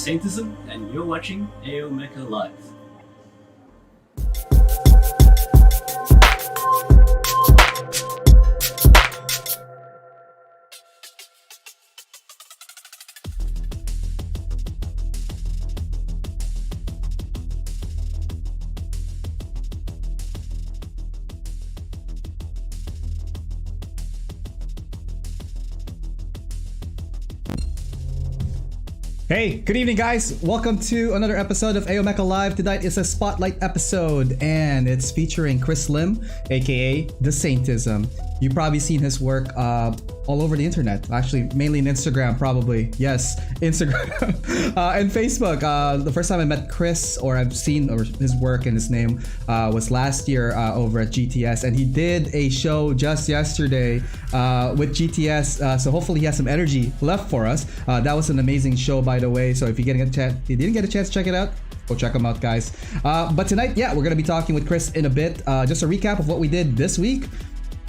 Saintism, and you're watching AO Mecha Live. Hey, good evening guys. Welcome to another episode of AO Mecha Live. Tonight is a spotlight episode and it's featuring Chris Lim, aka The Saintism. You've probably seen his work all over the internet. Actually, mainly in Instagram, probably. Yes, Instagram and Facebook. The first time I met Chris, or I've seen his work and his name, was last year over at GTS, and he did a show just yesterday with GTS. So hopefully he has some energy left for us. That was an amazing show, by the way. So if you didn't get a chance to check it out, go check them out, guys. But tonight, yeah, we're gonna be talking with Chris in a bit. Just a recap of what we did this week.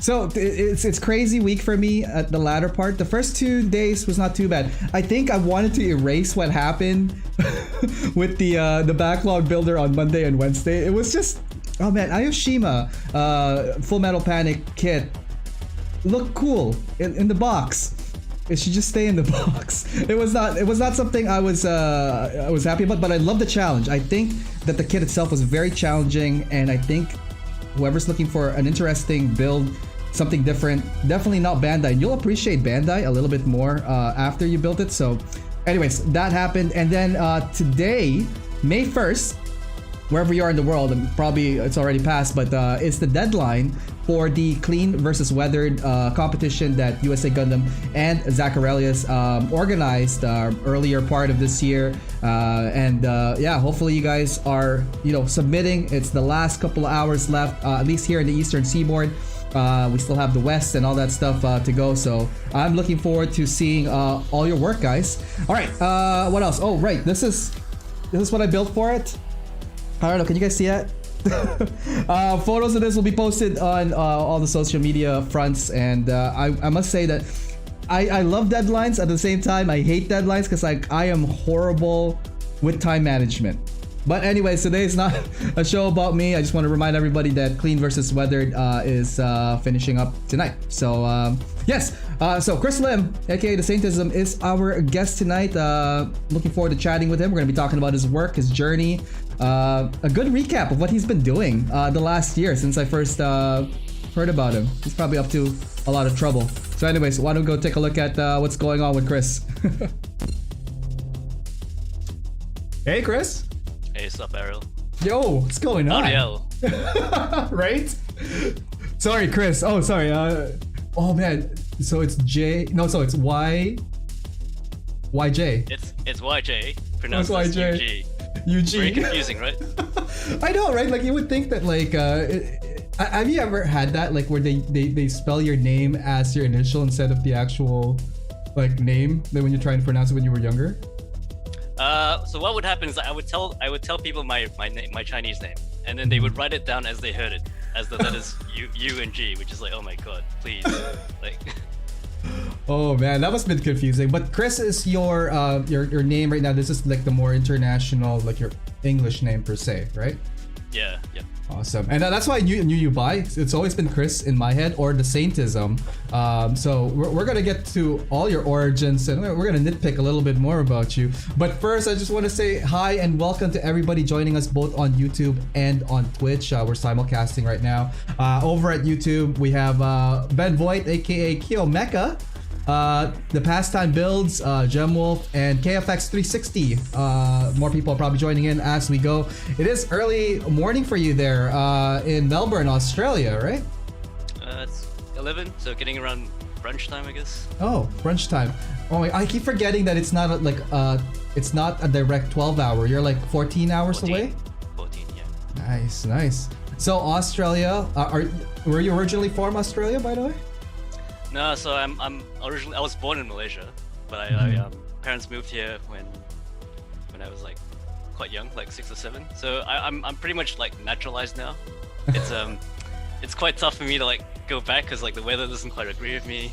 So it's crazy week for me at the latter part. The first 2 days was not too bad. I think I wanted to erase what happened with the backlog builder on Monday and Wednesday. It was just, oh man, Ayoshima Full Metal Panic kit looked cool in the box. It should just stay in the box. It was not something I was happy about, but I love the challenge. I think that the kit itself was very challenging, and I think whoever's looking for an interesting build, something different, definitely not Bandai. You'll appreciate Bandai a little bit more after you build it. So anyways, that happened. And then today, May 1st, wherever you are in the world, and probably it's already passed, but it's the deadline for the clean versus weathered competition that USA Gundam and Zacharelius organized earlier part of this year. Yeah, hopefully you guys are, submitting. It's the last couple of hours left, at least here in the Eastern Seaboard. We still have the West and all that stuff to go. So I'm looking forward to seeing all your work, guys. All right, what else? Oh, right, this is what I built for it. I don't know, can you guys see it? Photos of this will be posted on all the social media fronts, and I must say that I love deadlines. At the same time, I hate deadlines because I am horrible with time management. But anyways, today is not a show about me. I just want to remind everybody that Clean versus Weathered is finishing up tonight. So yes, so Chris Lim, aka The Saintism, is our guest tonight. Looking forward to chatting with him. We're going to be talking about his work, his journey, a good recap of what he's been doing the last year since I first heard about him. He's probably up to a lot of trouble. So anyways, why don't we go take a look at what's going on with Chris. Hey Chris. Hey, what's up, Ariel? Yo, what's going on? Ariel. Right? Sorry, Chris. Oh, sorry. Oh man. So it's J. No, so it's Y. YJ. It's YJ. Pronounced It's as YJ. UG. Very confusing, right? I know, right? Like you would think that like have you ever had that like where they spell your name as your initial instead of the actual like name that when you're trying to pronounce it when you were younger? So what would happen is I would tell people my Chinese name, and then they would write it down as they heard it, as the letters U and G, which is like, oh my god, please, like. Oh man, that must have been confusing. But Chris is your name right now. This is like the more international, like your English name per se, right? Yeah. Awesome. And that's why I knew you by. It's always been Chris in my head, or The Saintism. So we're gonna get to all your origins, and we're gonna nitpick a little bit more about you. But first, I just want to say hi and welcome to everybody joining us both on YouTube and on Twitch. We're simulcasting right now. Over at YouTube, we have Ben Voigt, aka Kyo Mecha. The Pastime Builds, Gemwolf, and KFX360. More people are probably joining in as we go. It is early morning for you there in Melbourne, Australia, right? It's 11, so getting around brunch time, I guess. Oh, brunch time. Oh, I keep forgetting that it's not it's not a direct 12-hour. You're like 14 hours 14. away. 14, yeah. Nice. So Australia, were you originally from Australia, by the way? No, so I was born in Malaysia, but parents moved here when I was like quite young, like 6 or 7. So I'm pretty much like naturalized now. It's quite tough for me to like go back because like the weather doesn't quite agree with me.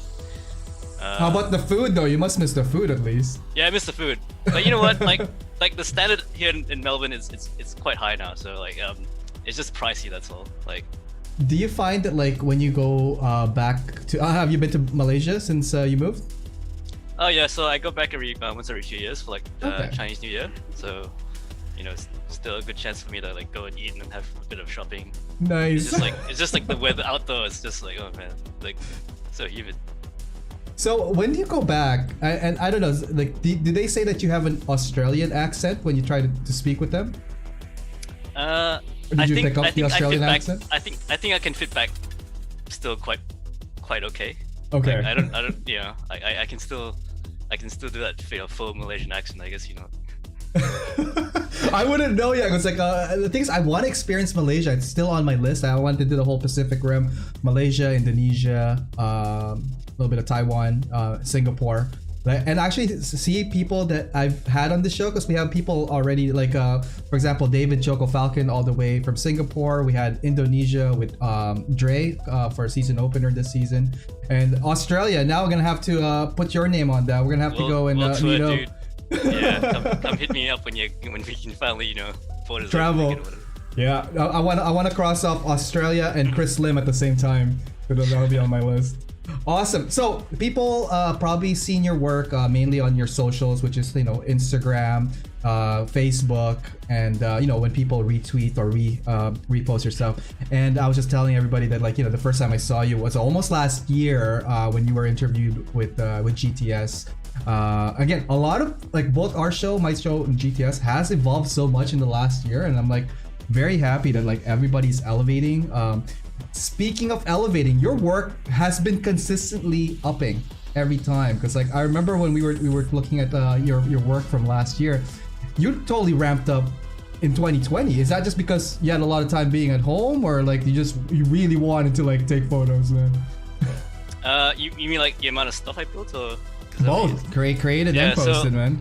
How about the food though? You must miss the food at least. Yeah, I miss the food. But you know what? Like like the standard here in Melbourne is it's quite high now. So like it's just pricey. That's all. Like. Do you find that like when you go back to have you been to Malaysia since you moved? Oh yeah, so I go back once every 2 years for like Okay. Chinese New Year. So, it's still a good chance for me to like go and eat and have a bit of shopping. Nice. It's just like the weather outdoors. It's just like, oh man, like so humid. So when do you go back? And I don't know, like do they say that you have an Australian accent when you try to speak with them? Or did you pick up the Australian accent? I think I can fit back still quite okay. Okay. Like, I don't I can still do that full Malaysian accent, I guess, I wouldn't know yet. It's like the things I want to experience Malaysia. It's still on my list. I want to do the whole Pacific Rim, Malaysia, Indonesia, a little bit of Taiwan, Singapore, and actually see people that I've had on the show because we have people already. Like for example, David Choco Falcon all the way from Singapore. We had Indonesia with Dre for a season opener this season, and Australia. Now we're gonna have to put your name on that. We're gonna have to go and tour, dude. Yeah, come hit me up when we can finally afford it. Travel. Yeah, I want to cross off Australia and Chris Lim at the same time. That'll be on my list. Awesome. So people probably seen your work mainly on your socials, which is Instagram, Facebook, and when people retweet or repost your stuff. And I was just telling everybody that the first time I saw you was almost last year when you were interviewed with GTS. Again, a lot of both our show, my show, and GTS has evolved so much in the last year, and I'm very happy that everybody's elevating. Speaking of elevating, your work has been consistently upping every time. Because I remember when we were looking at your work from last year, you totally ramped up in 2020. Is that just because you had a lot of time being at home, or you really wanted to take photos, man? You mean like the amount of stuff I built, or? Both. Created and posted, man.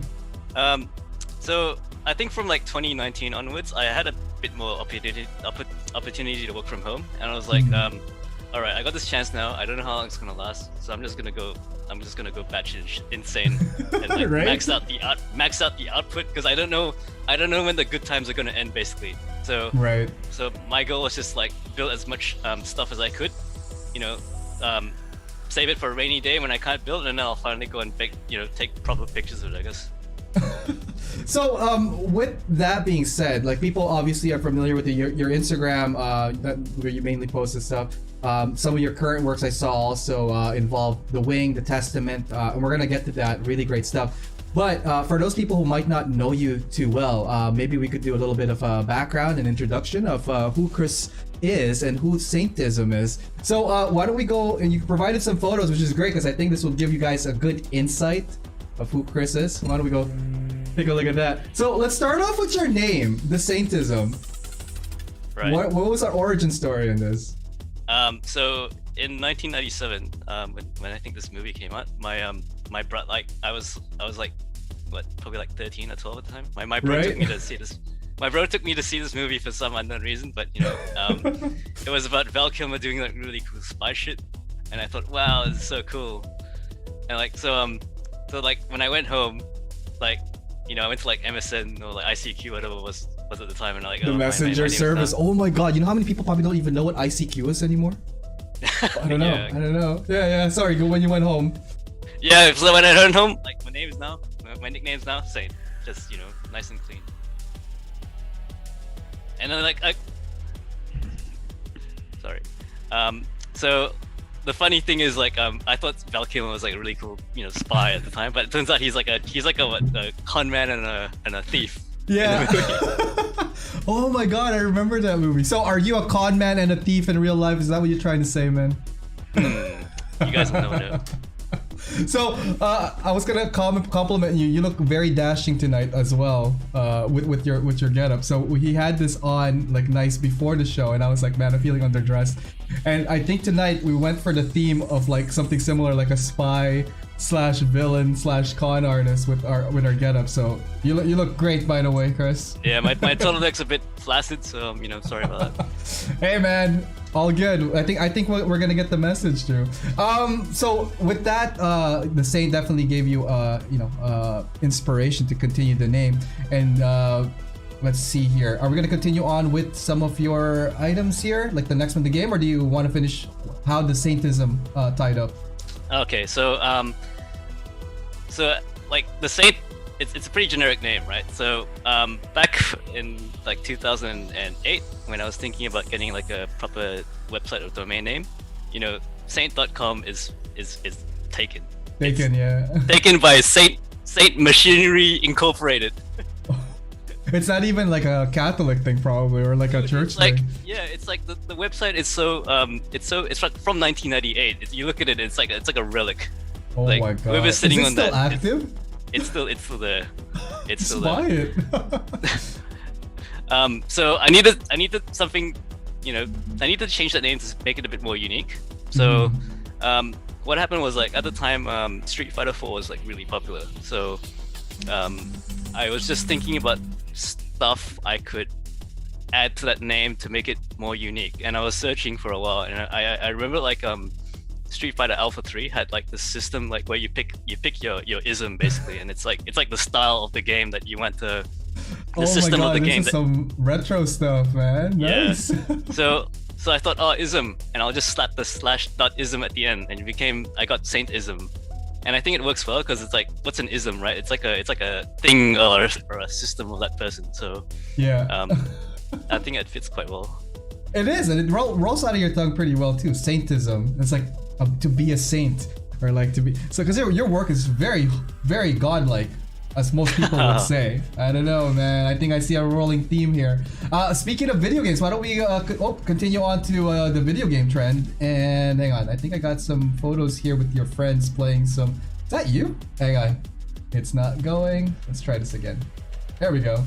So I think from 2019 onwards, I had a bit more opportunity to work from home, and I was like, all right, I got this chance now. I don't know how long it's gonna last, so I'm just gonna go batshit insane and Right? max out the output, because I don't know when the good times are gonna end, basically. So Right. So my goal was just build as much stuff as I could, save it for a rainy day when I can't build, and then I'll finally go and take proper pictures of it, I guess. So with that being said, people obviously are familiar with your Instagram, where you mainly post this stuff. Some of your current works I saw also involve The Wing, The Testament, and we're gonna get to that. Really great stuff. But for those people who might not know you too well, maybe we could do a little bit of a background and introduction of who Chris is and who Saintism is. So why don't we go, and you provided some photos, which is great because I think this will give you guys a good insight of who Chris is. Why don't we go take a look at that? So let's start off with your name, the Saintism. Right. What was our origin story in this? So in 1997, when I think this movie came out, my brother, I was probably 13 or 12 at the time. My brother took me to see this. My brother took me to see this movie for some unknown reason, but it was about Val Kilmer doing really cool spy shit, and I thought, wow, this is so cool. And so when I went home, I went to MSN or ICQ, whatever was at the time, and the messenger service. Oh my god, you know how many people probably don't even know what ICQ is anymore? I don't know. Yeah. I don't know. Yeah. Sorry, when you went home. Yeah, so when I went home, my nickname's now Saint, just nice and clean. And then sorry. So the funny thing is I thought Val Kilmer was a really cool spy at the time, but it turns out he's a con man and a thief. Yeah. Oh my god, I remember that movie. So are you a con man and a thief in real life? Is that what you're trying to say, man? You guys will never know. So I was gonna compliment you. You look very dashing tonight as well, with your getup. So he had this on nice before the show, and I was like, man, I'm feeling underdressed. And I think tonight we went for the theme of something similar, like a spy / villain / con artist with our getup. So you look great, by the way, Chris. Yeah, my turtleneck's a bit flaccid, so sorry about that. Hey man, All good. I think we're gonna get the message through. So with that, the Saint definitely gave you inspiration to continue the name. And let's see here. Are we gonna continue on with some of your items here, like the next one, the game, or do you want to finish how the Saintism tied up? Okay, so like the Saint, it's a pretty generic name, right? So back in like 2008, when I was thinking about getting like a proper website or domain name, saint.com is taken. Yeah. Taken by Saint Machinery Incorporated. It's not even like a Catholic thing, probably, or like a church thing. Yeah, it's like the website is it's like from 1998. You look at it, it's like a relic. Oh like, my god! Whoever's sitting is it on still that, active? It's still there. It's still buy there. it. So I needed something, I needed to change that name to make it a bit more unique. So, what happened was, like, at the time, Street Fighter 4 was like really popular. So, I was just thinking about stuff I could add to that name to make it more unique, and I was searching for a while, and I remember like Street Fighter Alpha 3 had like this system like where you pick your ism basically, and it's like the style of the game that you want to system of the this game. Is some retro stuff, man. Nice. Yeah. So I thought, ism, and I'll just slap the /.ism at the end, and I got Saintism. And I think it works well because it's like, what's an ism, right? It's like a thing or a system of that person. So yeah, I think it fits quite well. It is, and it rolls out of your tongue pretty well too. Saintism. It's like to be a saint, or like to be. So because your work is very, very godlike, as most people would say. I don't know, man. I think I see a rolling theme here. Speaking of video games, why don't we continue on to the video game trend? And hang on, I think I got some photos here with your friends playing some. Is that you? Hang on, it's not going. Let's try this again. There we go.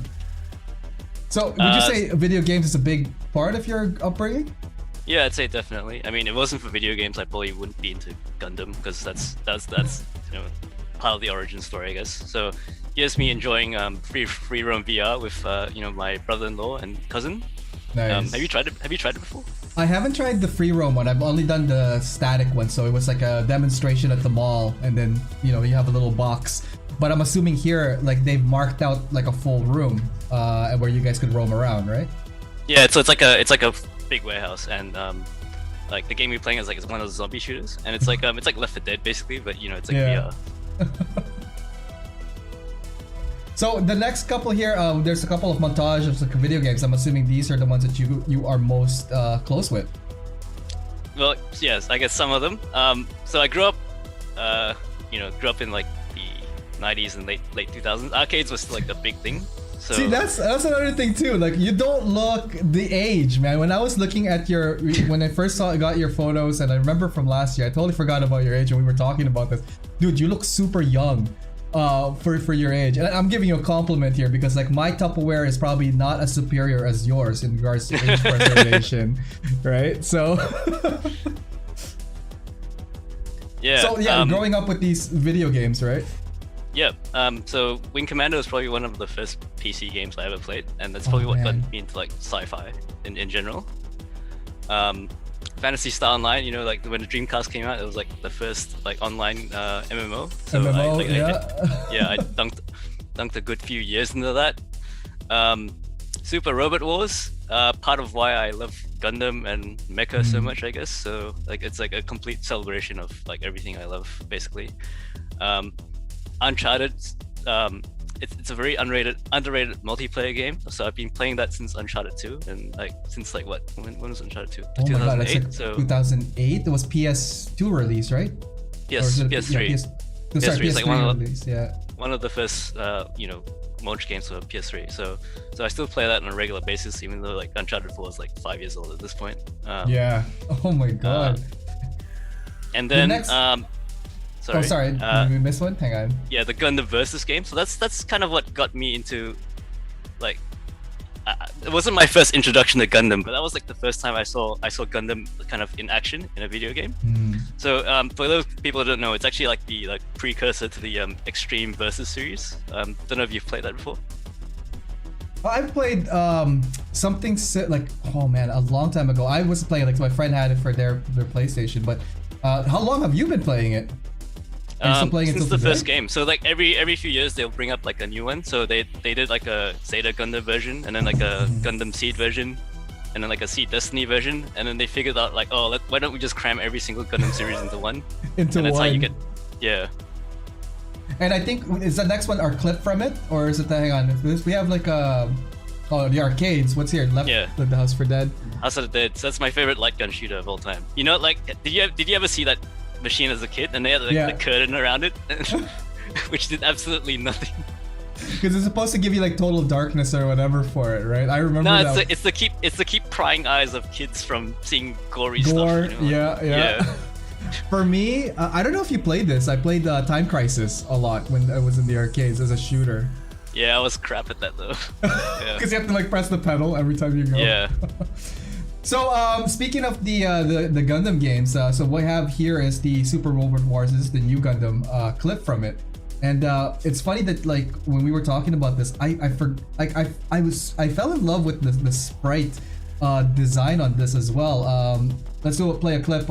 So, would you say video games is a big part of your upbringing? Yeah, I'd say definitely. I mean, if it wasn't for video games, I probably wouldn't be into Gundam, because that's part of the origin story, I guess. So here's me enjoying free roam VR with my brother-in-law and cousin. Nice. Have you tried it before? I haven't tried the free roam one. I've only done the static one. So it was like a demonstration at the mall, and then you have a little box. But I'm assuming here, like, they've marked out like a full room where you guys could roam around, right? Yeah, so it's like a big warehouse, and like the game we're playing is like one of those zombie shooters, and it's like Left 4 Dead basically, but it's like VR. So the next couple here, there's a couple of montages of video games. I'm assuming these are the ones that you are most close with. Well, yes, I guess some of them. So I grew up in like the 90s and late 2000s. Arcades was like the big thing. So see, that's another thing too. Like, you don't look the age, man. When I was looking at when I first got your photos, and I remember from last year, I totally forgot about your age when we were talking about this. Dude, you look super young for your age. And I'm giving you a compliment here, because like my Tupperware is probably not as superior as yours in regards to age preservation, right? So yeah. So yeah, growing up with these video games, right? Yeah. So Wing Commander was probably one of the first PC games I ever played, and that's probably what got me into like sci-fi in general. Phantasy Star Online, like when the Dreamcast came out, it was like the first like online MMO. So I dunked a good few years into that. Super Robot Wars, part of why I love Gundam and Mecha so much, I guess. So like it's like a complete celebration of like everything I love, basically. Uncharted, it's a very underrated multiplayer game. So I've been playing that since Uncharted 2, and like since like when was Uncharted 2? Oh 2008. my god, that's like 2008. It was PS2 release, right? Yes, PS3. Yeah, PS3 is like one of the first launch games for PS3. So I still play that on a regular basis, even though like Uncharted 4 is like 5 years old at this point. Yeah. Oh my god. And then Sorry. Oh, sorry. Did we miss one? Hang on. Yeah, the Gundam Versus game. So that's kind of what got me into, like, it wasn't my first introduction to Gundam, but that was like the first time I saw Gundam kind of in action in a video game. So for those people who don't know, it's actually like the precursor to the Extreme Versus series. Don't know if you've played that before. I've played like, oh man, a long time ago. I was playing, like, my friend had it for their PlayStation. But how long have you been playing it? Are you still playing it Since till the today? first game. So like every few years they'll bring up like a new one. So they did like a Zeta Gundam version, and then like a Gundam Seed version, and then like a Seed Destiny version, and then they figured out like, oh, why don't we just cram every single Gundam series into one? Into and that's one. how you get, yeah. And I think, is the next one our clip from it, or is it hang on? We have like the arcades. What's here? Left, Yeah. like the House for Dead. House of the Dead. So that's my favorite light gun shooter of all time. You know, like, did you ever see that machine as a kid? And they had like Yeah. the curtain around it, which did absolutely nothing. Because it's supposed to give you like total darkness or whatever for it, right? I remember No, that. it's to keep prying eyes of kids from seeing gory Gore, stuff. You know? yeah. For me, I don't know if you played this. I played Time Crisis a lot when I was in the arcades as a shooter. Yeah, I was crap at that though. Yeah. Because you have to like press the pedal every time you go. Yeah. So speaking of the Gundam games, so what I have here is the Super Robot Wars. This is the new Gundam clip from it, and it's funny that like when we were talking about this, I fell in love with the sprite design on this as well. Let's play a clip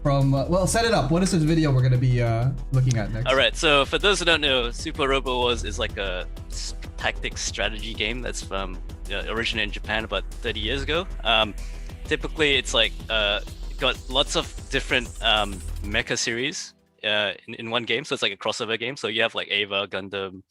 from well, set it up. What is this video we're gonna be looking at next? All right. So for those who don't know, Super Robot Wars is like a tactics strategy game that's originated in Japan about 30 years ago. Typically, it's like got lots of different mecha series in one game, so it's like a crossover game. So you have like Ava, Gundam,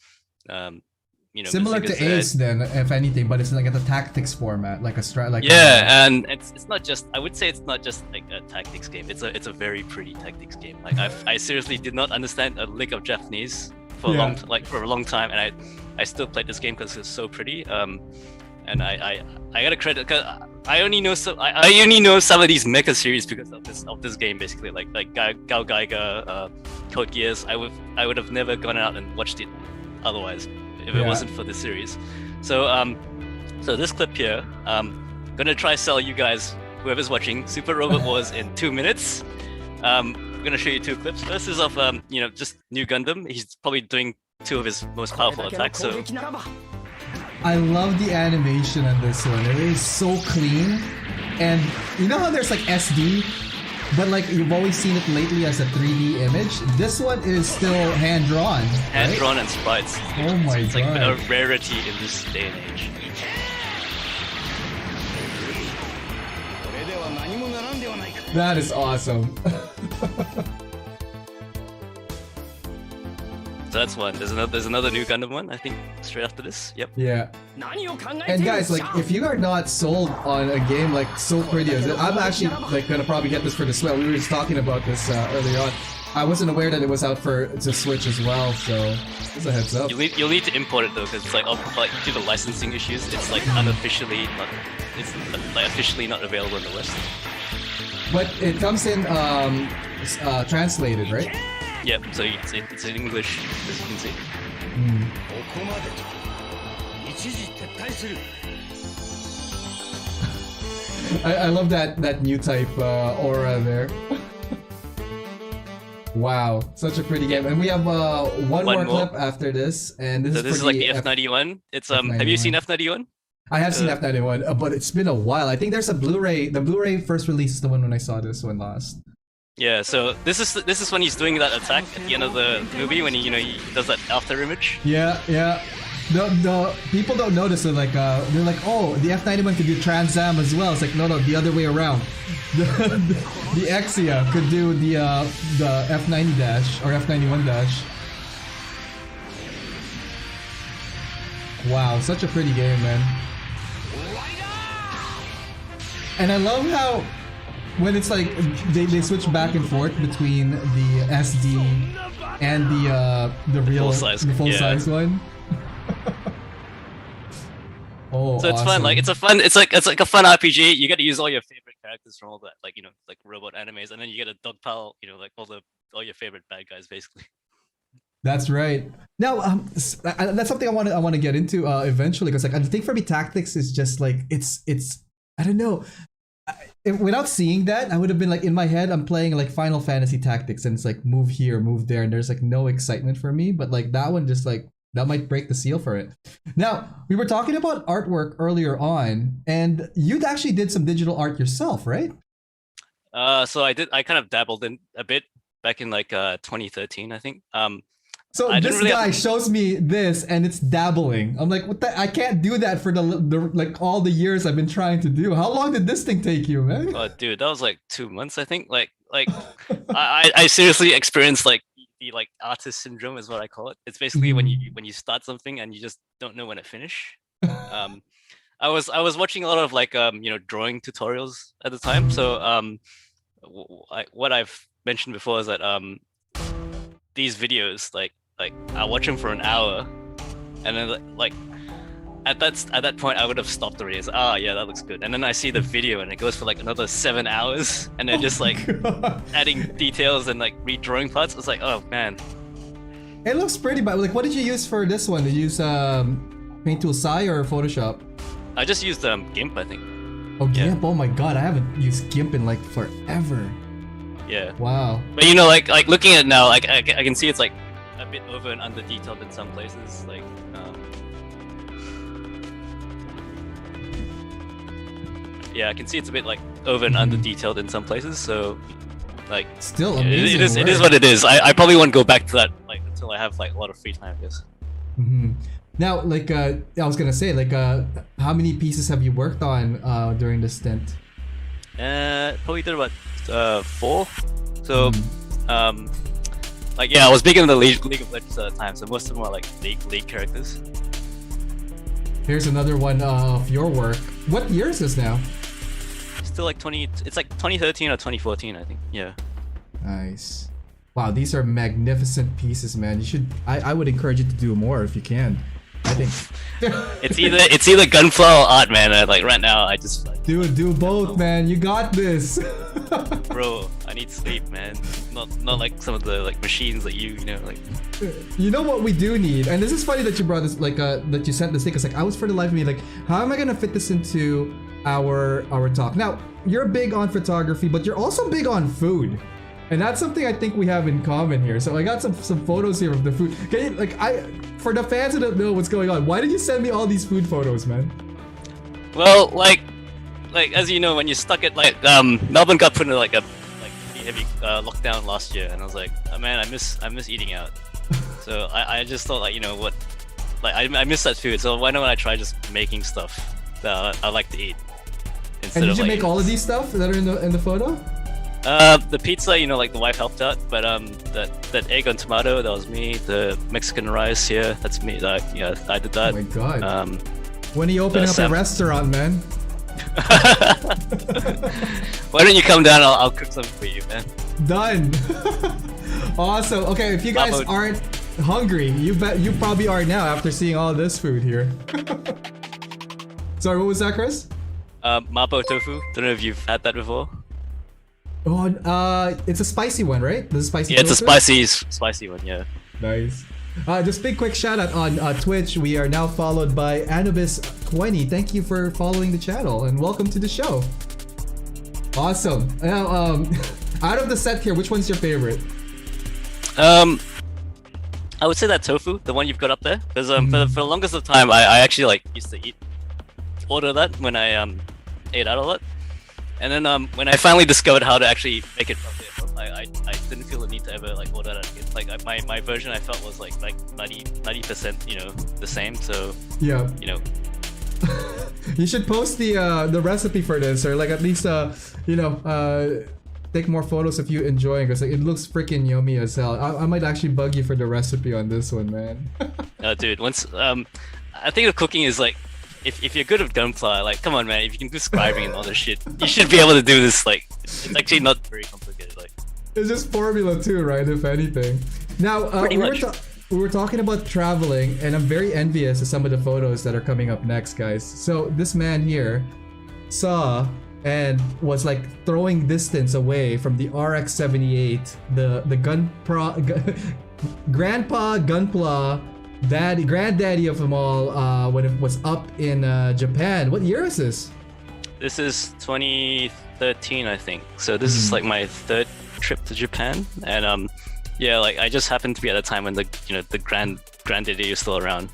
similar to Mazinger Ace Z. then, if anything, but it's like a tactics format, like a strat. Like Yeah, and it's not just. I would say it's not just like a tactics game. It's a very pretty tactics game. Like I seriously did not understand a lick of Japanese for a long time, and I still played this game because it's so pretty. And I gotta credit, cause I only know some of these mecha series because of this game basically. Like Gao Gaiga, Code Geass. I would have never gone out and watched it otherwise if it wasn't for this series. So so this clip here, gonna try sell you guys, whoever's watching, Super Robot Wars in 2 minutes. I'm gonna show you two clips. First is of just new Gundam. He's probably doing two of his most powerful attacks. So I love the animation on this one. It is so clean. And you know how there's like SD, but like you've always seen it lately as a 3D image? This one is still hand-drawn. hand-drawn and sprites. Oh my It's like god. a rarity in this day and age. That is awesome. So that's one. There's another new Gundam one, I think, straight after this. Yep. Yeah. And guys, like, if you are not sold on a game like so pretty as it, I'm actually like gonna probably get this for the Switch. We were just talking about this earlier on. I wasn't aware that it was out for the Switch as well, so just a heads up. You'll need to import it though, because it's like due to licensing issues, it's like officially not available in the West. But it comes in translated, right? Yep. So it's in English, as you can see. I love that new type aura there. Wow, such a pretty game. And we have one more clip after this, and this This is like the F91. It's Have you seen F91? I have seen F91, but it's been a while. I think there's a Blu-ray. The Blu-ray first release is the one when I saw this one last. Yeah. So this is when he's doing that attack at the end of the movie when he does that after image. Yeah. The people don't notice it. Like they're like, oh, the F91 could do Trans Am as well. It's like no, the other way around. The EXRTA could do the F90 dash or F91 dash. Wow, such a pretty game, man. And I love how when it's like they switch back and forth between the SD and the real full size one. Oh, so it's awesome. fun. Like it's like a fun RPG. You get to use all your favorite characters from all that, like like robot animes, and then you get a dog pile. Like all your favorite bad guys, basically. That's right. Now, that's something I want to get into eventually, because like I think for me, tactics is just like it's I don't know. Without seeing that, I would have been like in my head, I'm playing like Final Fantasy Tactics, and it's like move here, move there, and there's like no excitement for me. But like that one, just like That might break the seal for it. Now, we were talking about artwork earlier on, and you actually did some digital art yourself, right? So I kind of dabbled in a bit back in like 2013, I think. So I this didn't really guy shows me this, and it's dabbling. I'm like, what the? I can't do that for the like all the years I've been trying to do. How long did this thing take you, man? Oh, dude, that was like 2 months, I think. Like I seriously experienced like the like artist syndrome is what I call it. It's basically when you start something and you just don't know when to finish. I was watching a lot of like drawing tutorials at the time. So what I've mentioned before is that these videos like I watch them for an hour, and then like at that point I would have stopped already. It's yeah, that looks good. And then I see the video and it goes for like another 7 hours, and they're just like adding details and like redrawing parts. It's like, oh man. It looks pretty, but like, what did you use for this one? Did you use Paint Tool Sai or Photoshop? I just used GIMP, I think. Oh, GIMP! Oh my god, I haven't used GIMP in like forever. Yeah. Wow. But like looking at it now, like I can see it's like a bit over and under detailed in some places. Like yeah, I can see it's a bit like over and under detailed in some places. So like still amazing. It is what it is. I probably won't go back to that like until I have like a lot of free time, I guess. Now, like I was gonna say, like how many pieces have you worked on during this stint? Probably did about 4. So like yeah, I was big into the League of Legends at the time, so most of them are like league characters. Here's another one of your work. What year is this now? Still like 2013 or 2014, I think. Yeah. Nice. Wow, these are magnificent pieces, man. You should. I would encourage you to do more if you can. I think it's either gunflower or art, man. Like right now, I just like, do both, man. You got this. Bro, I need sleep, man. Not like some of the like machines that you know like. You know what we do need, and this is funny that you brought this, like that you sent this thing. Cause like I was for the life of me like, how am I gonna fit this into our talk? Now you're big on photography, but you're also big on food. And that's something I think we have in common here. So I got some photos here of the food. Can you, for the fans who don't know what's going on, why did you send me all these food photos, man? Well, like as you know, when you're stuck at like Melbourne got put into like a pretty heavy lockdown last year, and I was like, oh, man, I miss eating out. So I just thought like, you know what, like I miss that food. So why don't I try just making stuff that I like to eat? And did you make all of these stuff that are in the photo? The pizza, you know, like the wife helped out, but that egg on tomato, that was me. The Mexican rice here, that's me. Yeah, I did that. Oh my god. When are you opening up a restaurant, man? Why don't you come down? I'll cook something for you, man. Done. Awesome. Okay, if you guys aren't hungry, you probably are now after seeing all this food here. Sorry, what was that, Chris? Mapo tofu. Don't know if you've had that before. Oh, it's a spicy one, right? This is spicy. Yeah, it's a spicy one. Yeah. Nice. Just big quick shout out on Twitch. We are now followed by Anubis20. Thank you for following the channel and welcome to the show. Awesome. Now, out of the set here, which one's your favorite? I would say that tofu, the one you've got up there, because for the longest of time, I actually like used to order that when I ate out a lot. And then when I finally discovered how to actually make it properly at home, I didn't feel the need to ever like order that again. Like my version I felt was like 90%, you know, the same. So yeah, you know, you should post the recipe for this, or like at least you know, take more photos of you enjoying, because like, it looks freaking yummy as hell. I might actually bug you for the recipe on this one, man. Dude, once I think the cooking is like, if you're good at gunfly, like, come on, man, if you can do scribing and all this shit, you should be able to do this. Like, it's actually not very complicated. Like, it's just formula too, right? If anything. Now, we were talking about traveling, and I'm very envious of some of the photos that are coming up next, guys. So this man here saw and was like throwing distance away from the RX-78, the Grandpa Gunpla, granddaddy of them all, when it was up in Japan. What year is this? This is 2013, I think. So this is like my third trip to Japan, and yeah, like I just happened to be at a time when the granddaddy is still around.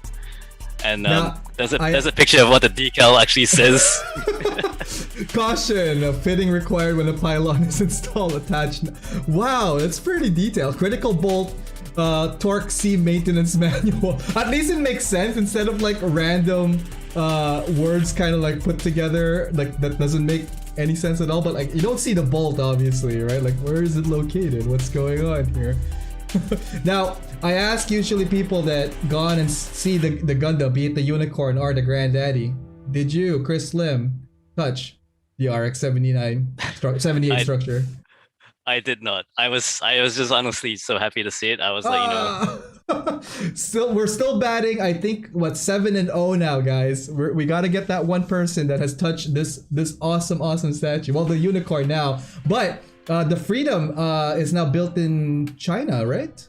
And Now, there's a picture of what the decal actually says. Caution, a fitting required when a pylon is installed attached. Wow, that's pretty detailed. Critical bolt, torque C maintenance manual. At least it makes sense instead of like random words kind of like put together, like that doesn't make any sense at all. But like you don't see the bolt obviously, right? Like where is it located? What's going on here? Now, I ask usually people that gone and see the Gundam, be it the Unicorn or the Granddaddy. Did you, Chris Lim, touch the RX-79 78 structure? I did not. I was just honestly so happy to see it. I was like, We're still batting. I think what 7-0 now, guys. We got to get that one person that has touched this awesome statue. Well, the Unicorn now, but the Freedom is now built in China, right?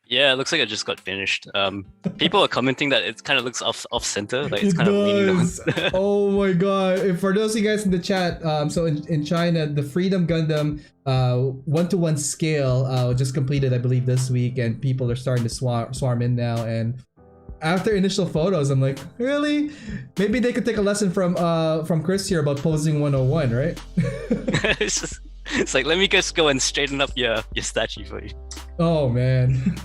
Yeah, it looks like it just got finished. People are commenting that it kind of looks off center, like it's It kind does. of leaning on. Oh my god! And for those of you guys in the chat, so in China, the Freedom Gundam 1-to-1 scale just completed, I believe, this week, and people are starting to swarm in now. And after initial photos, I'm like, really? Maybe they could take a lesson from Chris here about posing 101, right? It's like, let me just go and straighten up your statue for you. Oh man.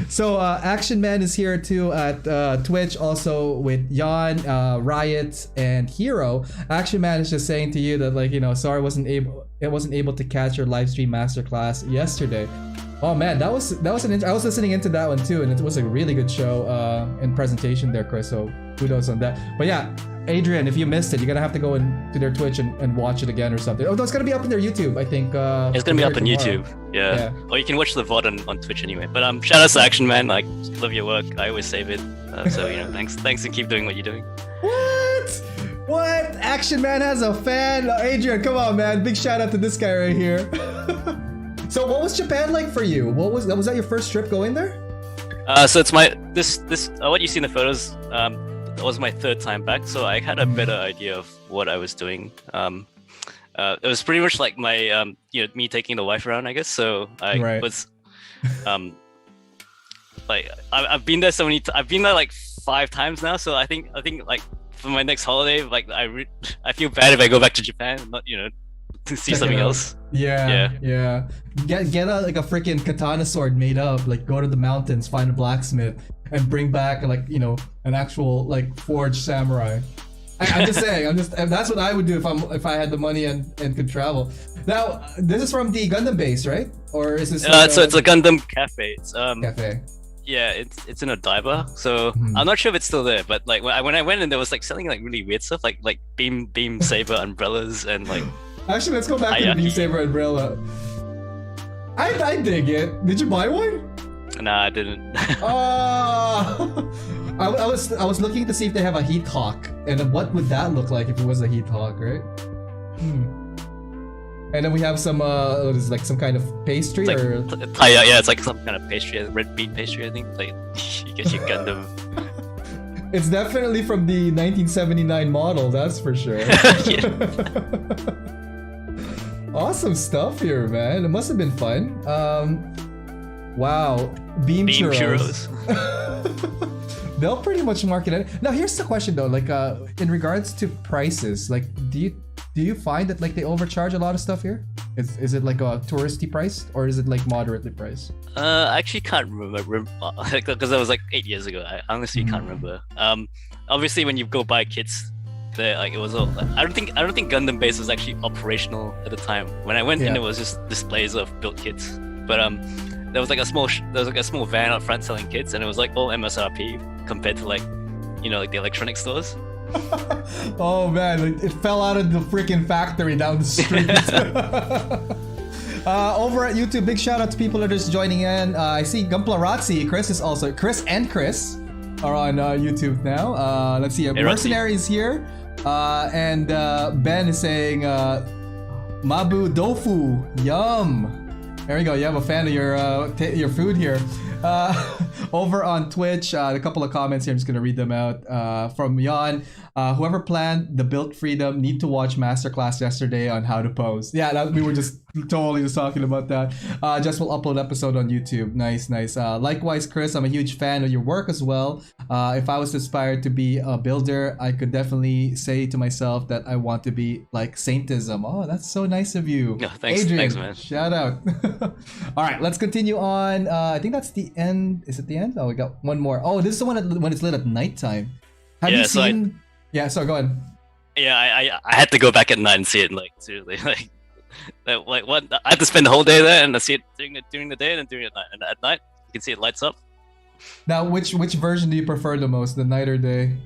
So Action Man is here too at Twitch, also with Jan, Riot, and Hero. Action Man is just saying to you that, like, you know, sorry it wasn't able to catch your live stream masterclass yesterday. Oh man, I was listening into that one too, and it was a really good show and presentation there, Chris. So kudos on that. But yeah, Adrian, if you missed it, you're gonna have to go to their Twitch and watch it again or something. Oh no, it's gonna be up on their YouTube, I think. It's gonna be up on YouTube. Yeah. Or you can watch the VOD on Twitch anyway. But shout out to Action Man. Like, love your work. I always save it. So you know, thanks and keep doing what you're doing. What? Action Man has a fan? Adrian, come on, man! Big shout out to this guy right here. So what was Japan like for you? Was that your first trip going there? So it's my this what you see in the photos. That was my third time back, so I had a better idea of what I was doing. It was pretty much like my me taking the wife around, I guess. So I was like I've been there so many. I've been there like 5 times now. So I think like for my next holiday, like I feel bad if I go back to Japan, not to see something else. Yeah. Get a freaking katana sword made up. Like, go to the mountains, find a blacksmith, and bring back like an actual like forged samurai. I'm just saying. That's what I would do if I had the money and could travel. Now, this is from the Gundam base, right? Or is this? So it's a Gundam cafe. It's cafe. Yeah, it's in Odaiba, so I'm not sure if it's still there. But like when I went in, there was like selling like really weird stuff, like beam saber umbrellas and like. Actually, let's go back to the beam saber umbrella. I dig it. Did you buy one? Nah, I didn't. I was looking to see if they have a heat hawk, and what would that look like if it was a heat hawk, right? And then we have some what is it, like some kind of pastry it's or yeah, it's like some kind of pastry, red bean pastry, I think. Like you get your Gundam. It's definitely from the 1979 model, that's for sure. Awesome stuff here, man. It must have been fun. Wow, beam churros. They'll pretty much market it. Now, here's the question though, like in regards to prices, like do you find that like they overcharge a lot of stuff here? Is it like a touristy price or is it like moderately priced? I actually can't remember because that was like 8 years ago. I honestly can't remember. Obviously, when you go buy kits, like it was all. I don't think Gundam Base was actually operational at the time. When I went in, it was just displays of built kits. But there was like a small van out front selling kits, and it was like all MSRP compared to like like the electronic stores. Oh man, it fell out of the freaking factory down the street. Over at YouTube, big shout out to people that are just joining in. I see Gumplarazzi, Chris are on YouTube now. Let's see, Mercenary is here, and Ben is saying Mabu Dofu, yum. There we go. You have a fan of your food here. Over on Twitch, a couple of comments here. I'm just gonna read them out. From Jan, whoever planned the Built Freedom need to watch masterclass yesterday on how to pose. Yeah, we were just Totally just talking about that. Just will upload episode on YouTube. Nice, nice. Likewise, Chris, I'm a huge fan of your work as well. If I was inspired to be a builder, I could definitely say to myself that I want to be like Saintism. Oh, that's so nice of you. No, thanks, Adrian, thanks, man. shout out. All right, let's continue on. I think that's the end. Is it the end? Oh, we got one more. Oh, this is the one when it's lit at nighttime. Have you seen? Yeah, so go ahead. Yeah, I had to go back at night and see it. Like seriously, like what? I had to spend the whole day there and I see it during the day and then during at night. And at night, you can see it lights up. Now, which version do you prefer the most, the night or day?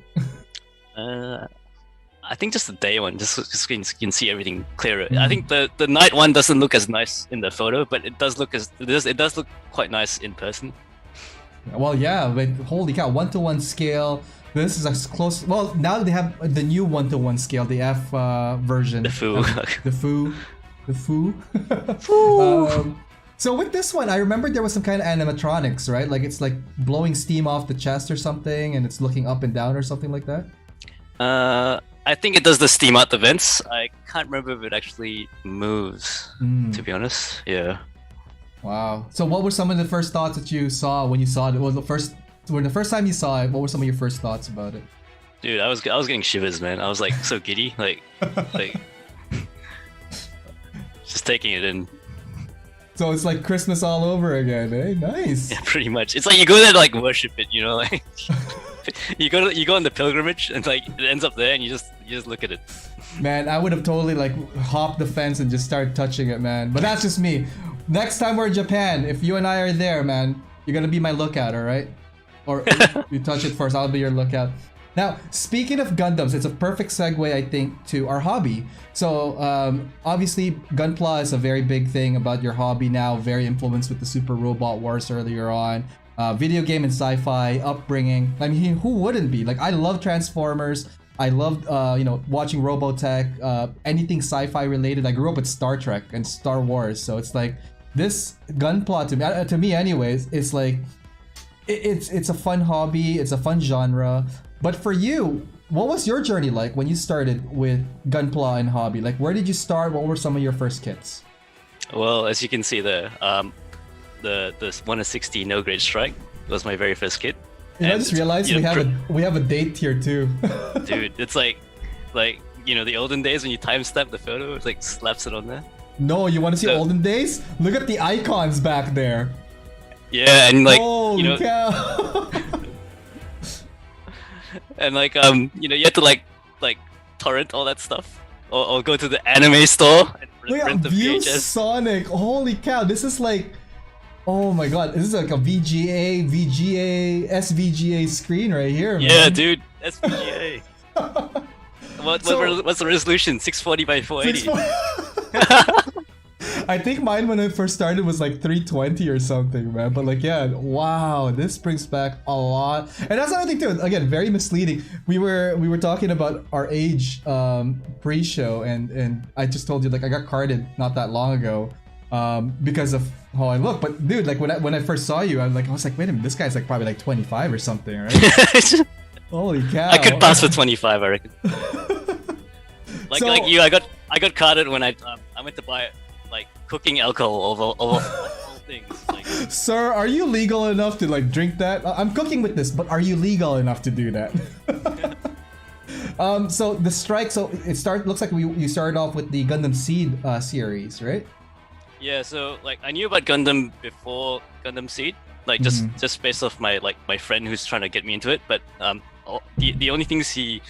I think just the day one, just you can see everything clearer. I think the night one doesn't look as nice in the photo, but it does look quite nice in person. Well, yeah, but holy cow, 1-to-1 scale. This is as close. Well, now they have the new 1-to-1 scale, the F version. The foo. The foo. So with this one, I remember there was some kind of animatronics, right? Like it's like blowing steam off the chest or something, and it's looking up and down or something like that. I think it does the steam out the vents. I can't remember if it actually moves. To be honest, yeah. Wow. So what were some of the first thoughts that you saw when you saw it? When the first time you saw it, what were some of your first thoughts about it? Dude, I was getting shivers, man. I was like so giddy, like just taking it in. So it's like Christmas all over again, eh? Nice. Yeah, pretty much. It's like you go there to like worship it, you know, like you go on the pilgrimage and like it ends up there and you just look at it. Man, I would have totally like hopped the fence and just started touching it, man. But that's just me. Next time we're in Japan, if you and I are there, man, you're gonna be my lookout, alright? Or you touch it first, I'll be your lookout. Now, speaking of Gundams, it's a perfect segue, I think, to our hobby. So, obviously, Gunpla is a very big thing about your hobby now, very influenced with the Super Robot Wars earlier on. Video game and sci-fi upbringing. I mean, who wouldn't be? Like, I love Transformers. I loved, watching Robotech, anything sci-fi related. I grew up with Star Trek and Star Wars, so it's like, this Gunpla, to me anyways, it's like, it's a fun hobby, it's a fun genre. But for you, what was your journey like when you started with Gunpla and hobby? Like, where did you start? What were some of your first kits? Well, as you can see there, the 1/60 no grade strike was my very first kit. I just realized we have a date here too. Dude, it's like the olden days when you timestamp the photo, it like slaps it on there. No, you want to see olden days? Look at the icons back there. Yeah, and like holy cow. And like you have to like torrent all that stuff or go to the anime store and rent the VHS. Sonic, holy cow, this is like, oh my god, this is like a VGA, SVGA screen right here, man. Yeah, dude, SVGA. What's the resolution? 640 by 480. I think mine when I first started was like 320 or something, man. But like, yeah, wow, this brings back a lot. And that's another thing too. Again, very misleading. We were talking about our age pre-show, and I just told you like I got carded not that long ago because of how I look. But dude, like when I first saw you, I was like, wait a minute, this guy's like probably like 25 or something, right? Holy cow! I could pass for 25, I reckon. Like you, I got carded when I went to buy like cooking alcohol over all things. Like, sir, are you legal enough to like drink that? I'm cooking with this, but are you legal enough to do that? So the strike. So it looks like you started off with the Gundam Seed series, right? Yeah. So like I knew about Gundam before Gundam Seed, like just based off my friend who's trying to get me into it. But the only things he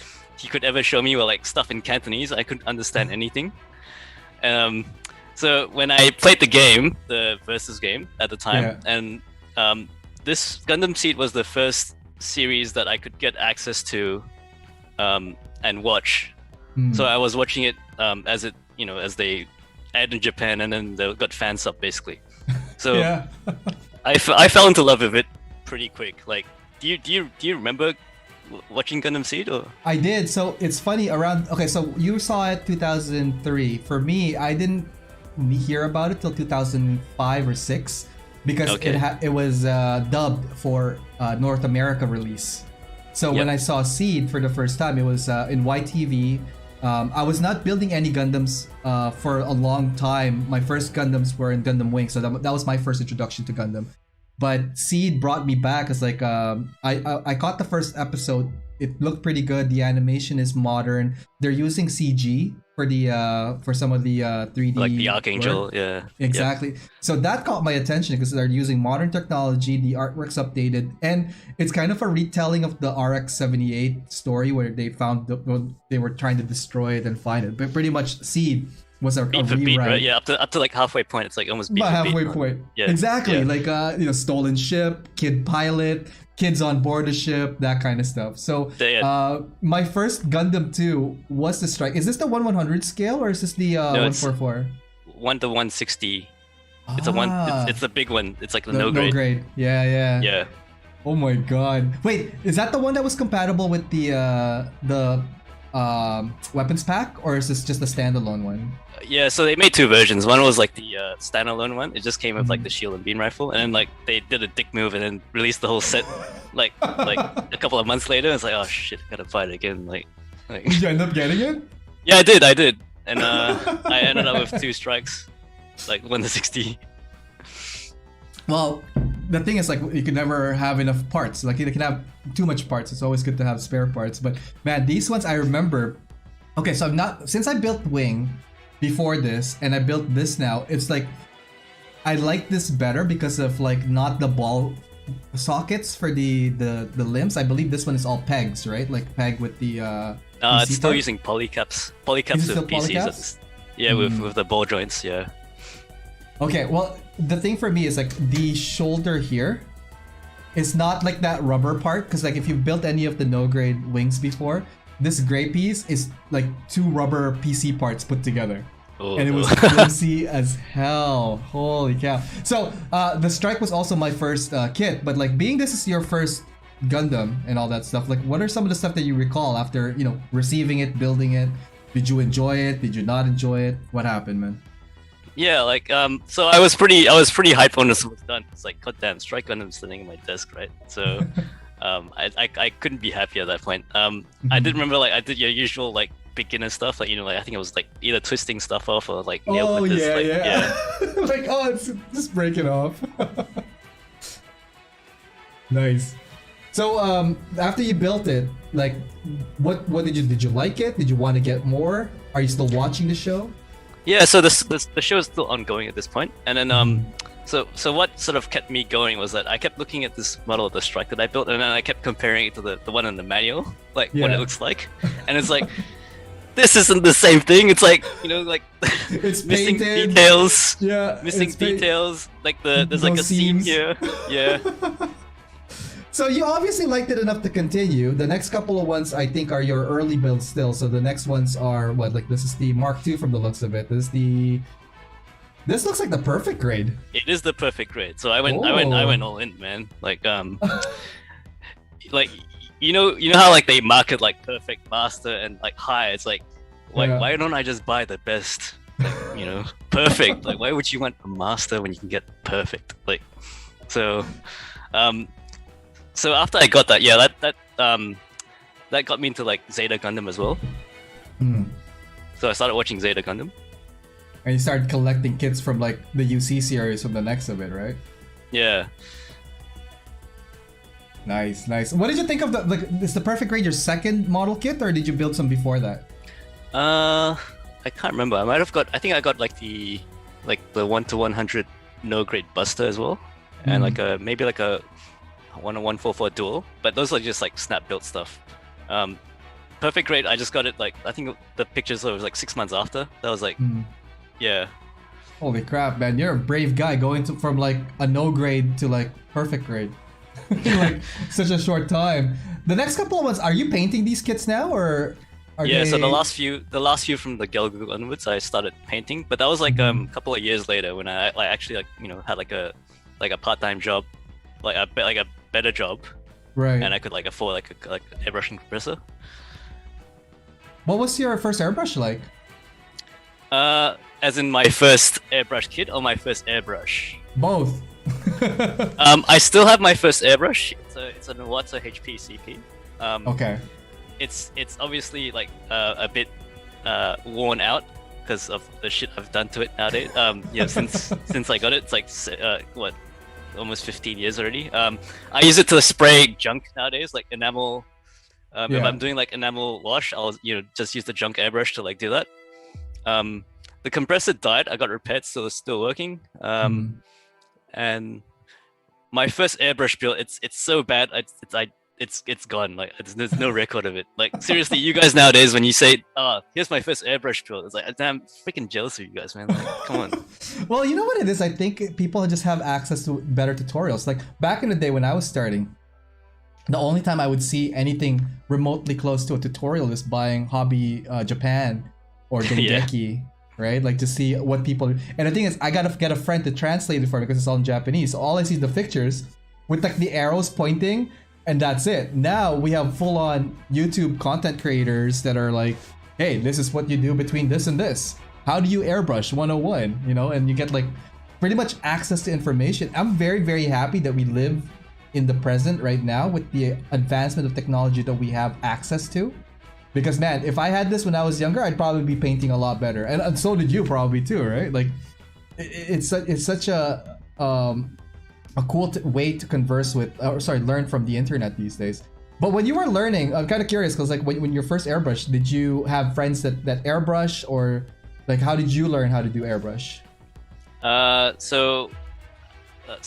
could ever show me were like stuff in Cantonese. I couldn't understand anything. So when I played the game, the Versus game at the time, and this Gundam Seed was the first series that I could get access to and watch. So I was watching it as they aired in Japan, and then they got fan sub basically. So I fell into love with it pretty quick. Like, do you remember watching Gundam Seed? Or? I did. So it's funny so you saw it 2003. For me, I didn't hear about it till 2005 or 6 because it was dubbed for North America release. So when I saw Seed for the first time, it was in YTV, I was not building any Gundams for a long time. My first Gundams were in Gundam Wing, so that was my first introduction to Gundam. But Seed brought me back. It's like I caught the first episode. It looked pretty good. The animation is modern. They're using CG for the for some of the 3D, like the Archangel, work. yeah. Exactly. Yep. So that caught my attention because they're using modern technology. The artwork's updated, and it's kind of a retelling of the RX-78 story where they found they were trying to destroy it and find it. But pretty much, Seed was a beat for rewrite. beat, right? Yeah, up to like halfway point, it's like almost beat About for halfway beat. point. Yeah. Exactly. Yeah. Like stolen ship, kid pilot, kids on board the ship, that kind of stuff. So my first Gundam 2 was the Strike. Is this the 1/100 scale or is this the 144? 1/160. It's a one. It's the big one. It's like the no grade. grade. Yeah. Yeah. Oh my god. Wait, is that the one that was compatible with the weapons pack, or is this just a standalone one? Yeah, so they made two versions. One was like the standalone one. It just came with like the shield and beam rifle, and then like they did a dick move and then released the whole set like a couple of months later. It's like, oh shit, I gotta fight again. Like Did you end up getting it? Yeah, I did, and I ended up with 2 strikes, like 1/60. Well, the thing is, like, you can never have enough parts. Like, you can have too much parts. It's always good to have spare parts. But man, these ones I remember. Okay, so since I built Wing before this and I built this now, it's like I like this better because of like not the ball sockets for the limbs. I believe this one is all pegs, right? Like peg with the it's still using polycaps with PCs. Yeah, with the ball joints, yeah. Okay, well, the thing for me is like the shoulder here is not like that rubber part, because like if you've built any of the no-grade wings before, this gray piece is like 2 rubber PC parts put together. Oh, and it was flimsy as hell. Holy cow. So the Strike was also my first kit, but like being this is your first Gundam and all that stuff, like what are some of the stuff that you recall after, you know, receiving it, building it? Did you enjoy it? Did you not enjoy it? What happened, man? Yeah, like so I was pretty hyped when this was done. It's like, goddamn, Strike Gundam sitting in my desk, right? So I couldn't be happy at that point. I did remember, like, I did your usual like beginner stuff, like, you know, like I think it was like either twisting stuff off or like nail with this, like, oh, it's just break it off. Nice. So after you built it, like what did you like it? Did you want to get more? Are you still watching the show? Yeah, so the show is still ongoing at this point, and then so what sort of kept me going was that I kept looking at this model of the Strike that I built, and then I kept comparing it to the one in the manual, like what it looks like, and it's like, this isn't the same thing. It's like, you know, like it's missing painted. details. Yeah, missing details. Like there's like a seam here. Yeah. So you obviously liked it enough to continue. The next couple of ones I think are your early builds still. So the next ones are what? Like this is the Mark II from the looks of it. This looks like the perfect grade. It is the perfect grade. So I went all in, man. Like like you know how like they market like perfect, master, and like high. It's like why don't I just buy the best? Like, you know, perfect. Like why would you want a master when you can get perfect? Like so so after I got that, yeah, that got me into like Zeta Gundam as well. So I started watching Zeta Gundam. And you started collecting kits from like the UC series from the next of it, right? Yeah. Nice. What did you think of the like? Is the perfect grade your second model kit, or did you build some before that? I can't remember. I think I got like the 1/100 no grade Buster as well, and like maybe like a 1/144 dual. But those are just like snap built stuff. Perfect grade, I just got it like, I think the pictures was like 6 months after. That was like, yeah. Holy crap, man! You're a brave guy going from like a no grade to like perfect grade. In like such a short time. The next couple of months, are you painting these kits now, or are they... So the last few from the Gelgu onwards, I started painting, but that was like a couple of years later when I like actually like, you know, had like a part-time job, like a better job, right? And I could like afford like airbrushing compressor. What was your first airbrush like? As in my first airbrush kit or my first airbrush? Both. I still have my first airbrush. It's a Iwata HP CP. Okay. It's obviously like a bit worn out because of the shit I've done to it nowadays. Since I got it, it's like what, almost 15 years already. I use it to spray junk nowadays, like enamel. If I'm doing like enamel wash, I'll just use the junk airbrush to like do that. The compressor died. I got repaired, so it's still working. And my first airbrush build, it's so bad. It's gone. Like there's no record of it. Like seriously, you guys nowadays when you say, here's my first airbrush build, it's like I'm freaking jealous of you guys, man. Like, come on. Well, you know what it is? I think people just have access to better tutorials. Like back in the day when I was starting, the only time I would see anything remotely close to a tutorial is buying Hobby Japan or Dengeki. Right, like to see what people. And the thing is, I gotta get a friend to translate it for me because it's all in Japanese. So all I see is the pictures with like the arrows pointing, and that's it. Now we have full-on YouTube content creators that are like, "Hey, this is what you do between this and this. How do you airbrush 101?" You know, and you get like pretty much access to information. I'm very, very happy that we live in the present right now with the advancement of technology that we have access to. Because man, if I had this when I was younger, I'd probably be painting a lot better, and so did you probably too, right? Like, it's such a cool way to converse with, learn from the internet these days. But when you were learning, I'm kind of curious because like when your first airbrush, did you have friends that airbrush, or like how did you learn how to do airbrush? So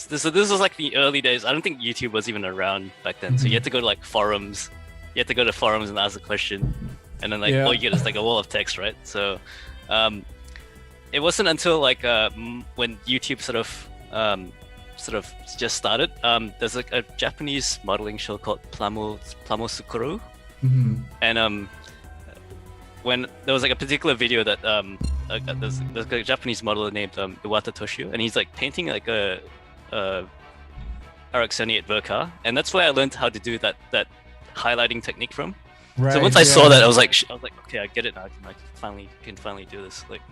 this was like the early days. I don't think YouTube was even around back then, so you had to go to like forums. You have to go to forums and ask a question, and then like all you get is like a wall of text, right? So it wasn't until like when YouTube sort of just started. There's like a Japanese modeling show called Plamo Sukuru, and when there was like a particular video that there's a Japanese model named Iwata Toshio, and he's like painting like a RX-78 Vercar, and that's where I learned how to do that highlighting technique from. Right, so once I saw that, I was like, okay, I get it now. I can finally do this. Like,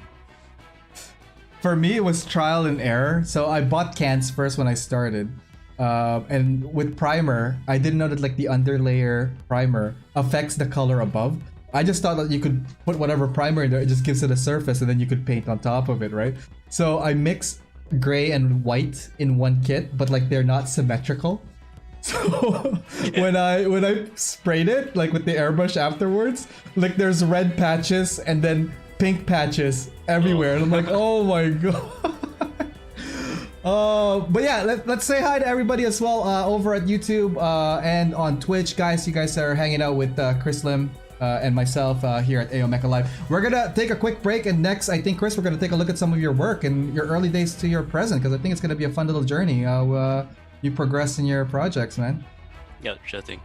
for me, it was trial and error. So I bought cans first when I started, and with primer, I didn't know that like the underlayer primer affects the color above. I just thought that you could put whatever primer in there, it just gives it a surface, and then you could paint on top of it, right? So I mixed gray and white in one kit, but like they're not symmetrical. So when I sprayed it like with the airbrush afterwards, like there's red patches and then pink patches everywhere, and I'm like, oh my god. But yeah, let's say hi to everybody as well over at YouTube and on Twitch, guys. You guys are hanging out with Chris Lim and myself here at AO Mecha Live. We're gonna take a quick break, and next, I think, Chris, we're gonna take a look at some of your work and your early days to your present, because I think it's gonna be a fun little journey. You progress in your projects, man. Yeah, sure thing.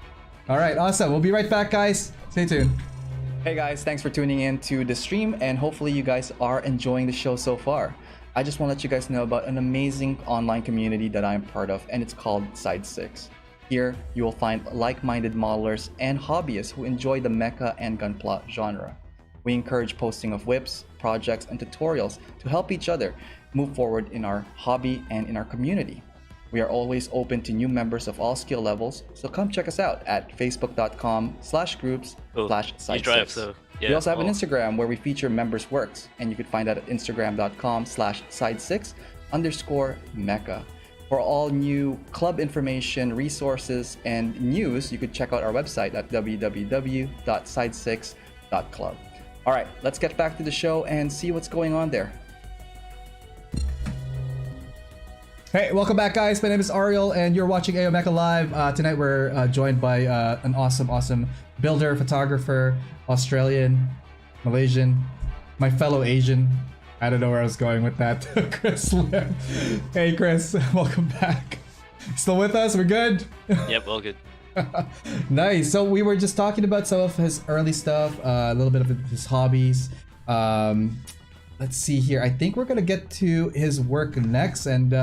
All right, awesome. We'll be right back, guys. Stay tuned. Hey guys, thanks for tuning in to the stream, and hopefully you guys are enjoying the show so far. I just want to let you guys know about an amazing online community that I'm part of, and it's called Side 6. Here, you will find like-minded modelers and hobbyists who enjoy the mecha and gunpla genre. We encourage posting of whips, projects, and tutorials to help each other move forward in our hobby and in our community. We are always open to new members of all skill levels, so come check us out at facebook.com/groups/side6. So, we also have an Instagram where we feature members' works, and you can find that at instagram.com/side6_mecha. For all new club information, resources, and news, you could check out our website at www.side6.club. All right, let's get back to the show and see what's going on there. Hey, welcome back, guys. My name is Ariel, and you're watching AO Mecha Live. Tonight, we're joined by an awesome builder, photographer, Australian, Malaysian, my fellow Asian. I don't know where I was going with that. Chris Lim. Hey, Chris, welcome back. Still with us? We're good? Yep, all good. Nice. So we were just talking about some of his early stuff, a little bit of his hobbies. Let's see here. I think we're gonna get to his work next. And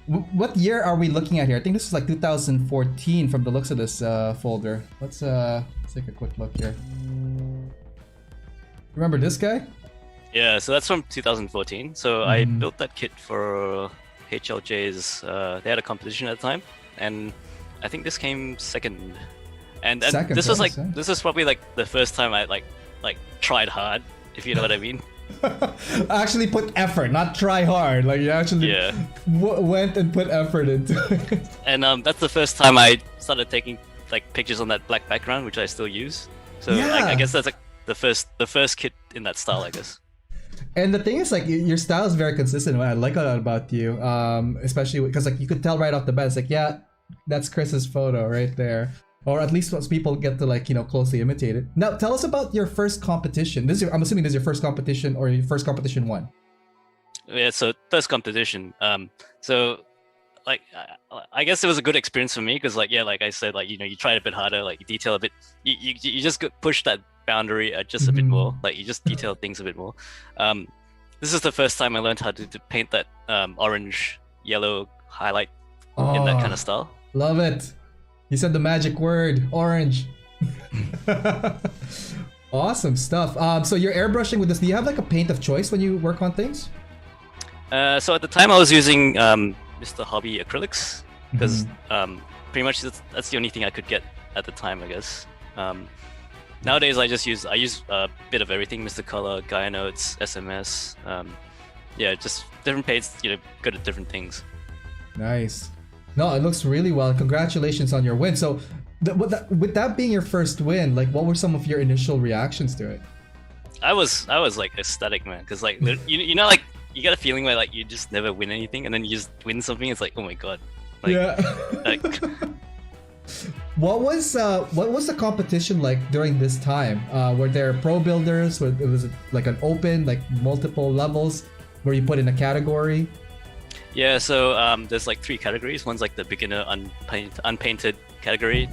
what year are we looking at here? I think this is like 2014 from the looks of this folder. Let's take a quick look here. Remember this guy? Yeah, so that's from 2014. So I built that kit for HLJ's. They had a competition at the time, and I think this came second. And Second, this was like this was probably like the first time I like tried hard if you know what I mean. Actually put effort, not try hard. Like you actually Yeah. went and put effort into it. And that's the first time I started taking like pictures on that black background, which I still use. So I guess that's like the first kit in that style, I guess. And the thing is, like, your style is very consistent. What I like a lot about you, especially because like you could tell right off the bat, it's like, yeah, that's Chris's photo right there, or at least once people get to like closely imitate it. Now, tell us about your first competition. I'm assuming this is your first competition or your first competition won. Yeah, so first competition. So like I guess it was a good experience for me because like like I said, like you try a bit harder, like you detail a bit, you just push that boundary just a bit more, like you just detail things a bit more. This is the first time I learned how to paint that orange yellow highlight in that kind of style. Love it. You said the magic word, orange. Awesome stuff. So you're airbrushing with this. Do you have like a paint of choice when you work on things? So at the time I was using Mr. Hobby acrylics because pretty much that's the only thing I could get at the time, I guess. Nowadays I use a bit of everything: Mr. Color, Gaia Notes, SMS. Just different paints, good at different things. Nice. No, it looks really well. Congratulations on your win. So, with that being your first win, like, what were some of your initial reactions to it? I was like ecstatic, man, because like like you get a feeling where like you just never win anything, and then you just win something. It's like, oh my god. Like, like, What was the competition like during this time? Were there pro builders? It was like an open, like multiple levels, where you put in a category? Yeah, so there's like 3 categories. One's like the beginner unpainted category.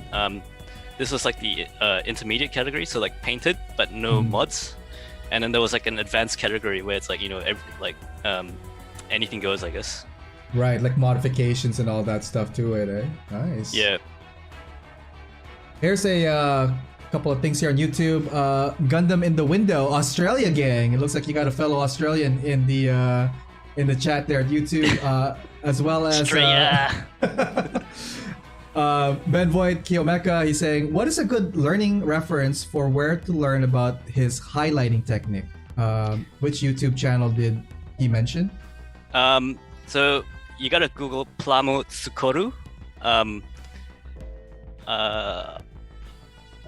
This was like the intermediate category, so like painted but no mods. And then there was like an advanced category where it's like anything goes, I guess. Right, like modifications and all that stuff to it, eh? Nice. Yeah. Here's a couple of things here on YouTube. Gundam in the Window, Australia gang. It looks like you got a fellow Australian in the chat there at YouTube, as well as Ben Voigt Kiyomeka. He's saying, what is a good learning reference for where to learn about his highlighting technique? Which YouTube channel did he mention? So you gotta Google Plamo Tsukoru.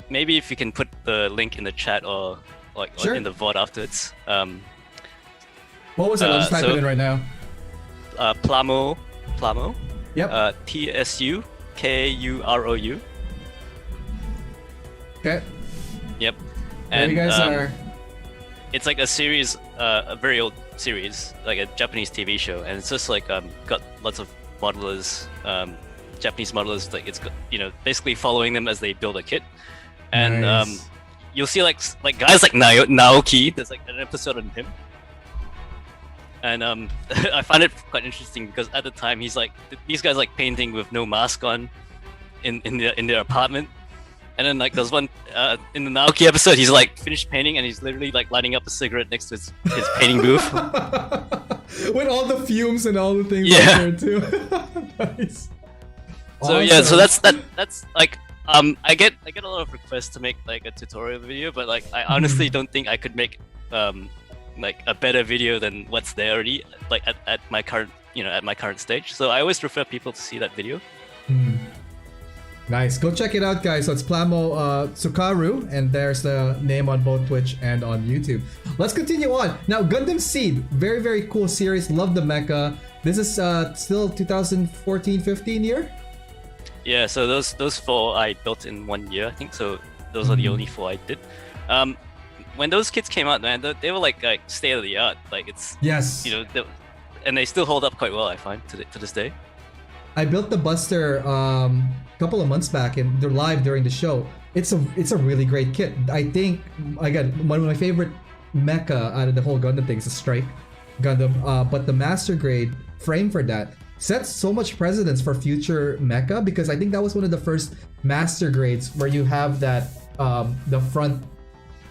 Maybe if you can put the link in the chat or like Sure. in the VOD afterwards. What was it? I'll just type it in right now. Plamo. Yep. TSUKUROU. Okay. Yep. There And you guys are. it's like a series, a very old series, like a Japanese TV show, and it's just like got lots of modelers, Japanese modelers. Like it's got, basically following them as they build a kit, and Nice. you'll see like guys like Naoki. There's like an episode on him, and I find it quite interesting because at the time he's like these guys like painting with no mask on in their apartment. And then like there's one in the Naoki episode, he's like finished painting and he's literally like lighting up a cigarette next to his painting booth. With all the fumes and all the things Yeah. out there too. Nice. So yeah, so that's like I get a lot of requests to make like a tutorial video, but like I honestly don't think I could make like a better video than what's there already, like at my current stage. So I always refer people to see that video. Nice. Go check it out, guys. So it's Plamo Tsukaru, and there's the name on both Twitch and on YouTube. Let's continue on. Now, Gundam Seed. Very, very cool series. Love the mecha. This is still 2014-15 year? Yeah, so those 4 I built in 1 year, I think. So those are the only 4 I did. When those kits came out, man, they were like state of the art. Like it's Yes. And they still hold up quite well, I find, to this day. I built the Buster a couple of months back, and they're live during the show. It's a really great kit. I think I got one of my favorite mecha out of the whole Gundam thing is a Strike Gundam, but the master grade frame for that sets so much precedence for future mecha, because I think that was one of the first master grades where you have that the front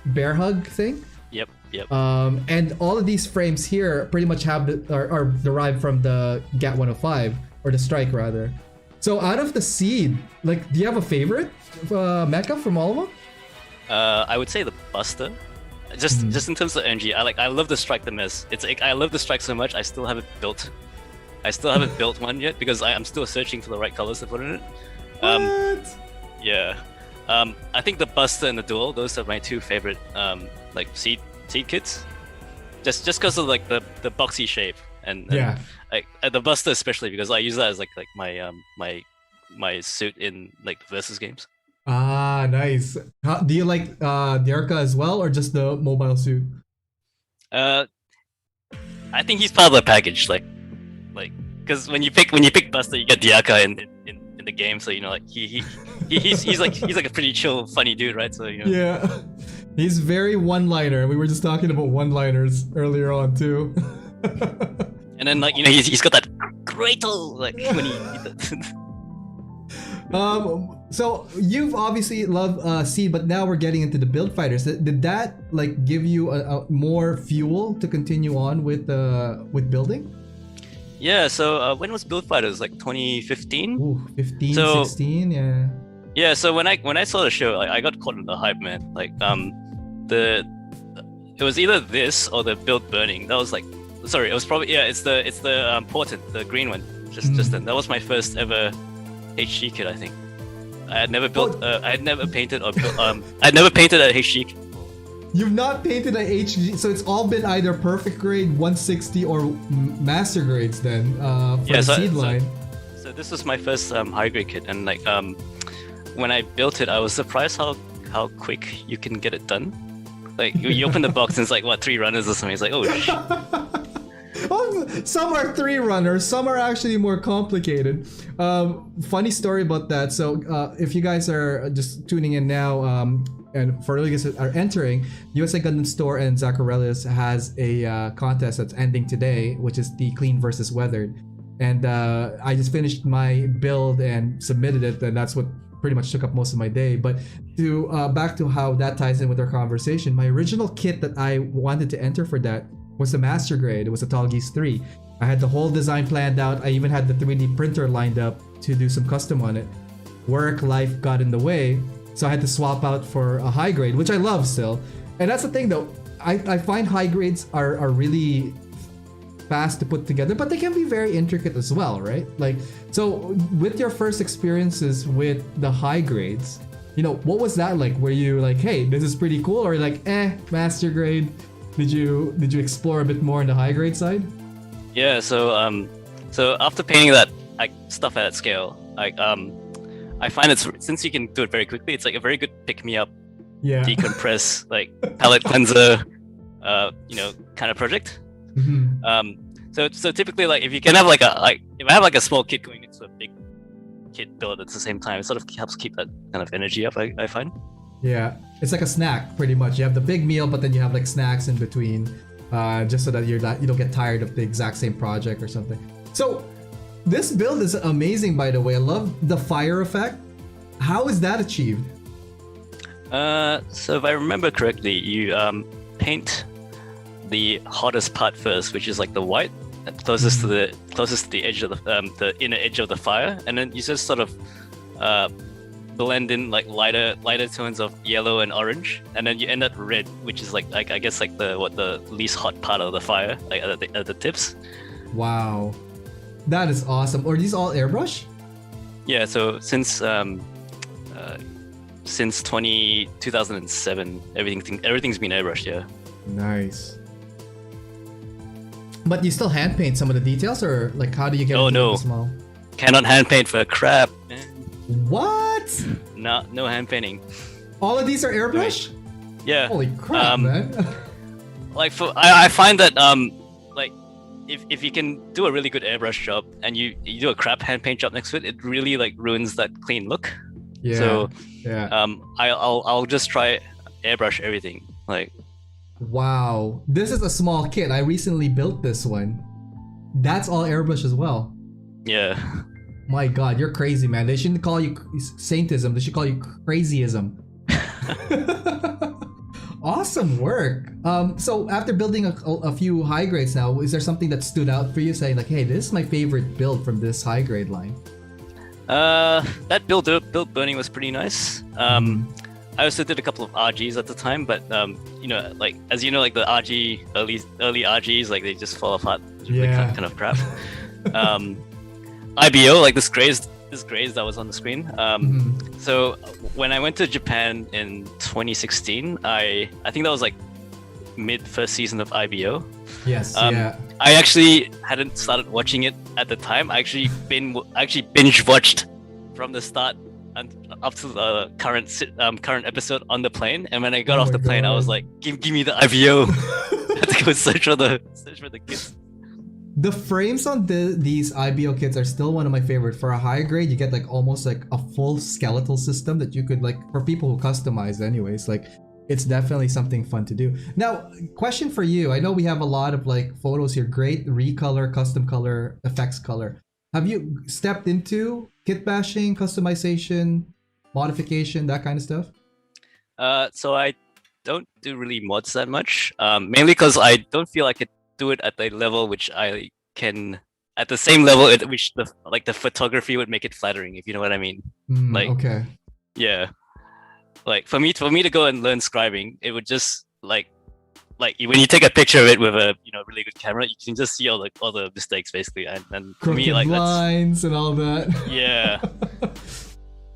bear hug thing. Yep. And all of these frames here pretty much are derived from the GAT 105, or the Strike rather. So out of the Seed, like, do you have a favorite mecha from all of them? I would say the Buster. just in terms of energy, I love the strike the mess. It's like I love the strike so much. I still haven't built one yet because I'm still searching for the right colors to put in it. What? Yeah. I think the Buster and the Duel, those are my two favorite like seed kits. Just because of like the boxy shape and Yeah. like the Buster especially because I use that as like my my suit in like versus games. Ah, nice. Do you like the EXRTA as well, or just the mobile suit? I think he's part of the package, like because when you pick Buster, you get the EXRTA in the game, so you know like he's like a pretty chill, funny dude, right? So you know. Yeah. He's very one-liner. We were just talking about one-liners earlier on too. And then like you know he's got that great like when he. So you've obviously loved Seed, but now we're getting into the build fighters. Did that like give you a more fuel to continue on with building? Yeah. So when was Build Fighters? Like 2015. Ooh, 15, So- 16, yeah. Yeah. So when I saw the show, I got caught in the hype, man. Like it was either this or the Build Burning. That was like, sorry, it was probably it's the Portent, the green one. Just then. That was my first ever HG kit, I think. I had never built. I had never painted or built. I'd never painted a HG kit. You've not painted a HG, so it's all been either perfect grade 160 or master grades then for Yeah, the Seed line. So this was my first high grade kit, and like when I built it, I was surprised how quick you can get it done. Like you open the box and it's like what 3 runners or something. It's like oh. Oh, some are 3 runners, some are actually more complicated. Funny story about that. So if you guys are just tuning in now, and for you guys that are entering, USA Gundam Store and Zacharelius has a contest that's ending today, which is the Clean versus Weathered. And I just finished my build and submitted it, and that's what pretty much took up most of my day. But to back to how that ties in with our conversation, my original kit that I wanted to enter for that was the master grade. It was a Tallgeese 3. I had the whole design planned out. I even had the 3D printer lined up to do some custom on it. Work, life got in the way, so I had to swap out for a high grade, which I love still. And that's the thing though, I find high grades are really fast to put together, but they can be very intricate as well, right? Like, so with your first experiences with the high grades, you know, what was that like? Were you like, hey, this is pretty cool, or like, master grade? Did you explore a bit more on the high grade side? Yeah, so after painting that stuff at that scale, I find it's since you can do it very quickly, it's like a very good pick me up, Yeah. decompress, like palette cleanser, kind of project. Mhm. So typically like if you can have if I have like a small kit going into a big kit build at the same time, it sort of helps keep that kind of energy up. I find. Yeah, it's like a snack pretty much. You have the big meal, but then you have like snacks in between, just so that you don't get tired of the exact same project or something. So this build is amazing, by the way. I love the fire effect. How is that achieved? So if I remember correctly, you paint the hottest part first, which is like the white, closest to the edge of the inner edge of the fire, and then you just sort of blend in like lighter tones of yellow and orange, and then you end at red, which is like I guess like the least hot part of the fire, like at the tips. Wow, that is awesome. Are these all airbrush? Yeah. So since 2007, everything's been airbrushed. Yeah. Nice. But you still hand paint some of the details, or like how do you get Oh, into no. the small? Cannot hand paint for crap, man. What? No hand painting. All of these are airbrush? Yeah. Holy crap, man! Like I find that like if you can do a really good airbrush job and you do a crap hand paint job next to it, it really like ruins that clean look. Yeah. So Yeah. I'll just try airbrush everything. Like Wow, this is a small kit. I recently built this one. That's all airbrush as well. yeah. My God, you're crazy, man. They shouldn't call you saintism. They should call you crazyism. Awesome work. So after building a few high grades now, is there something that stood out for you, saying like, hey, this is my favorite build from this high grade line? That build burning was pretty nice. I also did a couple of RGs at the time, but you know, like as you know, like the RG early RGs, like they just fall apart. It's really kind of crap. IBO, like this graze that was on the screen. So when I went to Japan in 2016, I think that was like mid first season of IBO. Yes. I actually hadn't started watching it at the time. I actually binge watched from the start and up to the current episode on the plane. And when I got off the plane, I was like, give me the IBO. I had to go search for the kids. The frames on these IBO kits are still one of my favorite. For a higher grade, you get like almost like a full skeletal system that you could like, for people who customize anyways, like it's definitely something fun to do. Now, question for you. I know we have a lot of like photos here. Great recolor, custom color, effects color. Have you stepped into kit bashing, customization, modification, that kind of stuff? So I don't do really mods that much, mainly because I don't feel I could do it at the level which I can, at the same level at which the photography would make it flattering, if you know what I mean. Okay. Yeah. Like for me to go and learn scribing, it would just like when you take a picture of it with a really good camera, you can just see all the mistakes basically, and for me like lines and all that. Yeah.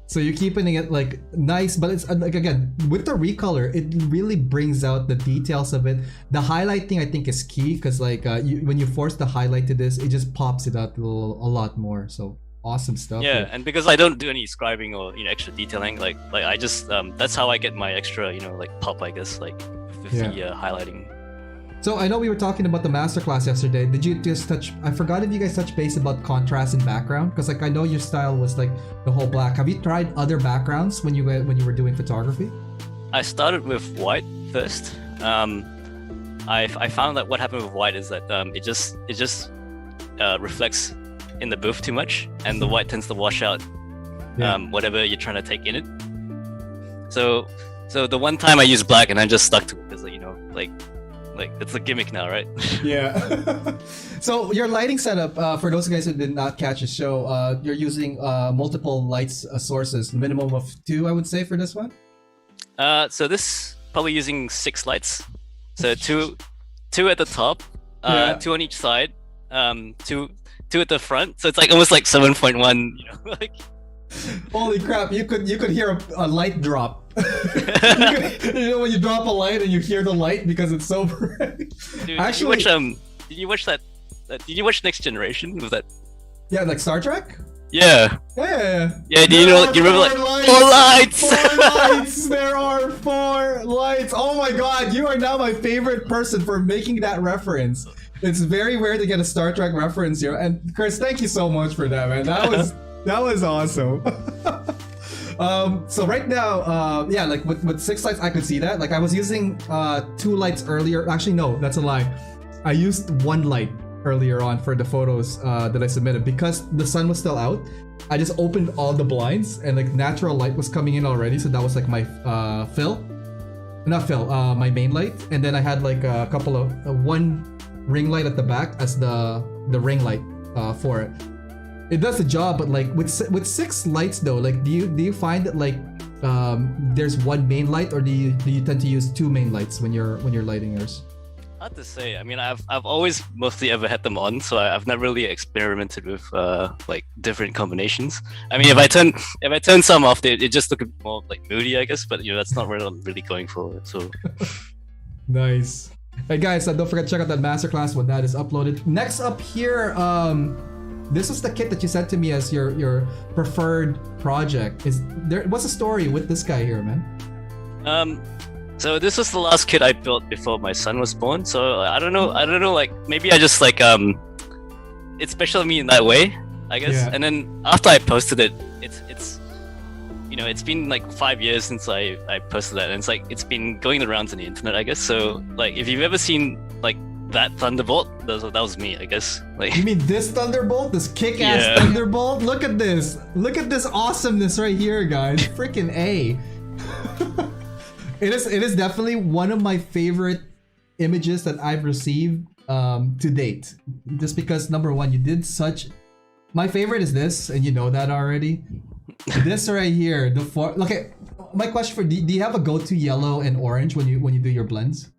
So you're keeping it like nice, but it's like, again, with the recolor, it really brings out the details of it. The highlighting I think is key, because like when you force the highlight to this, it just pops it out a lot more. So awesome stuff. Yeah, and because I don't do any scribing or extra detailing, like I just that's how I get my extra like pop, I guess, like with the highlighting. So I know we were talking about the masterclass yesterday. Did you just touch? I forgot if you guys touched base about contrast and background, because like I know your style was like the whole black. Have you tried other backgrounds when you were doing photography? I started with white first. I found that what happened with white is that it just reflects in the booth too much, and the white tends to wash out whatever you're trying to take in it. So the one time I used black and I just stuck to it because like it's a gimmick now, right? Yeah. So your lighting setup, for those guys who did not catch the show, you're using multiple lights sources, minimum of 2, I would say, for this one. So this probably using 6 lights. So two at the top, 2 on each side, 2 at the front. So it's like almost like 7.1, like. Holy crap! You could hear a light drop. When you drop a light and you hear the light because it's so bright. Dude, actually, did you watch that? Did you watch Next Generation? Was that? Yeah, like Star Trek. Yeah. Yeah. Yeah. Do you remember like 4 lights? 4 lights. There are 4 lights. Oh my God! You are now my favorite person for making that reference. It's very rare to get a Star Trek reference here, and Chris, thank you so much for that, man. That was awesome. So right now, like with 6 lights, I could see that. Like I was using 2 lights earlier. Actually, no, that's a lie. I used 1 light earlier on for the photos that I submitted because the sun was still out. I just opened all the blinds and like natural light was coming in already. So that was like my my main light. And then I had like a couple of 1 ring light at the back as the ring light for it. It does the job, but like with 6 lights though, like do you find that like there's 1 main light, or do you tend to use 2 main lights when you're lighting yours? Hard to say. I mean, I've always mostly ever had them on, so I've never really experimented with like different combinations. I mean, if I turn some off, it just look a bit more like moody, I guess. But that's not what I'm really going for. So nice. Hey guys, don't forget to check out that masterclass when that is uploaded. Next up here, this was the kit that you sent to me as your preferred project. What's the story with this guy here, man? So this was the last kit I built before my son was born. So I don't know, like maybe I just like it's special to me in that way, I guess. Yeah. And then after I posted it, it's it's been like 5 years since I posted that, and it's like it's been going around on the internet, I guess. So like if you've ever seen like that Thunderbolt, that was me, I guess. Like, you mean this Thunderbolt, this kick-ass Thunderbolt? Look at this awesomeness right here, guys. Freaking A. It is definitely one of my favorite images that I've received to date. Just because number one, you did such. My favorite is this, and you know that already. This right here, the four. Okay, my question for do you have a go-to yellow and orange when you do your blends?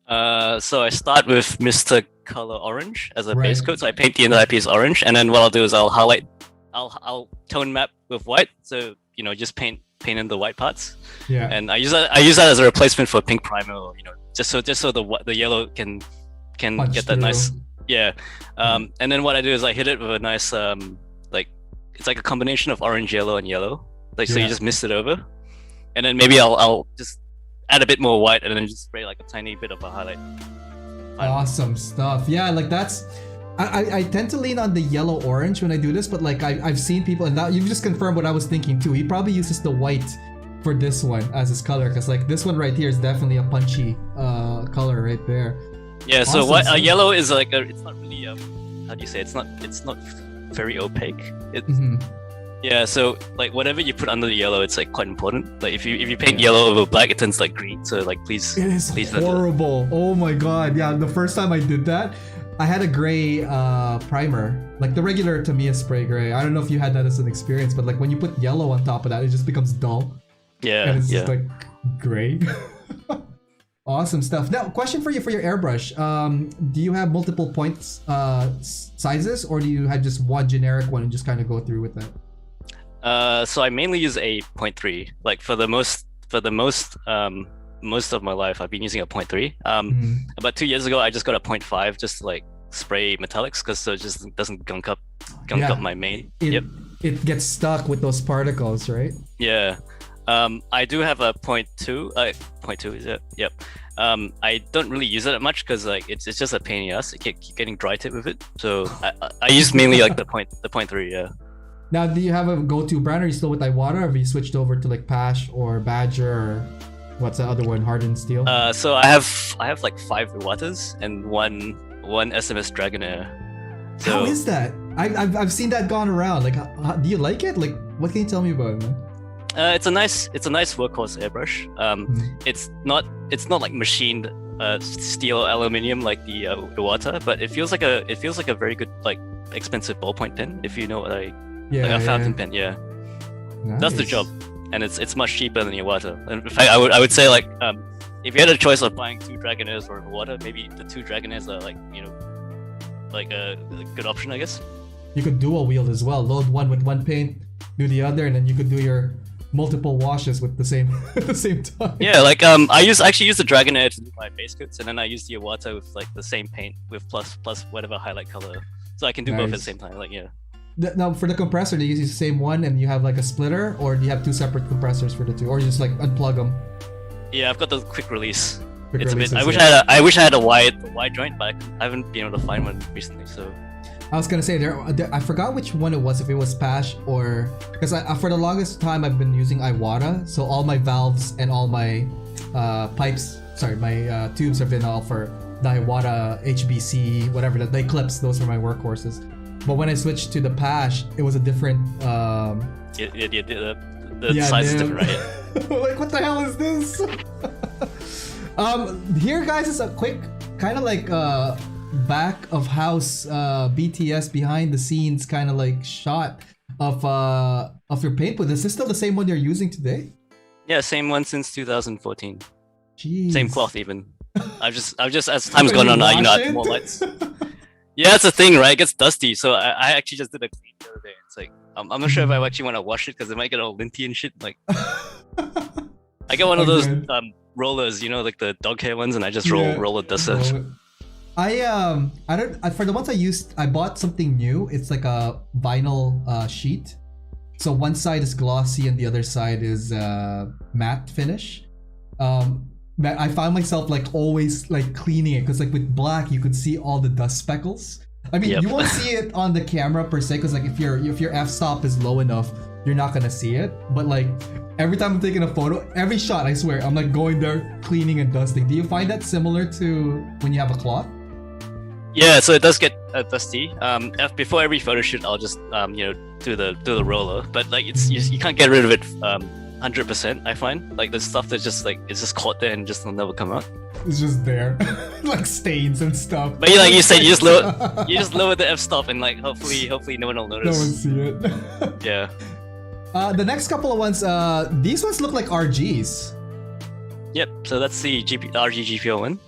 So I start with Mr. Color Orange as a Right. base coat. So I paint the entire piece orange, and then what I'll do is I'll highlight, I'll tone map with white. So just paint in the white parts. Yeah. And I use that as a replacement for pink primer. Or, just so the yellow can Punch get that through. nice. Yeah. And then what I do is I hit it with a nice it's like a combination of orange, yellow, and yellow. So you just mist it over, and then maybe I'll just add a bit more white, and then just spray like a tiny bit of a highlight. Awesome stuff. Yeah, like that's. I tend to lean on the yellow orange when I do this, but like I've seen people, and now you've just confirmed what I was thinking too. He probably uses the white for this one as his color, because like this one right here is definitely a punchy color right there. Yeah. Awesome So what stuff. yellow is like it's not really how do you say it's not very opaque. Yeah, so like whatever you put under the yellow, it's like quite important. Like if you paint yellow over black, it turns like green. So like please, It is please don't do that. horrible. Oh my god. Yeah, the first time I did that, I had a gray primer, like the regular Tamiya spray gray. I don't know if you had that as an experience, but like when you put yellow on top of that, it just becomes dull. Yeah, And it's yeah. just like gray. Awesome stuff. Now, question for you for your airbrush. Do you have multiple points sizes, or do you have just one generic one and just kind of go through with that? So I mainly use a 0.3. Like for the most of my life, I've been using a 0.3. About 2 years ago, I just got a 0.5 just to like spray metallics, because so it just doesn't gunk up my main. It gets stuck with those particles, right? Yeah. I do have a 0.2. 0.2 is it? Yep. I don't really use it that much because like it's just a pain in the ass. I keep getting dry tip with it. So I use mainly like the 0.3. Yeah. Now, do you have a go-to brand? Are you still with Iwata, or have you switched over to like Pash or Badger, or what's the other one, Hardened Steel? So I have like 5 Iwatas and one SMS Dragonair. So, How is that? I've seen that gone around. Like, do you like it? Like, what can you tell me about it, man? it's a nice workhorse airbrush. It's not like machined steel or aluminium like the Iwata, but it feels like a very good like expensive ballpoint pen, if you know what like a fountain pen. Yeah, that's the Nice. job, and it's much cheaper than Iwata. And in fact, I would say like if you had a choice of buying 2 Dragonairs or Iwata, maybe the 2 Dragonairs are like a good option, I guess. You could dual wield as well. Load one with one paint, do the other, and then you could do your multiple washes with the same at the same time. Yeah, like I actually use the Dragonair to do my base coats, and then I use the Iwata with like the same paint with plus whatever highlight color, so I can do both at the Nice. same time. Like Now, for the compressor, do you use the same one and you have like a splitter, or do you have 2 separate compressors for the two, or you just like unplug them? yeah, I've got the quick release. Quick It's a bit. releases, I wish yeah. I wish I had a wide joint, but I haven't been able to find one recently. So I was gonna say I forgot which one it was, if it was Pash or because for the longest time I've been using Iwata, so all my valves and all my my tubes have been all for the Iwata HBC, whatever the clips. Those are my workhorses. But when I switched to the Pash, it was a different. The size is different, right? Like, what the hell is this? Here, guys, is a quick kind of like back of house BTS behind the scenes kind of like shot of your paint booth. Is this still the same one you're using today? Yeah, same one since 2014. Jeez. Same cloth even. I've just as time's gone on, I Wash add it? more lights. Yeah, that's the thing, right? It gets dusty, so I actually just did a clean the other day. It's like I'm not sure if I actually want to wash it because it might get all linty and shit. Like I get one of those Okay. rollers, like the dog hair ones, and I just roll the dust out. I don't for the ones I used, I bought something new. It's like a vinyl sheet. So one side is glossy and the other side is matte finish. I found myself like always like cleaning it because like with black you could see all the dust speckles. I mean, Yep. you won't see it on the camera per se because like if your f-stop is low enough, you're not gonna see it. But like every time I'm taking a photo, every shot, I swear, I'm like going there cleaning and dusting. Do you find that similar to when you have a cloth? Yeah, so it does get dusty. Before every photo shoot, I'll just do the roller, but like you can't get rid of it 100%. I find like there's stuff that's just like it's just caught there and just will never come out. It's just there, like stains and stuff. But like you said, you just lower the f-stop and like hopefully no one will No one notice. see it. Yeah. The next couple of ones, these ones look like RGs. Yep. So that's the RG GPO one.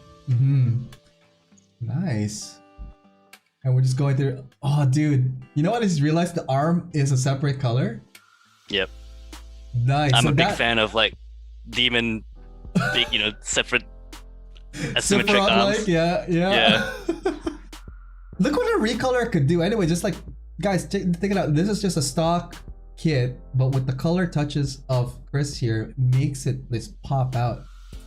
Nice. And we're just going through. Oh, dude. You know what? I just realized the arm is a separate color. Yep. Nice. I'm so a big fan of like demon, big, separate asymmetric arms. Yeah. Look what a recolor could do. Anyway, just like, guys, think it out. This is just a stock kit, but with the color touches of Chris here, makes it just pop out.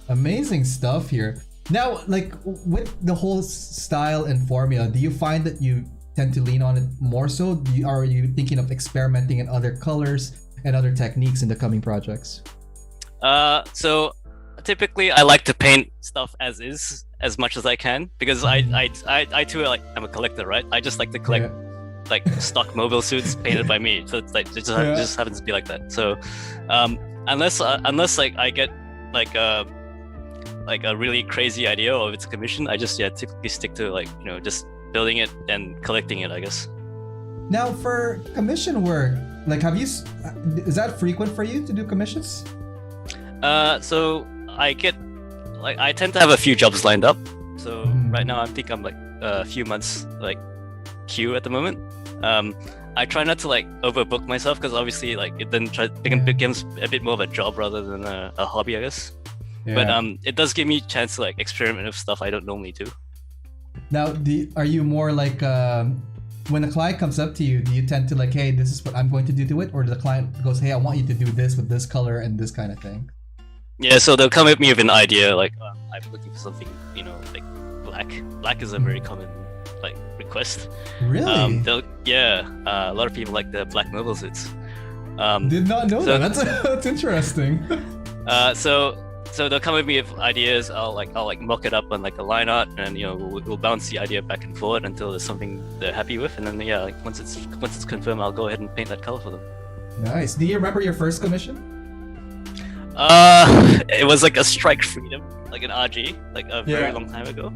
Amazing stuff here. Now, like with the whole style and formula, do you find that you tend to lean on it more so? Are you thinking of experimenting in other colors and other techniques in the coming projects? So typically I like to paint stuff as is as much as I can, because I too, like, I'm a collector, right? I just like to collect like stock mobile suits painted by me. So it's like it just happens to be like that. So unless like I get like a really crazy idea or if it's a commission, I just typically stick to like just building it and collecting it, I guess. Now for commission work, like is that frequent for you to do commissions? So I tend to have a few jobs lined up. So right now I think I'm like a few months like queue at the moment. I try not to like overbook myself, because obviously like it then becomes a bit more of a job rather than a hobby, I guess. But it does give me a chance to like experiment with stuff I don't normally do. Now, are you more like when a client comes up to you, do you tend to like, hey, this is what I'm going to do to it, or the client goes, hey, I want you to do this with this color and this kind of thing? Yeah, so they'll come at me with an idea like, I'm looking for something, like black. Black is a very common like request. Really? A lot of people like the black mobile suits. Did not know that. That's interesting. So they'll come with me with ideas. I'll mock it up on like a line art, and we'll bounce the idea back and forth until there's something they're happy with, and then like once it's confirmed, I'll go ahead and paint that color for them. Nice. Do you remember your first commission? It was like a Strike Freedom, like an RG, like a very long time ago.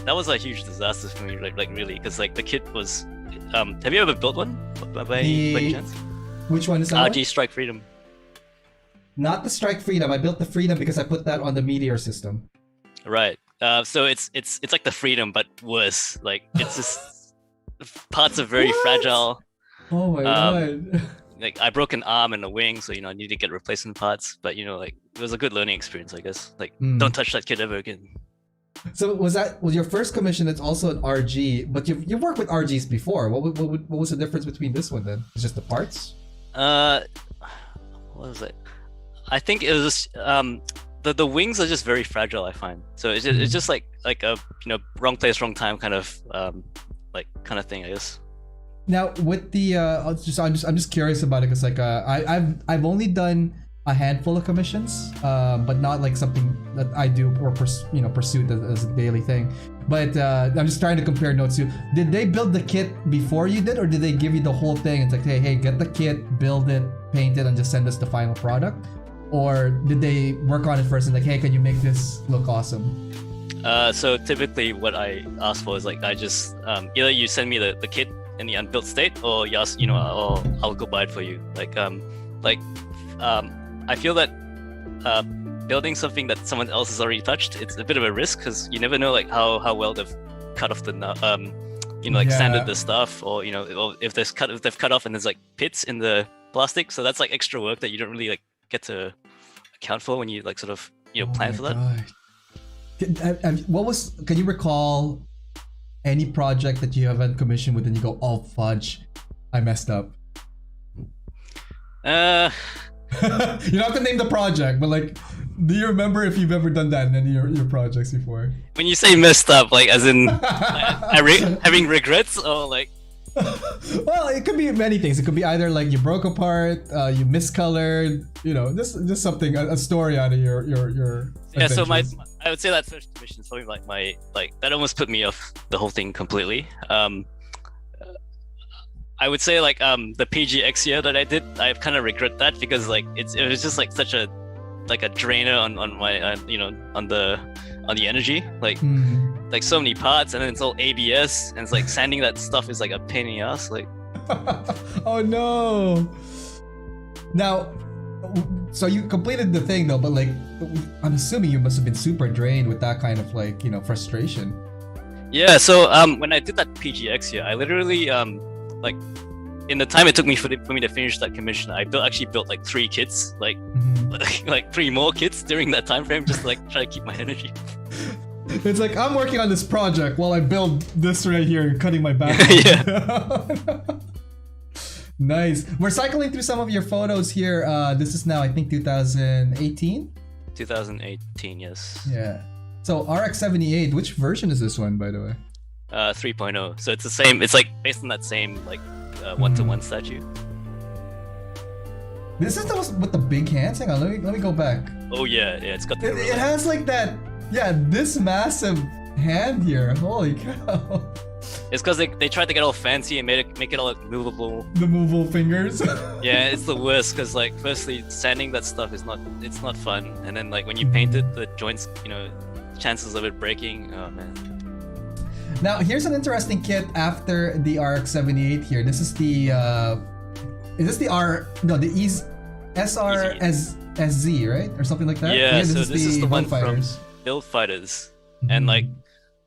That was a huge disaster for me, like really, because like the kit was. Have you ever built one by any chance? Which one is that? RG Strike Freedom. Not the Strike Freedom. I built the Freedom because I put that on the Meteor system. Right. So it's like the Freedom but worse. Like it's just parts are very fragile. Oh my god. Like I broke an arm and a wing, so I need to get replacement parts. But like it was a good learning experience, I guess. Like don't touch that kit ever again. So was your first commission? It's also an RG, but you've worked with RGs before. What was the difference between this one then? It's just the parts. What was it? I think it was just, the wings are just very fragile, I find. So it's just like a wrong place, wrong time kind of thing, I guess. Now with the I'm just curious about it, because like I've only done a handful of commissions, but not like something that I do or pursue as a daily thing. But I'm just trying to compare notes to. Did they build the kit before you did, or did they give you the whole thing? It's like, hey, get the kit, build it, paint it, and just send us the final product? Or did they work on it first and like, hey, can you make this look awesome? So typically what I ask for is like, I just either you send me the kit in the unbuilt state, or you ask, or I'll go buy it for you. I feel that building something that someone else has already touched, it's a bit of a risk, because you never know like how well they've cut off the sanded the stuff, or or if they've cut off and there's like pits in the plastic, so that's like extra work that you don't really like get to account for when you like sort of plan for that. Can you recall any project that you haven't commissioned with and you go, oh fudge, I messed up? You don't have to name the project, but like, do you remember if you've ever done that in any of your projects before? When you say messed up, like as in having regrets, or like? Well, it could be many things. It could be either like you broke apart, you miscolored, just something, a story out of your yeah. So I would say that first commission is probably like that almost put me off the whole thing completely. I would say like the PGX here that I did, I kind of regret that, because like it was just like such a drainer on my on the energy, like so many parts, and then it's all ABS, and it's like sanding that stuff is like a pain in the ass, like. Oh no. Now, so you completed the thing though, but like, I'm assuming you must have been super drained with that kind of like, frustration. Yeah, so when I did that PGX here, I literally like in the time it took me for me to finish that commission, I actually built like 3 kits, like like 3 more kits during that time frame, just to, like try to keep my energy. It's like I'm working on this project while I build this right here, cutting my back. Yeah. Nice. We're cycling through some of your photos here. This is now, I think, 2018? 2018, yes. Yeah. So RX-78, which version is this one, by the way? 3.0. So it's the same. It's like based on that same like one-to-one statue. This is the one with the big hands. Hang on, let me go back. Oh yeah, it's got the. It has like that. Yeah, this massive hand here. Holy cow. It's because they tried to get all fancy and make it all like movable. The movable fingers. Yeah, it's the worst because like firstly sanding that stuff is not fun, and then like when you paint it, the joints, chances of it breaking. Oh man. Now here's an interesting kit after the RX-78 here. This is the is this the SRSZ, right, or something like that? Yeah, so this is the one Fighters. from Build Fighters, and like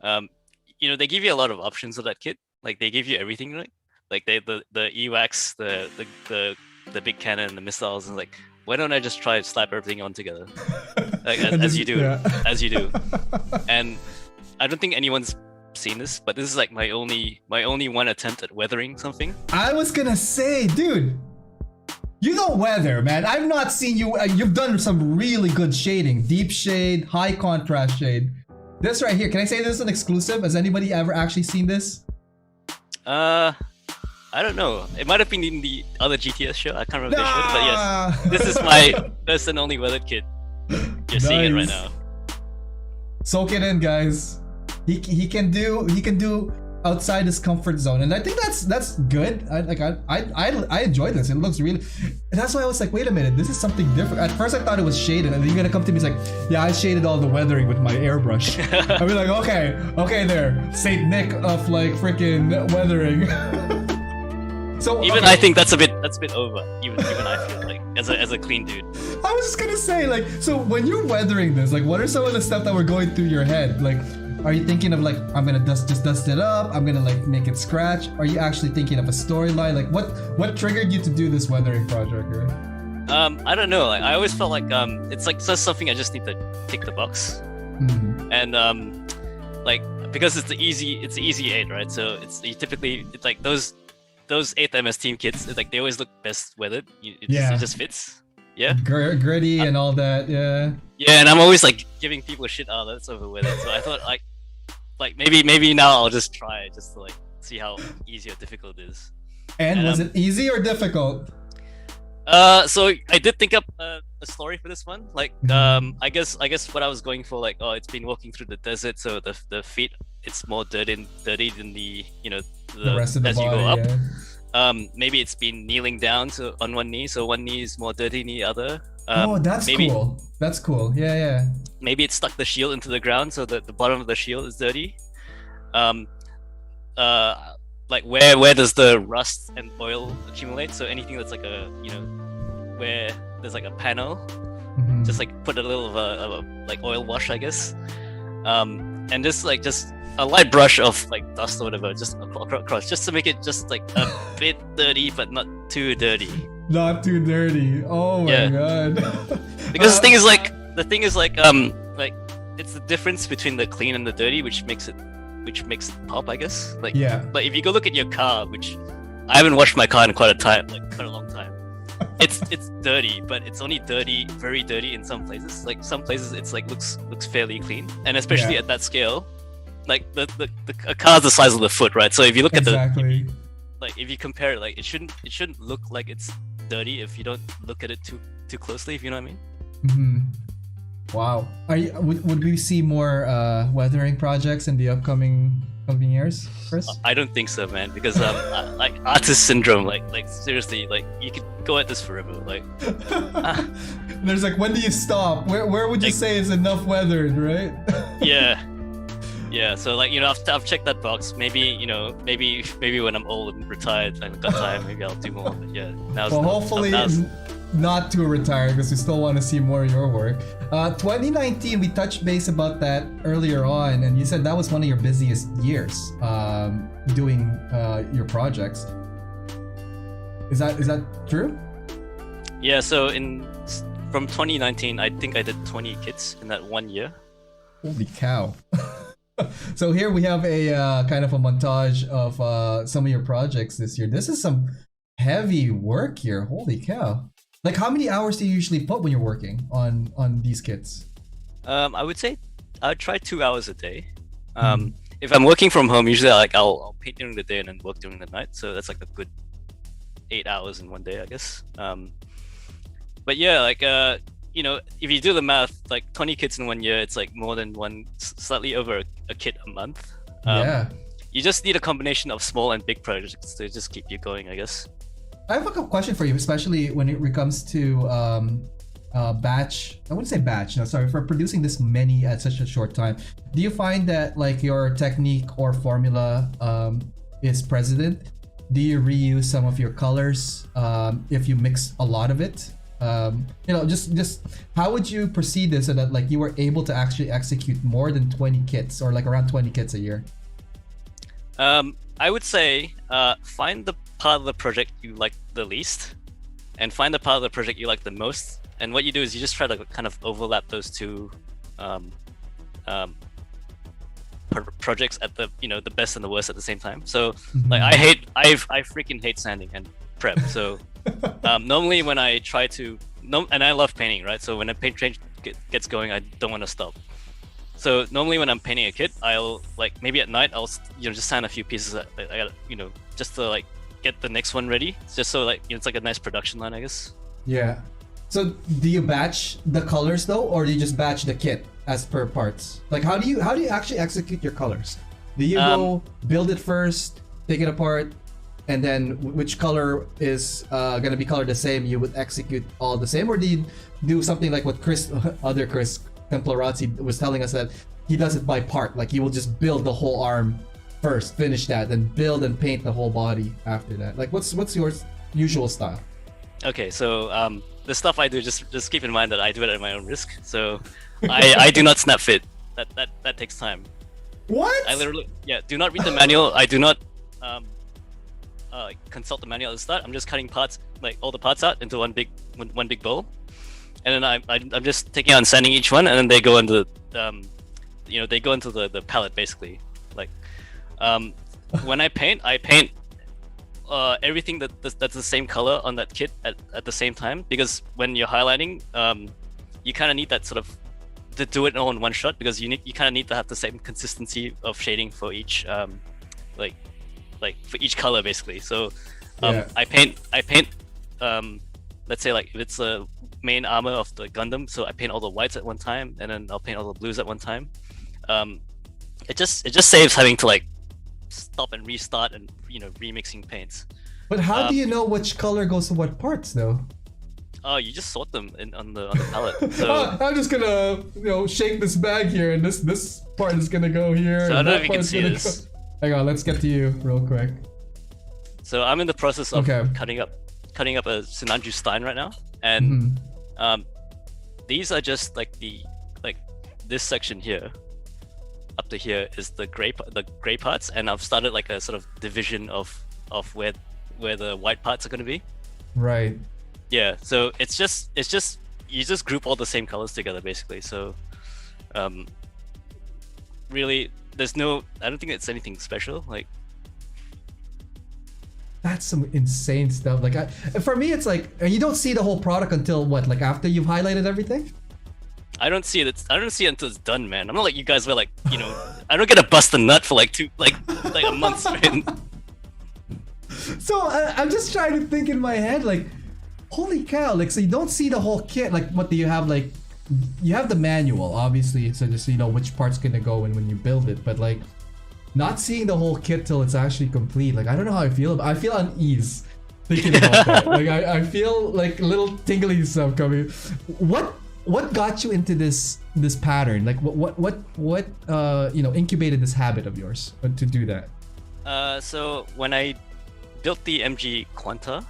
they give you a lot of options of that kit. Like they give you everything, right? Like the EWACs, the big cannon, the missiles, and like, why don't I just try to slap everything on together, like as you do, as you do. And I don't think anyone's seen this, but this is like my only one attempt at weathering something. I was gonna say, dude, you don't weather, man. I've not seen you. You've done some really good shading, deep shade, high contrast shade. This right here, can I say this is an exclusive? Has anybody ever actually seen this? I don't know. It might have been in the other GTS show. I can't remember the show, but yes, this is my first and only weathered kit. You're seeing it right now. Soak it in, guys. He can do outside his comfort zone, and I think that's good. I enjoy this. It looks really. That's why I was like, wait a minute, this is something different. At first I thought it was shaded, and then you're gonna come to me and like, yeah, I shaded all the weathering with my airbrush. I'll be like, okay, there, Saint Nick of like freaking weathering. So even I think that's a bit over. Even I feel like as a clean dude. I was just gonna say, like, so when you're weathering this, like, what are some of the stuff that were going through your head? Like, are you thinking of like, I'm gonna dust it up, I'm gonna like make it scratch? Are you actually thinking of a storyline? Like, what triggered you to do this weathering project? I don't know. Like, I always felt like it's like just something I just need to tick the box. And like, because it's the easy 8, right? So it's like those 8th MS team kits, like they always look best weathered. It just fits. Yeah. Gritty and all that. Yeah. Yeah, and I'm always like giving people shit. Oh, that's over weathered. So I thought like maybe now I'll just try just to like see how easy or difficult it is. And was it easy or difficult? So I did think up a story for this one. Like, I guess what I was going for, like, it's been walking through the desert, so the feet, it's more dirty than the rest of the as body, you go up. Yeah. Maybe it's been kneeling down on one knee, so one knee is more dirty than the other. That's cool. That's cool. Yeah. Maybe it stuck the shield into the ground, so that the bottom of the shield is dirty. Like where does the rust and oil accumulate? So anything that's like where there's like a panel, just like put a little of a like oil wash, I guess. And just a light brush of like dust or whatever, just across, just to make it just like a bit dirty, but not too dirty. Not too dirty. Oh my god. Because the thing is like it's the difference between the clean and the dirty, which makes it pop, I guess. Like, but if you go look at your car, which I haven't washed my car in quite a long time. It's dirty, but it's only dirty, very dirty in some places. Like some places it's like looks fairly clean, and especially at that scale, like a car's the size of the foot, right? So if you look at if you compare it, like it shouldn't look like it's dirty if you don't look at it too closely, if you know what I mean. Wow. Would we see more weathering projects in the upcoming years, Chris? I don't think so, man. Because like artist syndrome, like seriously, like you could go at this forever. Like, there's like, when do you stop? Where would you say is enough weathered, right? Yeah. So like I've checked that box. Maybe maybe when I'm old and retired and I've got time, maybe I'll do more. But yeah, hopefully not too retired because we still want to see more of your work. 2019, we touched base about that earlier on, and you said that was one of your busiest years doing your projects. Is that true? Yeah. So from 2019, I think I did 20 kits in that 1 year. Holy cow! So here we have a kind of a montage of some of your projects this year. This is some heavy work here. Holy cow! Like, how many hours do you usually put when you're working on these kits? I would say I'd try 2 hours a day. If I'm working from home, usually I'll paint during the day and then work during the night. So that's like a good 8 hours in 1 day, I guess. But yeah, like you know, if you do the math, like 20 kits in 1 year, it's like more than slightly over a kit a month. Yeah. You just need a combination of small and big projects to just keep you going, I guess. I have a question for you, especially when it comes to batch. I wouldn't say batch. No, sorry, for producing this many at such a short time. Do you find that like your technique or formula is precedent? Do you reuse some of your colors if you mix a lot of it? You know, just how would you proceed this so that like you were able to actually execute more than 20 kits or like around 20 kits a year? I would say find the part of the project you like the least and find the part of the project you like the most, and what you do is you just try to kind of overlap those two projects at the, you know, the best and the worst at the same time. So like I freaking hate sanding and prep. So normally when I try to and I love painting, right? So when a paint change gets going, I don't want to stop. So normally when I'm painting a kit, I'll like maybe at night I'll, you know, just sand a few pieces I got, you know, just to like get the next one ready, just so like, you know, it's like a nice production line, I guess. Yeah. So do you batch the colors though, or do you just batch the kit as per parts? Like how do you actually execute your colors? Do you go build it first, take it apart, and then which color is gonna be colored the same, you would execute all the same? Or do you do something like what Chris Templorazzi was telling us, that he does it by part? Like he will just build the whole arm first, finish that, then build and paint the whole body after that. Like what's your usual style? Okay, so the stuff I do, just keep in mind that I do it at my own risk. So I do not snap fit. That takes time. What? I literally, yeah, do not read the manual. I do not consult the manual at the start. I'm just cutting parts, like all the parts out into one big bowl, and then I'm just taking out and sanding each one, and then they go into you know, they go into the palette basically. Like when I paint everything that's the same color on that kit at the same time, because when you're highlighting, you kind of need that sort of to do it all in one shot, because you kind of need to have the same consistency of shading for each like for each color basically. So I paint let's say like if it's the main armor of the Gundam, so I paint all the whites at one time, and then I'll paint all the blues at one time. It just saves having to like stop and restart and, you know, remixing paints. But how do you know which color goes to what parts though? Oh, you just sort them on the palette. So I'm just gonna, you know, shake this bag here, and this part is gonna go here. So I and don't know that if you can part's see gonna this. go- Hang on, let's get to you real quick. So I'm in the process of Okay. cutting up a Sinanju Stein right now, and these are just like this section here up to here is the gray parts, and I've started like a sort of division of where the white parts are going to be. Right. Yeah, so it's just you just group all the same colors together basically. So really I don't think it's anything special. Like, That's some insane stuff. Like for me, it's like, and you don't see the whole product until what? Like after you've highlighted everything? I don't see it until it's done, man. I'm not like you guys were like, you know, I don't get to bust a nut for like a month straight. So I'm just trying to think in my head, like, holy cow! Like, so you don't see the whole kit. Like, what do you have? Like, you have the manual, obviously, so just so you know which part's gonna go in when you build it. But like, not seeing the whole kit till it's actually complete. Like, I don't know how I feel. I feel unease thinking about that. Like, I feel like little tingly stuff coming. What got you into this pattern? Like, what you know, incubated this habit of yours to do that? So when I built the MG Quanta,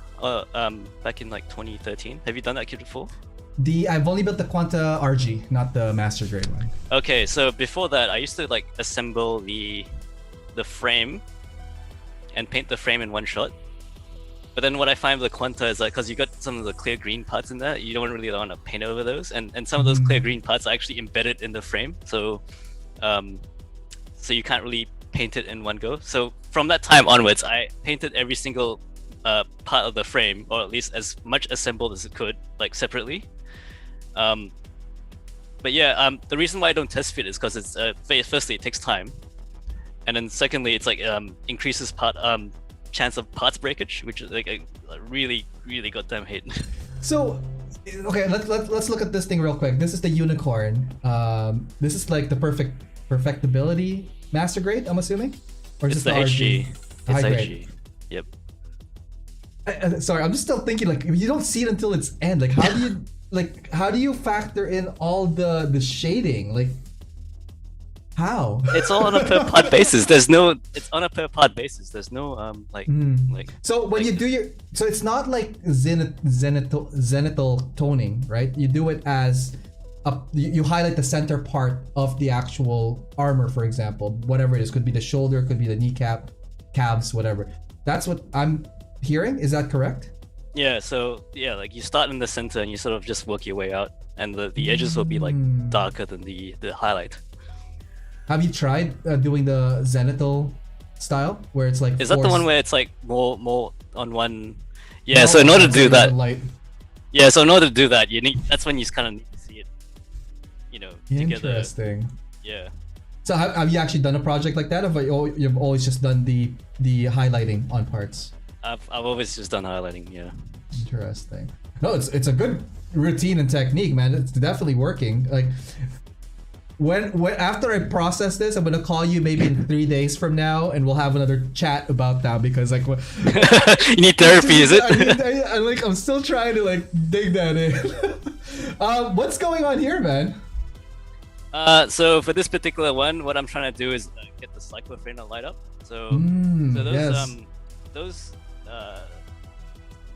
back in like 2013. Have you done that kit before? I've only built the Quanta RG, not the master grade one. Okay, so before that, I used to like assemble the frame and paint the frame in one shot. But then what I find with the Quanta is like, because you got some of the clear green parts in there, you don't really want to paint over those, and some of those clear green parts are actually embedded in the frame, so you can't really paint it in one go. So from that time onwards, I painted every single part of the frame, or at least as much assembled as it could, like separately. But yeah, the reason why I don't test fit is because it's firstly it takes time, and then secondly it's like increases chance of parts breakage, which is like a really goddamn hate. So, okay, let's look at this thing real quick. This is the unicorn. This is like the perfectibility master grade, I'm assuming, or it's just the RG? HG. It's HG. Yep. Sorry, I'm just still thinking like you don't see it until its end. Like how do you factor in all the shading? Like how? It's all on a per part basis. It's on a per part basis. There's no like. So when you do so it's not like zenithal toning, right? You do it as you highlight the center part of the actual armor, for example, whatever it is. Could be the shoulder, could be the kneecap, calves, whatever. That's what I'm hearing. Is that correct? Yeah, so yeah, like you start in the center and you sort of just work your way out, and the edges will be like darker than the highlight. Have you tried doing the zenithal style where it's like? Is that the one where it's like more on one? Yeah. So in order to do that, yeah. So in order to do that, that's when you kind of need to see it, together. Interesting. Yeah. So have you actually done a project like that, or you've always just done the highlighting on parts? I've always just done highlighting. Yeah. Interesting. No, it's a good routine and technique, man. It's definitely working. Like when after I process this, I'm gonna call you maybe in 3 days from now, and we'll have another chat about that, because like you need therapy, is it? I'm still trying to like dig that in. What's going on here, man? So for this particular one, what I'm trying to do is get the cycloframe to light up. So those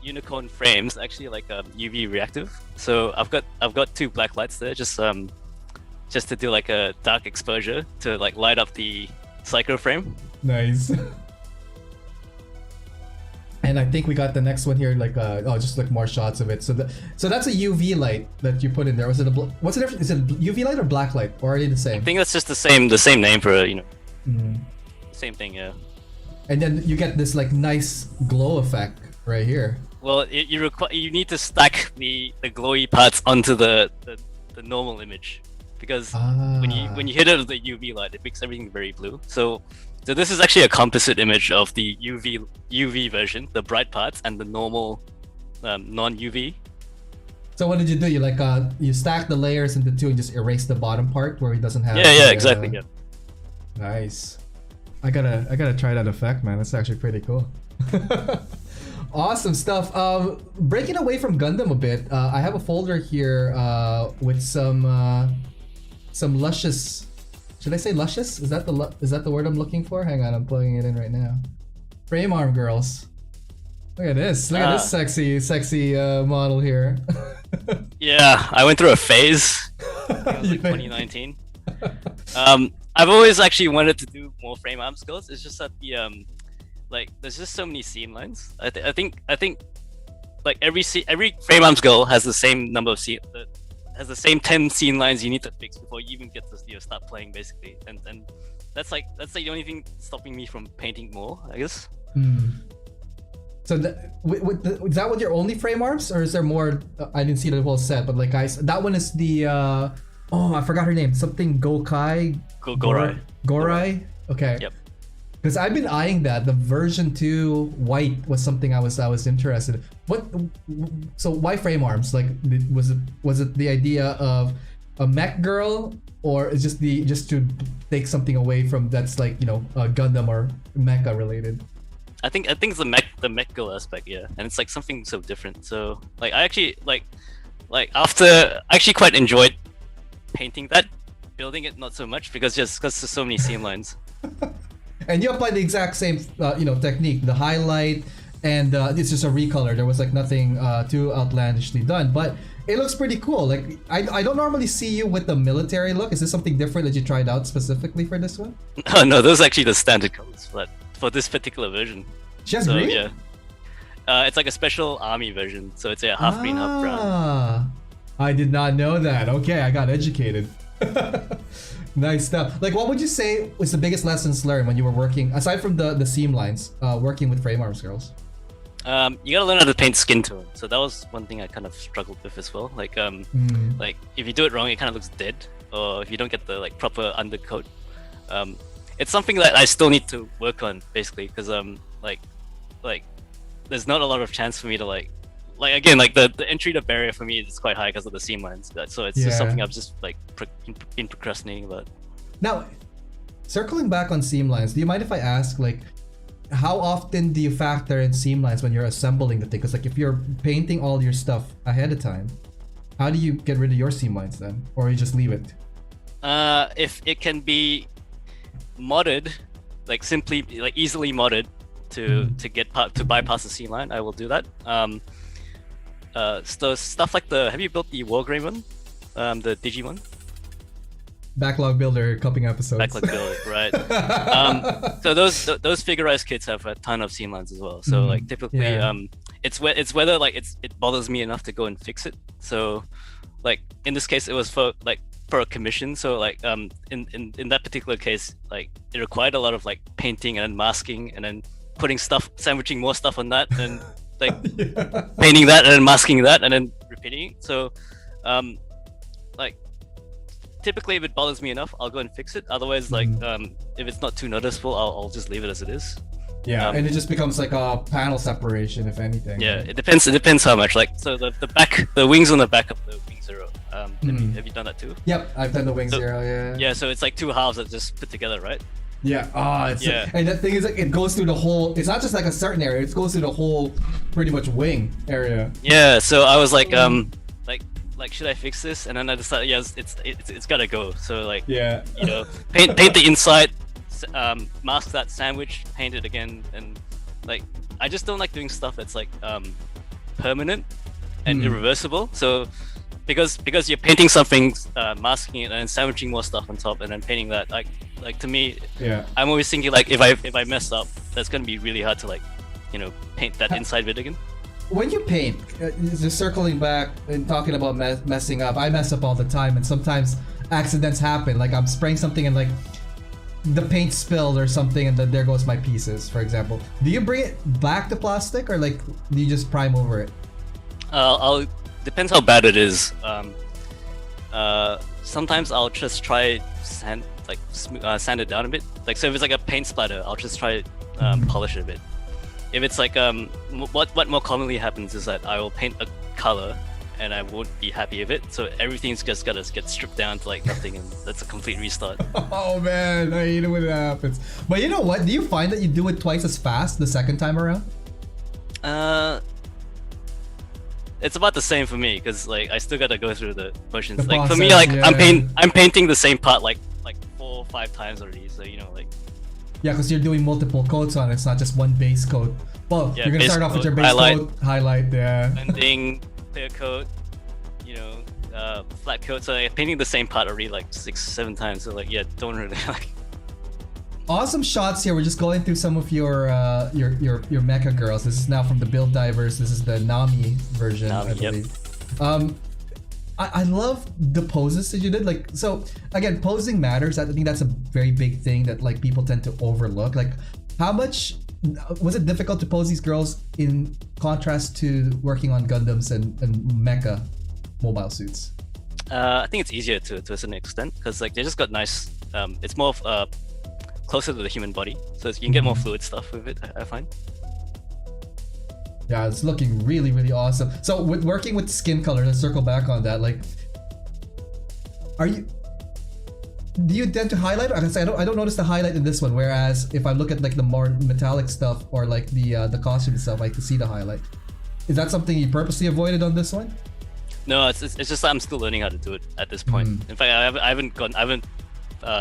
unicorn frames actually like UV reactive. So I've got 2 black lights there, just to do like a dark exposure to like light up the cycloframe. Nice. And I think we got the next one here, like just like more shots of it. So that's a UV light that you put in there. Was it what's the difference? Is it UV light or black light, or are they the same? I think that's just the same name for same thing, yeah. And then you get this like nice glow effect right here. Well, you need to stack the glowy parts onto the normal image, because when you hit it with the UV light, it makes everything very blue. So this is actually a composite image of the UV version, the bright parts, and the normal non-UV. So what did you do? You like you stack the layers into 2 and just erase the bottom part where it doesn't have. Yeah, exactly. Yeah. Nice. I gotta try that effect, man. That's actually pretty cool. Awesome stuff. Breaking away from Gundam a bit, I have a folder here with some luscious. Should I say luscious? Is that the word I'm looking for? Hang on, I'm plugging it in right now. Frame arm girls. Look at this. Look at this sexy model here. Yeah, I went through a phase. It was like 2019. I've always actually wanted to do more frame arm skills. It's just that the there's just so many seam lines. I think like every frame arms girl has the same number of has the same 10 scene lines you need to fix before you even get to start playing, basically. And that's the only thing stopping me from painting more, I guess. So is that what your only frame arms, or is there more? I didn't see the whole set, but like guys, that one is the I forgot her name. Something Gokai. Gorai. Okay. Yep. Because I've been eyeing that. The version 2 white was something I was interested in. So why frame arms? Like, was it the idea of a mech girl, or is just to take something away from that's like Gundam or mecha related? I think it's the mech girl aspect, yeah, and it's like something so different. So like I actually I actually quite enjoyed painting that, building it not so much, because there's so many seam lines. And you apply the exact same technique, the highlight and it's just a recolor. There was like nothing too outlandishly done, but it looks pretty cool. Like I don't normally see you with the military look. Is this something different that you tried out specifically for this one? Oh no, those are actually the standard colors, but for this particular version. She has green? Yeah. It's like a special army version, so it's a half green, half brown. I did not know that. Okay, I got educated. Nice stuff. Like, what would you say was the biggest lessons learned when you were working, aside from the seam lines, working with frame arms girls? You gotta learn how to paint skin tone. So that was one thing I kind of struggled with as well. Like, like if you do it wrong, it kind of looks dead, or if you don't get the like proper undercoat. It's something that I still need to work on, basically, because like there's not a lot of chance for me to like again, like the entry to barrier for me is quite high because of the seam lines. So it's just something I've just like been procrastinating about. Now, circling back on seam lines, do you mind if I ask, like, how often do you factor in seam lines when you're assembling the thing? Because like if you're painting all your stuff ahead of time, how do you get rid of your seam lines then, or you just leave it? If it can be modded, like simply like easily modded to bypass the seam line, I will do that. So stuff like have you built the Wargrain one? The Digi one? Backlog builder cupping episodes. Backlog builder, right. So those figurized kits have a ton of seam lines as well. So like typically it's whether like it bothers me enough to go and fix it. So like in this case it was for a commission. So like in that particular case, like it required a lot of like painting and then masking and then putting stuff, sandwiching more stuff on that, and like painting that and then masking that and then repeating it. So like typically if it bothers me enough, I'll go and fix it. Otherwise, like if it's not too noticeable, I'll just leave it as it is. Yeah, and it just becomes like a panel separation, if anything. Yeah, it depends how much. Like so the wings on the back of the Wing Zero. Have you done that too? Yep, I've done the Wing Zero. Yeah. Yeah, so it's like two halves that just put together, right? Yeah. And the thing is, like, it goes through the whole. It's not just like a certain area. It goes through the whole, pretty much wing area. Yeah. So I was like, like should I fix this? And then I decided, it's gotta go. So like, you know, paint the inside, mask that sandwich, paint it again, and like I just don't like doing stuff that's like permanent and irreversible. So because you're painting something, masking it, and then sandwiching more stuff on top, and then painting that, like to me, I'm always thinking like if I mess up, that's gonna be really hard to like, you know, paint that inside bit again. When you paint, just circling back and talking about messing up, I mess up all the time, and sometimes accidents happen. Like I'm spraying something and like the paint spilled or something, and then there goes my pieces, for example. Do you bring it back to plastic, or like do you just prime over it? Depends how bad it is. Sometimes I'll just try sand it down a bit. Like so, if it's like a paint splatter, I'll just try polish it a bit. If it's like what more commonly happens is that I will paint a color and I won't be happy with it, so everything's just gotta get stripped down to like nothing, and that's a complete restart. Oh man, I hate it when it happens. But you know what? Do you find that you do it twice as fast the second time around? It's about the same for me, because like I still gotta go through the motions. The like process, for me, like yeah. I'm painting the same part like 4 or 5 times already. So you know, like yeah, because you're doing multiple coats on it. It's not just one base coat. Well, you're gonna start off with your base coat, highlight, blending, clear coat, you know, flat coat. So I'm painting the same part already like 6-7 times. So like yeah, don't really like. Awesome shots here. We're just going through some of your mecha girls. This is now from the Build Divers. This is the Nami version, I believe. Yep. I love the poses that you did. Like, so again, posing matters. I think that's a very big thing that like people tend to overlook. Like, how much was it difficult to pose these girls in contrast to working on Gundams and mecha mobile suits? I think it's easier to a certain extent, because like they just got nice. It's more closer to the human body, so you can get more fluid stuff with it, I find. Yeah, it's looking really, really awesome. So with working with skin color, let's circle back on that. Like, do you tend to highlight? I don't notice the highlight in this one. Whereas if I look at like the more metallic stuff or like the costume stuff, I can see the highlight. Is that something you purposely avoided on this one? No, it's just that I'm still learning how to do it at this point. In fact, I haven't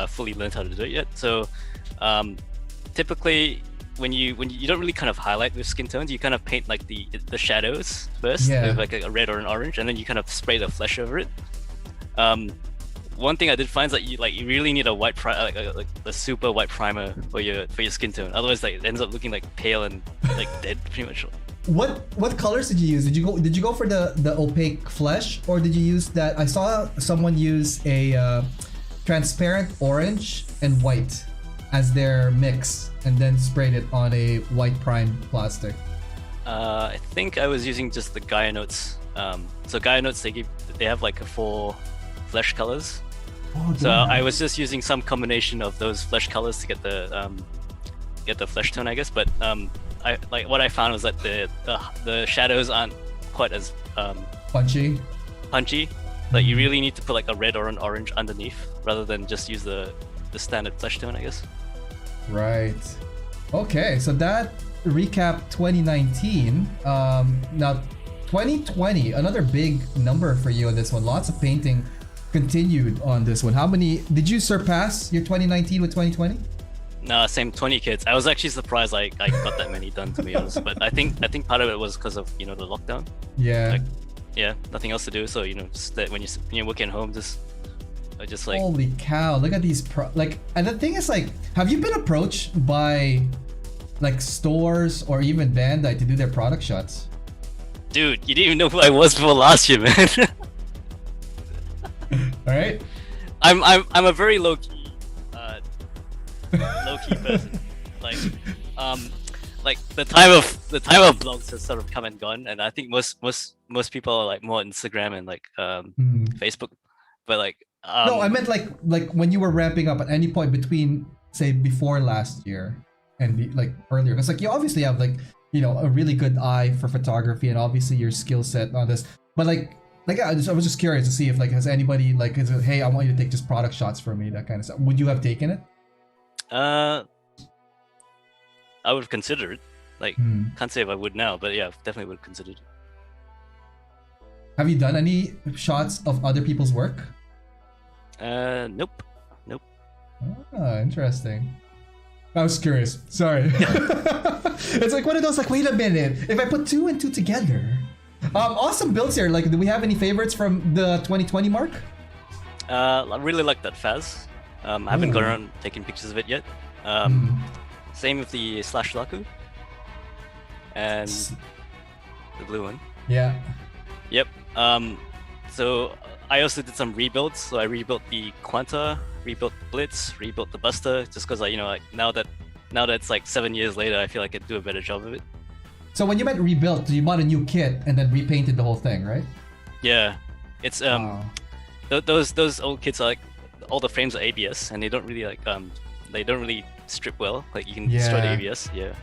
fully learned how to do it yet. So typically you don't really kind of highlight with skin tones, you kind of paint like the shadows first with like a red or an orange, and then you kind of spray the flesh over it. One thing I did find is that you really need a white like a super white primer for your skin tone. Otherwise, like it ends up looking like pale and like dead pretty much. What colors did you use? Did you go for the opaque flesh, or did you use that? I saw someone use a transparent orange and white as their mix, and then sprayed it on a white primed plastic. I think I was using just the Gaia Notes. So Gaia Notes, they have like 4 flesh colors. Oh, so I was just using some combination of those flesh colors to get the flesh tone, I guess. But what I found was that the shadows aren't quite as punchy. Like you really need to put like a red or an orange underneath rather than just use the standard flesh tone, I guess. Right. Okay, so that recap 2019. Now 2020, another big number for you on this one. Lots of painting continued on this one. How many did you surpass your 2019 with 2020? No, same 20 kids. I was actually surprised I got that many done, to be honest. But I think part of it was because of the lockdown. Yeah. Like, yeah, nothing else to do. So just that when you're working at home, just like. Holy cow! Look at these and the thing is, like, have you been approached by like stores or even Bandai to do their product shots? Dude, you didn't even know who I was before last year, man. All right. I'm a very low key person. Like the time of blogs has sort of come and gone, and I think most people are like more on Instagram and like Facebook, but like no, I meant like when you were ramping up at any point between, say, before last year and like earlier, because like you obviously have like a really good eye for photography and obviously your skill set on this, but like I was just curious to see if like has anybody like is it, hey, I want you to take just product shots for me, that kind of stuff. Would you have taken it? I would consider it. Like, can't say if I would now, but yeah, definitely would consider it. Have you done any shots of other people's work? Nope. Ah, interesting. I was curious. Sorry. It's like one of those like, wait a minute, if I put 2 and 2 together. Awesome builds here. Like, do we have any favorites from the 2020 mark? I really like that Faz. I haven't gone around taking pictures of it yet. Same with the Slash Laku. And the blue one. Yeah. Yep. So I also did some rebuilds. So I rebuilt the Quanta, rebuilt Blitz, rebuilt the Buster, just because like now that it's like 7 years later, I feel like I could do a better job of it. So when you meant rebuilt, you bought a new kit and then repainted the whole thing, right? Yeah. It's those old kits are like all the frames are ABS and they don't really like they don't really strip well. Like you can destroy the ABS. Yeah.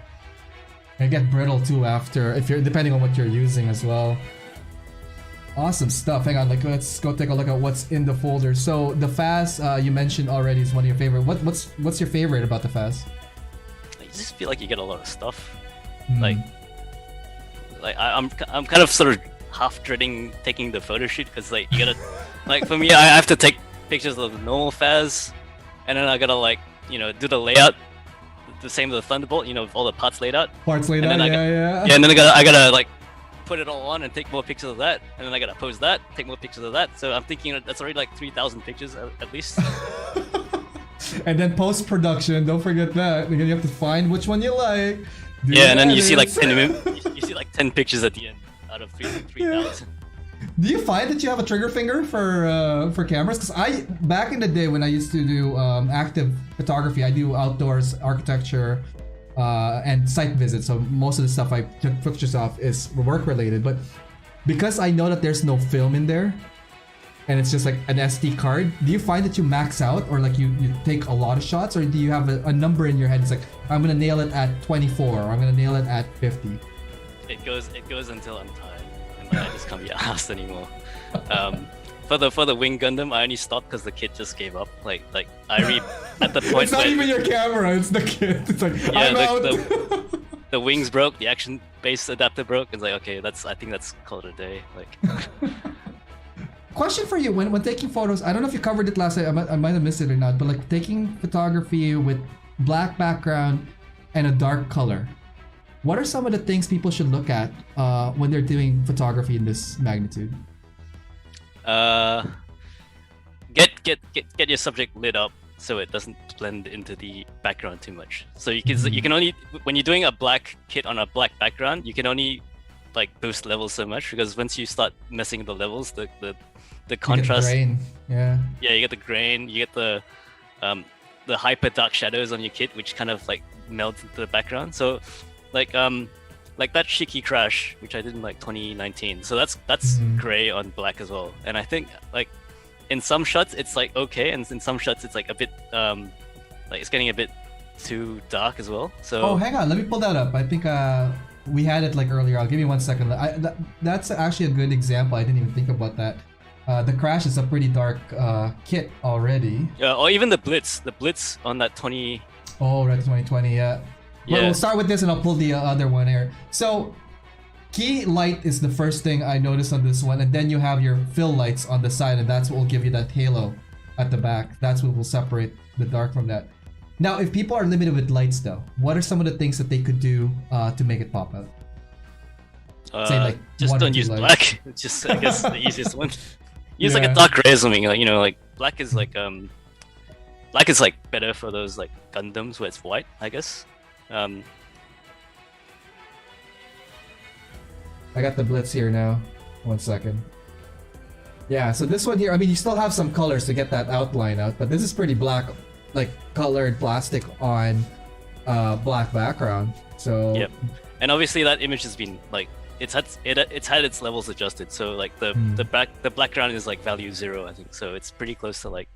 They get brittle too after, if you're depending on what you're using as well. Awesome stuff. Hang on, like let's go take a look at what's in the folder. So the Faz you mentioned already is one of your favorite. What's your favorite about the Faz? I just feel like you get a lot of stuff. Like I'm kind of sort of half dreading taking the photo shoot because like you gotta like for me I have to take pictures of the normal Faz and then I gotta like do the layout the same as the Thunderbolt, with all the parts laid out. And then I gotta like put it all on and take more pictures of that, and then I gotta pose that, take more pictures of that. So I'm thinking that's already like 3,000 pictures at least. And then post-production, don't forget that. You have to find which one you like. And then you see like 10 pictures at the end out of 3,000. Do you find that you have a trigger finger for cameras? Because back in the day when I used to do active photography, I do outdoors architecture and site visits. So most of the stuff I took pictures of is work related. But because I know that there's no film in there, and it's just like an SD card, do you find that you max out or like you take a lot of shots, or do you have a number in your head? It's like, I'm gonna nail it at 24 or I'm gonna nail it at 50. It goes until I'm tired. I just can't be asked anymore. For the Wing Gundam, I only stopped because the kit just gave up. Like I read at the point. It's not even your camera; it's the kit. It's like I'm out. The wings broke. The action base adapter broke. It's like okay, I think that's called a day. Like. Question for you: when taking photos, I don't know if you covered it last night. I might have missed it or not. But like taking photography with black background and a dark color. What are some of the things people should look at when they're doing photography in this magnitude? Get your subject lit up so it doesn't blend into the background too much. So you can only, when you're doing a black kit on a black background, you can only like boost levels so much, because once you start messing with the levels, the contrast, you get the grain. Yeah, you get the grain, you get the hyper dark shadows on your kit, which kind of like melt into the background. So like that Shiki Crash, which I did in like 2019. So that's gray on black as well. And I think like in some shots it's like okay, and in some shots it's like a bit like it's getting a bit too dark as well. So hang on, let me pull that up. I think we had it like earlier. I'll give you 1 second. That's actually a good example. I didn't even think about that. The Crash is a pretty dark kit already. Yeah, or even the Blitz on that 20. Oh, right, 2020. Yeah. Well, we'll start with this and I'll pull the other one here. So, key light is the first thing I noticed on this one, and then you have your fill lights on the side, and that's what will give you that halo at the back. That's what will separate the dark from that. Now, if people are limited with lights, though, what are some of the things that they could do to make it pop out? Say like just don't use lights. black. It's just I guess the easiest one. Use like a dark gray or something. Like, you know, like black is like better for those like Gundams where it's white, I guess. I got the Blitz here now. 1 second. Yeah, so this one here, I mean, you still have some colors to get that outline out, but this is pretty black, like colored plastic on black background. So yep. And obviously that image has been like it's had its levels adjusted. So like the background is like value 0, I think. So it's pretty close to like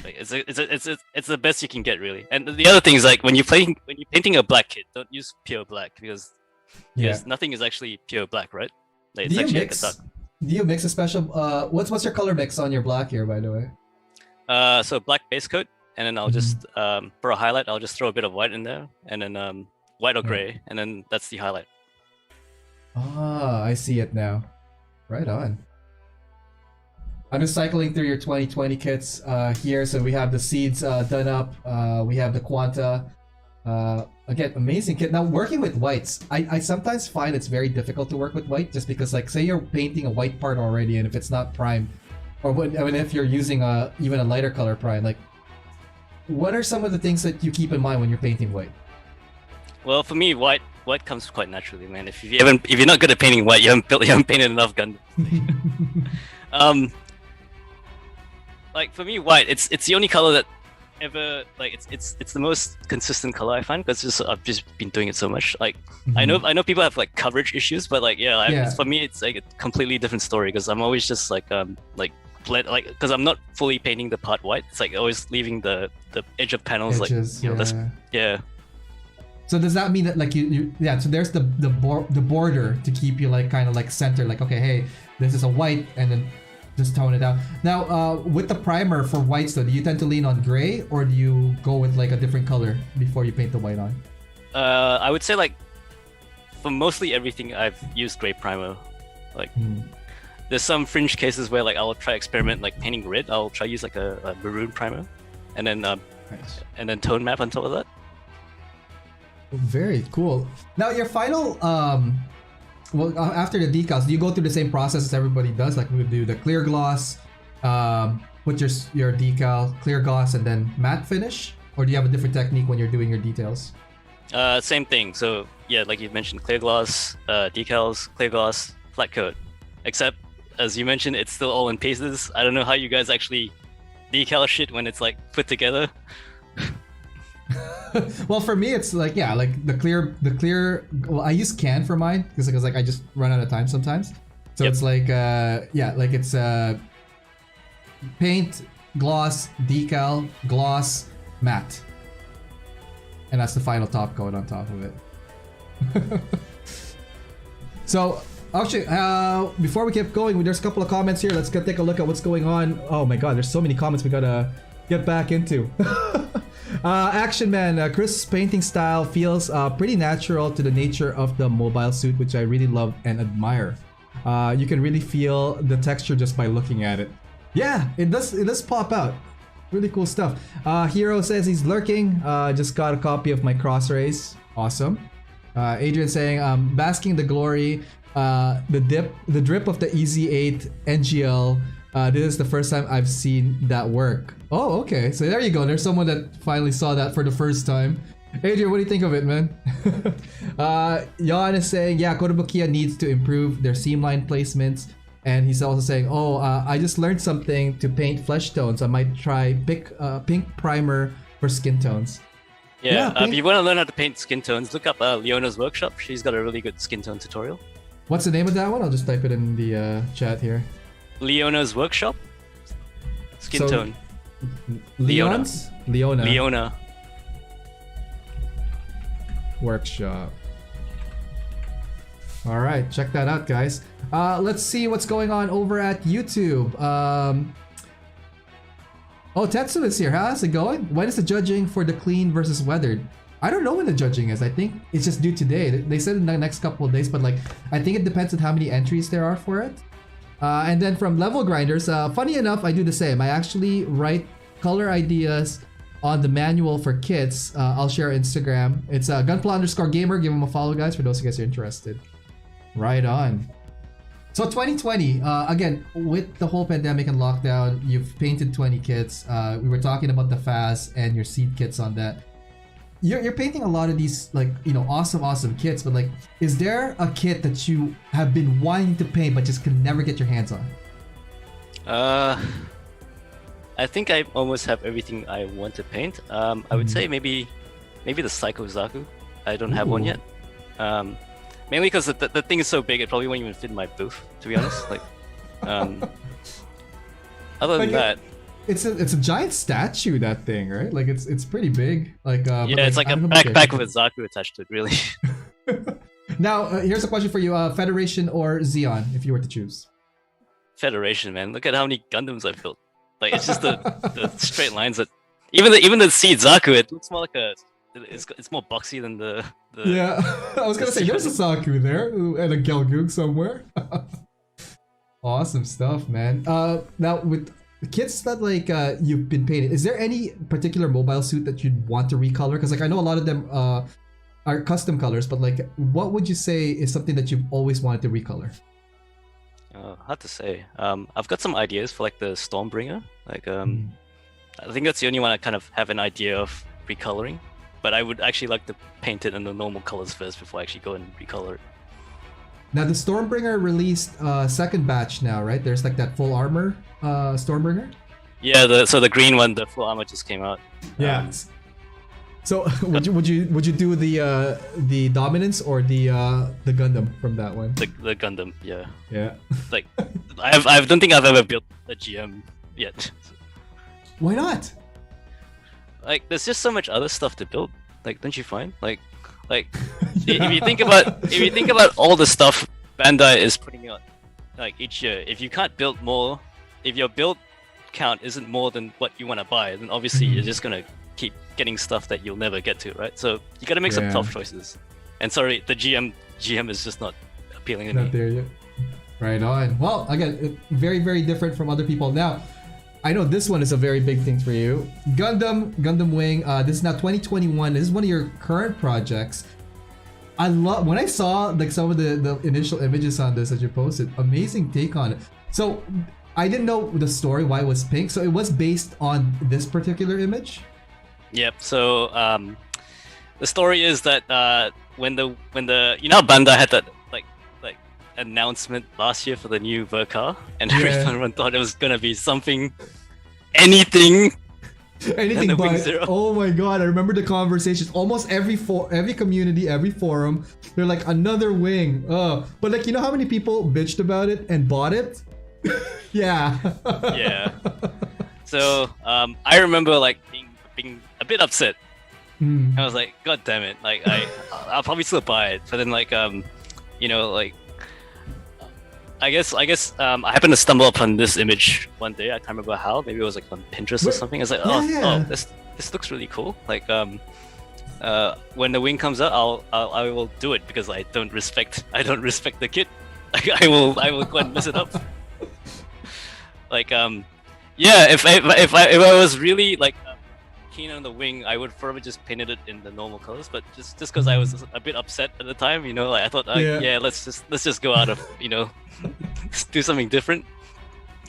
it's the best you can get, really. And the other thing is like when you're painting a black kit, don't use pure black, because nothing is actually pure black, right? Like, it's actually like a dark. Do you mix a special? What's your color mix on your black here, by the way? So black base coat, and then I'll just for a highlight, I'll just throw a bit of white in there, and then white or gray, and then that's the highlight. Ah, I see it now. Right on. I'm just cycling through your 2020 kits here. So we have the Seeds done up. We have the Quanta. Again, amazing kit. Now, working with whites, I sometimes find it's very difficult to work with white, just because, like, say you're painting a white part already, and if it's not primed, or if you're using even a lighter color prime, like, what are some of the things that you keep in mind when you're painting white? Well, for me, white comes quite naturally, man. If you're not good at painting white, you haven't painted enough Gundam. Like for me, white, it's the only color that ever, like, it's the most consistent color I find, because I've just been doing it so much. Like I know people have like coverage issues, but like for me it's like a completely different story, because I'm always just like because I'm not fully painting the part white. It's like always leaving the edge of panels, edges, yeah. So does that mean that like so there's the border to keep you like kind of like center, like, okay, hey, this is a white, and then just tone it down. Now, with the primer for whites though, do you tend to lean on gray, or do you go with like a different color before you paint the white on? I would say like for mostly everything I've used gray primer. Like there's some fringe cases where like I'll try experiment like painting red. I'll try use like a maroon primer, and then nice. And then tone map on top of that. Very cool. Now your final well, after the decals, do you go through the same process as everybody does? Like we would do the clear gloss, put your decal, clear gloss, and then matte finish? Or do you have a different technique when you're doing your details? Same thing. So yeah, like you mentioned, clear gloss, decals, clear gloss, flat coat. Except, as you mentioned, it's still all in pieces. I don't know how you guys actually decal shit when it's like put together. Well, for me, it's like, yeah, like the clear. Well, I use can for mine because like I just run out of time sometimes. So it's like like it's paint, gloss, decal, gloss, matte, and that's the final top coat on top of it. So actually, before we keep going, there's a couple of comments here. Let's take a look at what's going on. Oh my God, there's so many comments we gotta get back into. Action Man, Chris' painting style feels pretty natural to the nature of the mobile suit, which I really love and admire. You can really feel the texture just by looking at it. Yeah, it does pop out. Really cool stuff. Hero says he's lurking. Just got a copy of my cross race. Awesome. Adrian saying, basking the glory, the drip of the Easy 8 NGL. This is the first time I've seen that work. Oh, okay. So there you go. There's someone that finally saw that for the first time. Adrian, what do you think of it, man? Jan is saying, yeah, Kotobukiya needs to improve their seamline placements. And he's also saying, oh, I just learned something to paint flesh tones. I might try pink primer for skin tones. Yeah, if you want to learn how to paint skin tones, look up Leona's workshop. She's got a really good skin tone tutorial. What's the name of that one? I'll just type it in the chat here. Leona's workshop. Skin tone. Leon's? Leona. Workshop. All right, check that out, guys. Let's see what's going on over at YouTube. Oh, Tetsu is here. How's it going? When is the judging for the clean versus weathered? I don't know when the judging is. I think it's just due today. They said in the next couple of days, but like I think it depends on how many entries there are for it. And then from Level Grinders, funny enough, I do the same. I actually write color ideas on the manual for kits. I'll share Instagram. It's gunpla_gamer. Give him a follow, guys, for those of you guys who are interested. Right on. So 2020, again, with the whole pandemic and lockdown, you've painted 20 kits. We were talking about the FAS and your seed kits on that. You're painting a lot of these, like, you know, awesome kits, but like, is there a kit that you have been wanting to paint but just can never get your hands on? I think I almost have everything I want to paint. I would say maybe the Psycho Zaku. I don't have one yet. Mainly because the thing is so big, it probably won't even fit in my booth, to be honest. Like, other than that, it's a giant statue, that thing, right? Like it's pretty big. Like yeah, it's like a backpack with Zaku attached to it, really. Now, here's a question for you: Federation or Xeon, if you were to choose? Federation, man. Look at how many Gundams I've built. Like it's just the straight lines that even the Seed Zaku, it looks more like it's more boxy than the yeah. I was gonna say there's a Zaku there and a Gelgoog somewhere. Awesome stuff, man. Now with the kits that like you've been painting, is there any particular mobile suit that you'd want to recolor? Because like I know a lot of them are custom colors, but like what would you say is something that you've always wanted to recolor? Hard to say. I've got some ideas for like the Stormbringer. Like I think that's the only one I kind of have an idea of recoloring. But I would actually like to paint it in the normal colors first before I actually go and recolor it. Now the Stormbringer released second batch now, right? There's like that full armor Stormbringer. Yeah, so the green one, the full armor just came out. Yeah. So would you do the Dominance or the Gundam from that one? The Gundam, yeah. Yeah. Like I don't think I've ever built a GM yet. Why not? Like there's just so much other stuff to build. Like don't you find? Like Yeah. if you think about all the stuff Bandai is putting out like each year, if you can't build more, if your build count isn't more than what you want to buy, then obviously you're just gonna keep getting stuff that you'll never get to, right? So you gotta make some tough choices. And sorry, the GM is just not appealing to me. Not there yet. Right on. Well, again, very, very different from other people. Now, I know this one is a very big thing for you. Gundam Wing. This is now 2021. This is one of your current projects. I love when I saw like some of the initial images on this that you posted. Amazing take on it. So I didn't know the story why it was pink. So it was based on this particular image. Yep. So the story is that when the you know how Bandai had that like announcement last year for the new Vercar, and everyone thought it was gonna be something, anything but oh my god, I remember the conversations. Almost every community, every forum, they're like another wing. But like you know how many people bitched about it and bought it? Yeah. Yeah. So I remember like being a bit upset. I was like, God damn it! Like I'll probably still buy it, but then like you know like I guess I happened to stumble upon this image one day. I can't remember how. Maybe it was like on Pinterest or something. I was like, oh, this looks really cool. Like when the wing comes out, I will do it because I don't respect the kit. I will go and mess it up. Like Yeah, if I was really like keen on the wing, I would probably just painted it in the normal colors. But just because I was a bit upset at the time, you know, like I thought, Yeah. yeah, let's just go out of, you know, do something different.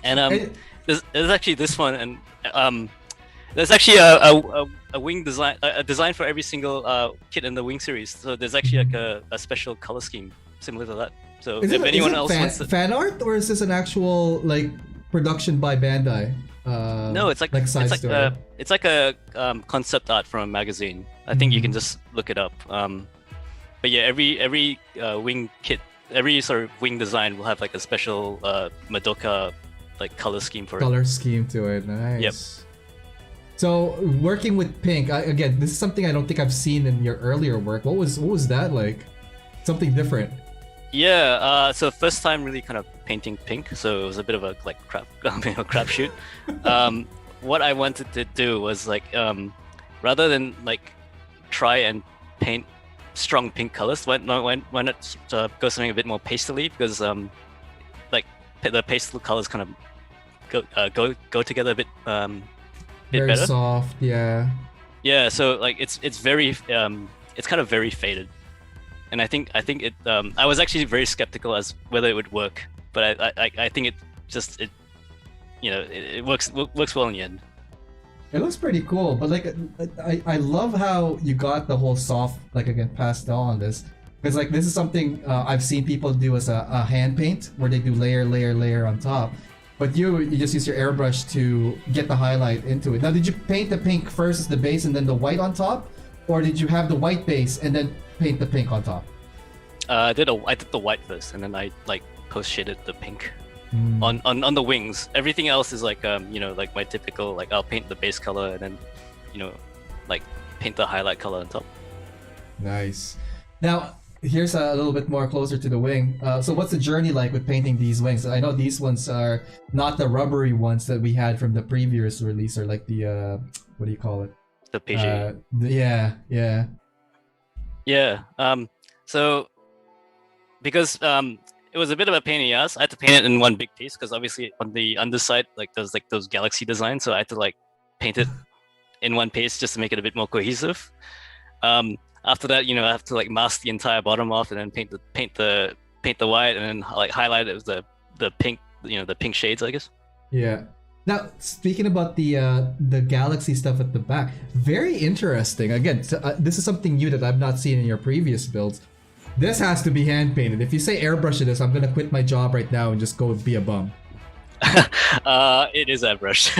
And there's actually this one, and there's actually a wing design, a design for every single kit in the wing series. So there's actually like a special color scheme similar to that. So if anyone else wants to... fan art, or is this an actual like production by Bandai? No, it's like side story? it's like a concept art from a magazine. I think you can just look it up. But yeah, every wing kit, every sort of wing design will have like a special Madoka like color scheme for color scheme to it. Nice. Yep. So working with pink, again, this is something I don't think I've seen in your earlier work. What was that like? Something different. Yeah, so first time really kind of painting pink, so it was a bit of a like crapshoot. What I wanted to do was like rather than like try and paint strong pink colors, why not go something a bit more pastely, because like the pastel colors kind of go together a bit Very better. Soft, yeah. Yeah, so like it's very it's kind of very faded. And I think it. I was actually very skeptical as whether it would work, but I think it works well in the end. It looks pretty cool, but like I love how you got the whole soft, like again, pastel on this, because like this is something I've seen people do as a hand paint where they do layer on top, but you just use your airbrush to get the highlight into it. Now, did you paint the pink first as the base and then the white on top, or did you have the white base and then paint the pink on top? I did the white first, and then I like post shaded the pink on the wings. Everything else is like like my typical, like I'll paint the base color and then like paint the highlight color on top. Nice. Now here's a little bit more closer to the wing. So what's the journey like with painting these wings? I know these ones are not the rubbery ones that we had from the previous release, or like the what do you call it? The PG. Yeah. So because it was a bit of a pain in the ass, I had to paint it in one big piece, because obviously on the underside, like there's like those galaxy designs, so I had to like paint it in one piece just to make it a bit more cohesive. After that, I have to like mask the entire bottom off, and then paint the white, and then like highlight it with the pink, the pink shades, I guess. Yeah. Now, speaking about the galaxy stuff at the back, very interesting. Again, this is something new that I've not seen in your previous builds. This has to be hand painted. If you say airbrush this, I'm gonna quit my job right now and just go be a bum. It is airbrush.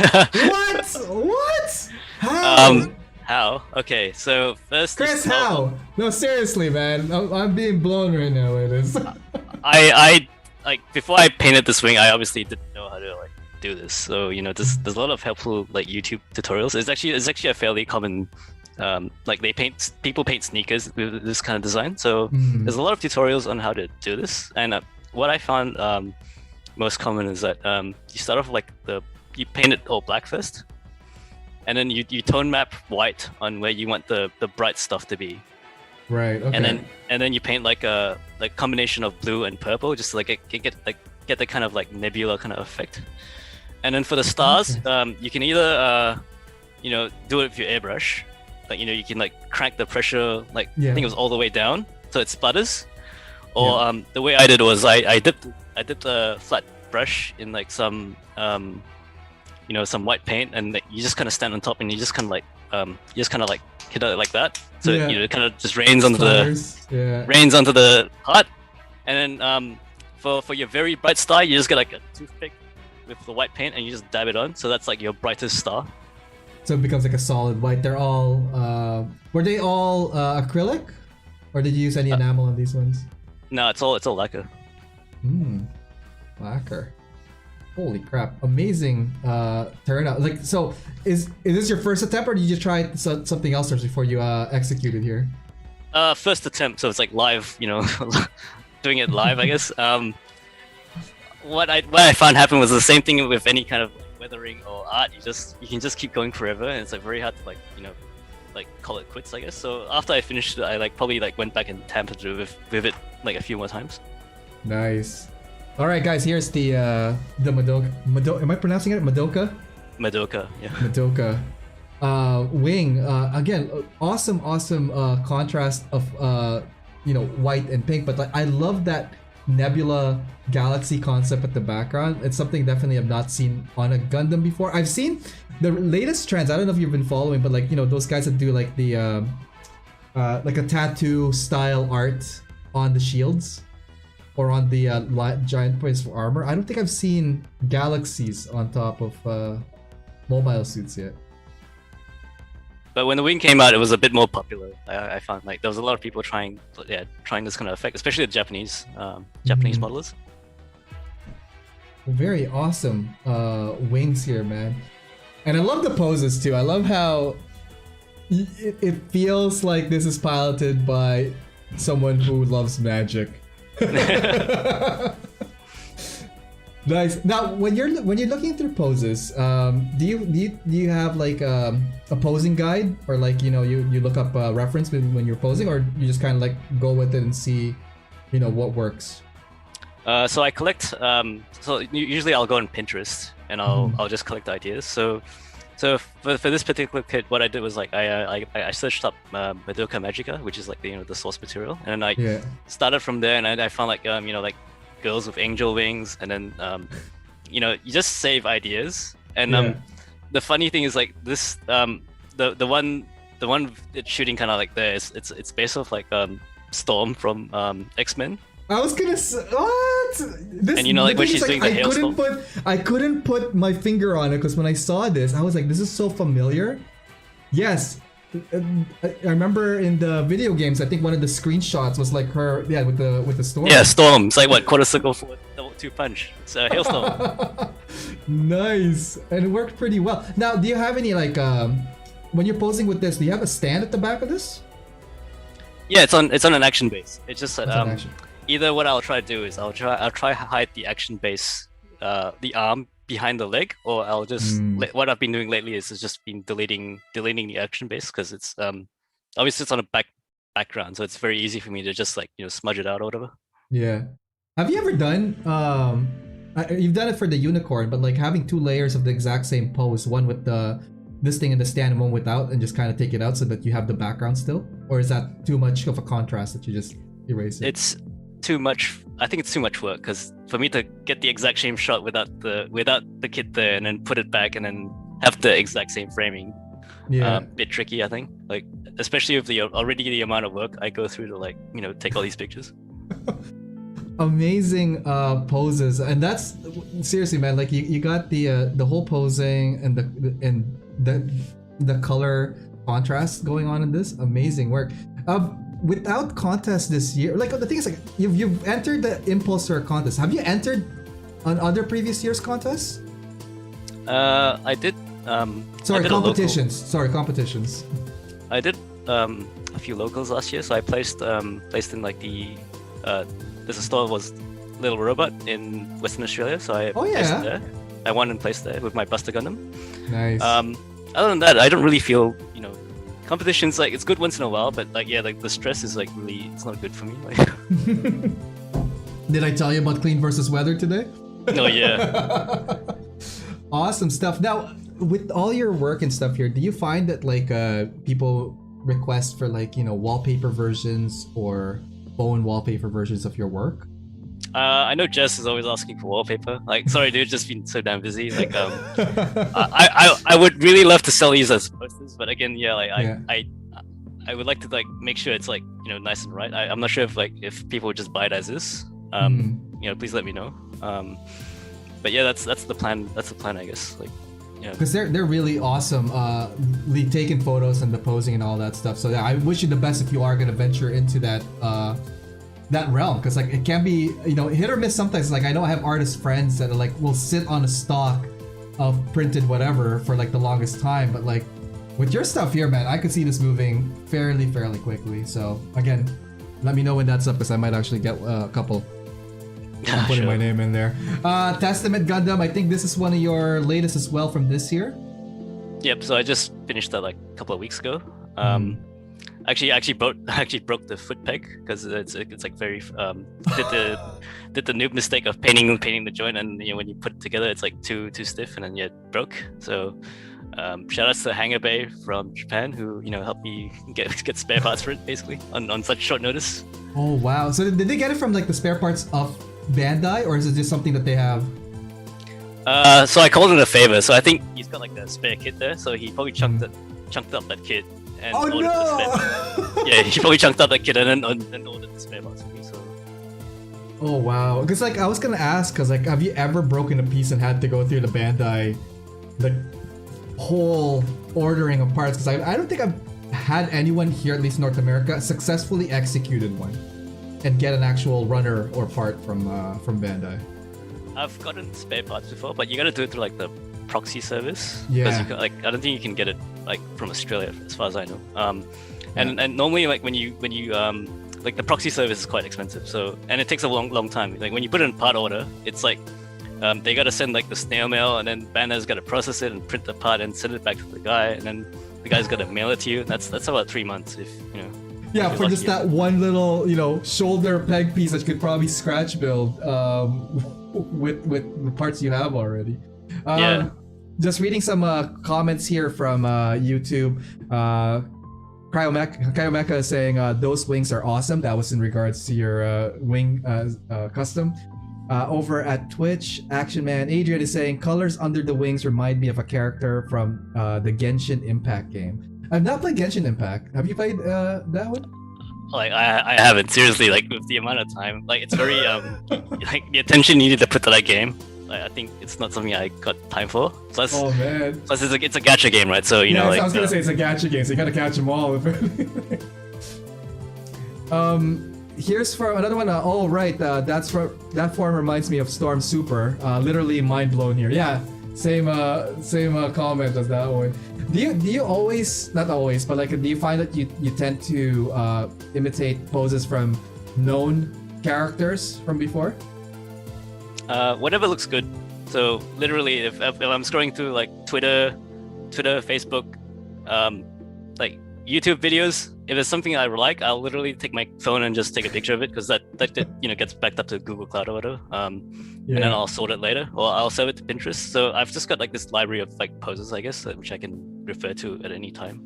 What? How? How? Okay, so first. Chris, how? No, seriously, man. I'm being blown right now. It is. I like before I painted this wing, I obviously didn't know how to like do this. So there's a lot of helpful like YouTube tutorials. It's actually a fairly common like people paint sneakers with this kind of design. So there's a lot of tutorials on how to do this. And what I found most common is that you start off like you paint it all black first, and then you tone map white on where you want the bright stuff to be. Right. Okay. And then you paint like a combination of blue and purple, just to like get the kind of like nebula kind of effect. And then for the stars, you can either do it with your airbrush, like you can like crank the pressure, like I think it was all the way down so it sputters, or the way I did was I dipped a flat brush in like some some white paint, and you just kind of stand on top and you just kind of like hit it like that, so it kind of just rains onto the heart. And then for your very bright star, you just get like a toothpick with the white paint and you just dab it on, so that's like your brightest star. So it becomes like a solid white. They're all were they all acrylic, or did you use any enamel on these ones? No, it's all lacquer. Lacquer. Holy crap! Amazing turnout. Like, so is this your first attempt, or did you try something else first before you executed here? First attempt, so it's like live, doing it live, I guess. What I found happened was the same thing with any kind of weathering or art. You can just keep going forever, and it's like very hard to like call it quits, I guess. So after I finished it, I probably went back and tampered with it like a few more times. Nice. All right, guys. Here's the Madoka. Am I pronouncing it Madoka? Madoka. Yeah. Madoka. Wing, again, awesome contrast of white and pink, but like, I love that nebula galaxy concept at the background. It's something definitely I've not seen on a Gundam before. I've seen the latest trends. I don't know if you've been following, but like those guys that do like the like a tattoo style art on the shields or on the giant points for armor. I don't think I've seen galaxies on top of mobile suits yet. But when the Wing came out, it was a bit more popular. I found like there was a lot of people trying this kind of effect, especially the Japanese modelers. Very awesome wings here, man. And I love the poses too. I love how it feels like this is piloted by someone who loves magic. Nice. Now, when you're looking through poses, do you have like a posing guide, or like you look up a reference when you're posing, or you just kind of like go with it and see, what works? So I collect. So usually I'll go on Pinterest and I'll just collect ideas. So for this particular kit, what I did was like I searched up Madoka Magica, which is like the source material, and I started from there, and I found like like girls with angel wings, and then you just save ideas. And the funny thing is like this the one it's shooting kind of like there is it's based off like Storm from X-Men. I was gonna say what this, and like when she's doing the hailstorm. I couldn't put my finger on it because when I saw this, I was like, this is so familiar. Yes, I remember in the video games, I think one of the screenshots was like her, with the storm. Yeah, Storm. It's like what, quarter circle for double two punch. It's a hailstorm. Nice, and it worked pretty well. Now, do you have any like when you're posing with this? Do you have a stand at the back of this? Yeah, it's on an action base. It's just that action. Either what I'll try to do is I'll try hide the action base, the arm behind the leg, or I'll just what I've been doing lately is just been deleting the action base, because it's obviously it's on a background, so it's very easy for me to just like smudge it out or whatever. Yeah. Have you ever done you've done it for the unicorn, but like having two layers of the exact same pose, one with this thing in the stand and one without, and just kind of take it out so that you have the background still? Or is that too much of a contrast that you just erase it? It's too much. I think it's too much work, because for me to get the exact same shot without the kit there and then put it back and then have the exact same framing, bit tricky, I think. Like especially with the amount of work I go through to like take all these pictures. Amazing poses, and that's seriously, man. Like you got the whole posing and the color contrast going on in this. Amazing work. Without contest this year, like the thing is, like you've entered the Impulsor contest. Have you entered on other previous years' contests? I did. Competitions. Competitions. I did a few locals last year, so I placed in like the there's a store was Little Robot in Western Australia, so I placed there. I won and placed there with my Buster Gundam. Nice. Other than that, I don't really feel competitions, like it's good once in a while, but like like the stress is like really, it's not good for me. Like, did I tell you about clean versus weather today? Oh yeah. Awesome stuff. Now, with all your work and stuff here, do you find that like people request for like wallpaper versions or phone wallpaper versions of your work? I know Jess is always asking for wallpaper. Like, sorry, dude, just been so damn busy. Like, I would really love to sell these as posters, but again, I would like to like make sure it's like nice and right. I'm not sure if people would just buy it as is. Please let me know. But yeah, that's the plan. That's the plan, I guess. Like, because they're really awesome. Taking photos and the posing and all that stuff. So yeah, I wish you the best if you are gonna venture into that realm, because like it can be hit or miss sometimes. Like I know I have artist friends that are like will sit on a stock of printed whatever for like the longest time, but like with your stuff here, man, I could see this moving fairly quickly. So again, let me know when that's up, because I might actually get a couple. I'm putting my name in there. Testament Gundam, I think this is one of your latest as well from this year. Yep, so I just finished that like a couple of weeks ago. actually broke the foot peg because it's like very did the noob mistake of painting the joint, and when you put it together it's like too stiff, and then it broke. So shout outs to Hangar Bay from Japan who helped me get spare parts for it basically on such short notice. Oh wow! So did they get it from like the spare parts of Bandai, or is it just something that they have? So I called him a favor. So I think he's got like a spare kit there. So he probably chunked up that kit and ordered the spare parts. Yeah, he probably chunked up that kit and then ordered the spare parts for me. So. Oh wow! Because like I was gonna ask, because like have you ever broken a piece and had to go through the Bandai, the whole ordering of parts? Because I don't think I've had anyone here, at least North America, successfully executed one and get an actual runner or part from Bandai. I've gotten spare parts before, but you gotta do it through like the proxy service. Yeah. Because I don't think you can get it like from Australia, as far as I know. And normally like when you like the proxy service is quite expensive. So and it takes a long time. Like when you put in part order, it's like they gotta send like the snail mail, and then Bandai's gotta process it and print the part and send it back to the guy, and then the guy's gotta mail it to you. That's about 3 months if Yeah, for just that one little, shoulder peg piece that you could probably scratch build with the parts you have already. Yeah. Just reading some comments here from YouTube. Cryomecha is saying those wings are awesome. That was in regards to your wing custom. Over at Twitch, Action Man Adrian is saying colors under the wings remind me of a character from the Genshin Impact game. I've not played Genshin Impact. Have you played that one? Like I haven't, seriously, like with the amount of time, like it's very like the attention needed to put to that game. Like, I think it's not something I got time for. Plus, oh man, plus it's a gacha game, right? So yeah, like I was gonna say it's a gacha game, so you gotta catch them all. Here's for another one. Oh right, that form reminds me of Storm Super. Literally mind blown here. Yeah, same comment as that one. Do you always, not always, but like do you find that you tend to imitate poses from known characters from before? Whatever looks good. So literally, if I'm scrolling through like Twitter, Facebook, like YouTube videos, if there's something I like, I'll literally take my phone and just take a picture of it, because that gets backed up to Google Cloud or whatever. And then I'll sort it later, or I'll save it to Pinterest. So I've just got like this library of like poses, I guess, which I can refer to at any time.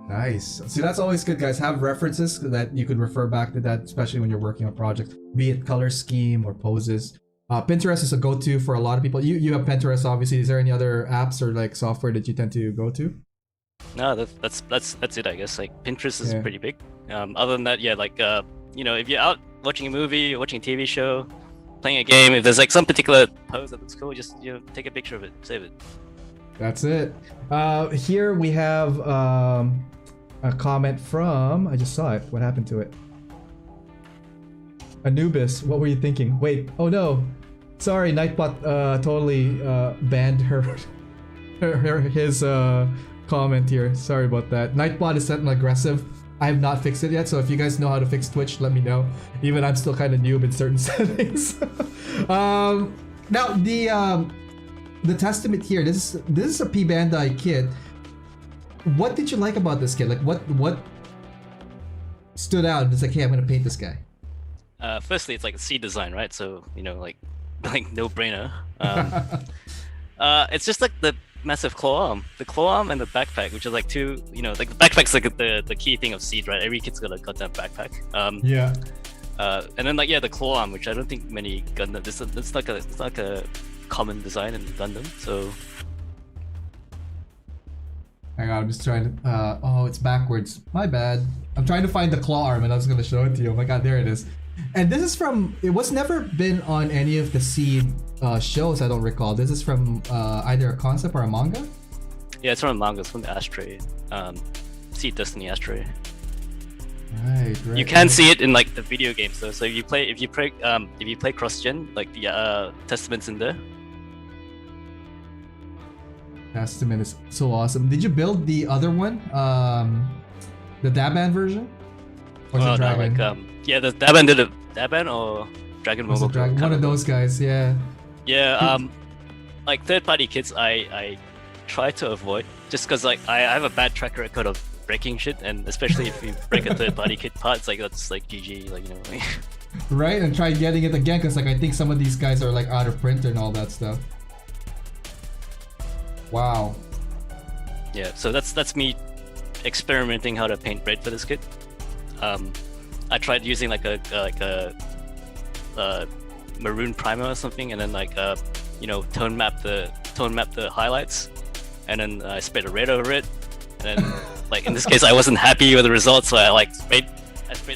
Nice. See, that's always good, guys. Have references that you could refer back to that, especially when you're working on projects, be it color scheme or poses. Pinterest is a go-to for a lot of people. You have Pinterest, obviously. Is there any other apps or like software that you tend to go to? No, that's it, I guess. Like Pinterest is pretty big. Other than that, yeah, like if you're out watching a movie, watching a TV show, playing a game, if there's like some particular pose that looks cool, just take a picture of it, save it. That's it. Here we have a comment from, I just saw it. What happened to it? Anubis, what were you thinking? Wait, oh no. Sorry, Nightbot totally banned his comment here. Sorry about that. Nightbot is setting aggressive. I have not fixed it yet, so if you guys know how to fix Twitch, let me know. Even I'm still kind of noob in certain settings. Now the testament here. This is a P Bandai kit. What did you like about this kit? Like what stood out? It's like, hey, I'm gonna paint this guy. Firstly, it's like a C design, right? So like no brainer. It's just like the massive claw arm, and the backpack, which is like two, like the backpack's like the key thing of Seed, right? Every kid's got a goddamn backpack. Yeah. And then the claw arm, which I don't think many Gundam. It's like a common design in Gundam. So. Hang on, I'm just trying to. Oh, it's backwards. My bad. I'm trying to find the claw arm, and I was gonna show it to you. Oh my god, there it is. And this is from. It was never been on any of the Seed shows. I don't recall. This is from either a concept or a manga. Yeah, it's from a manga. It's from the Ashtray. Seed Destiny Ashtray. Right. You can see it in like the video games though. So if you play cross-gen, like the Testament's in there. Testament is so awesome. Did you build the other one? The Daban version? Or the Dragon? The Daban did it. Daban or Dragon Mobile? One of those guys, yeah. Yeah, like third-party kits, I try to avoid, just because like I have a bad track record of breaking shit, and especially if you break a third-party kit part, it's like that's like GG, like like. Right, and try getting it again because like I think some of these guys are like out of printer and all that stuff. Wow. Yeah, so that's me experimenting how to paint red for this kit. I tried using like a maroon primer or something, and then like tone map the highlights, and then I sprayed a red over it, and then like in this case I wasn't happy with the results, so I sprayed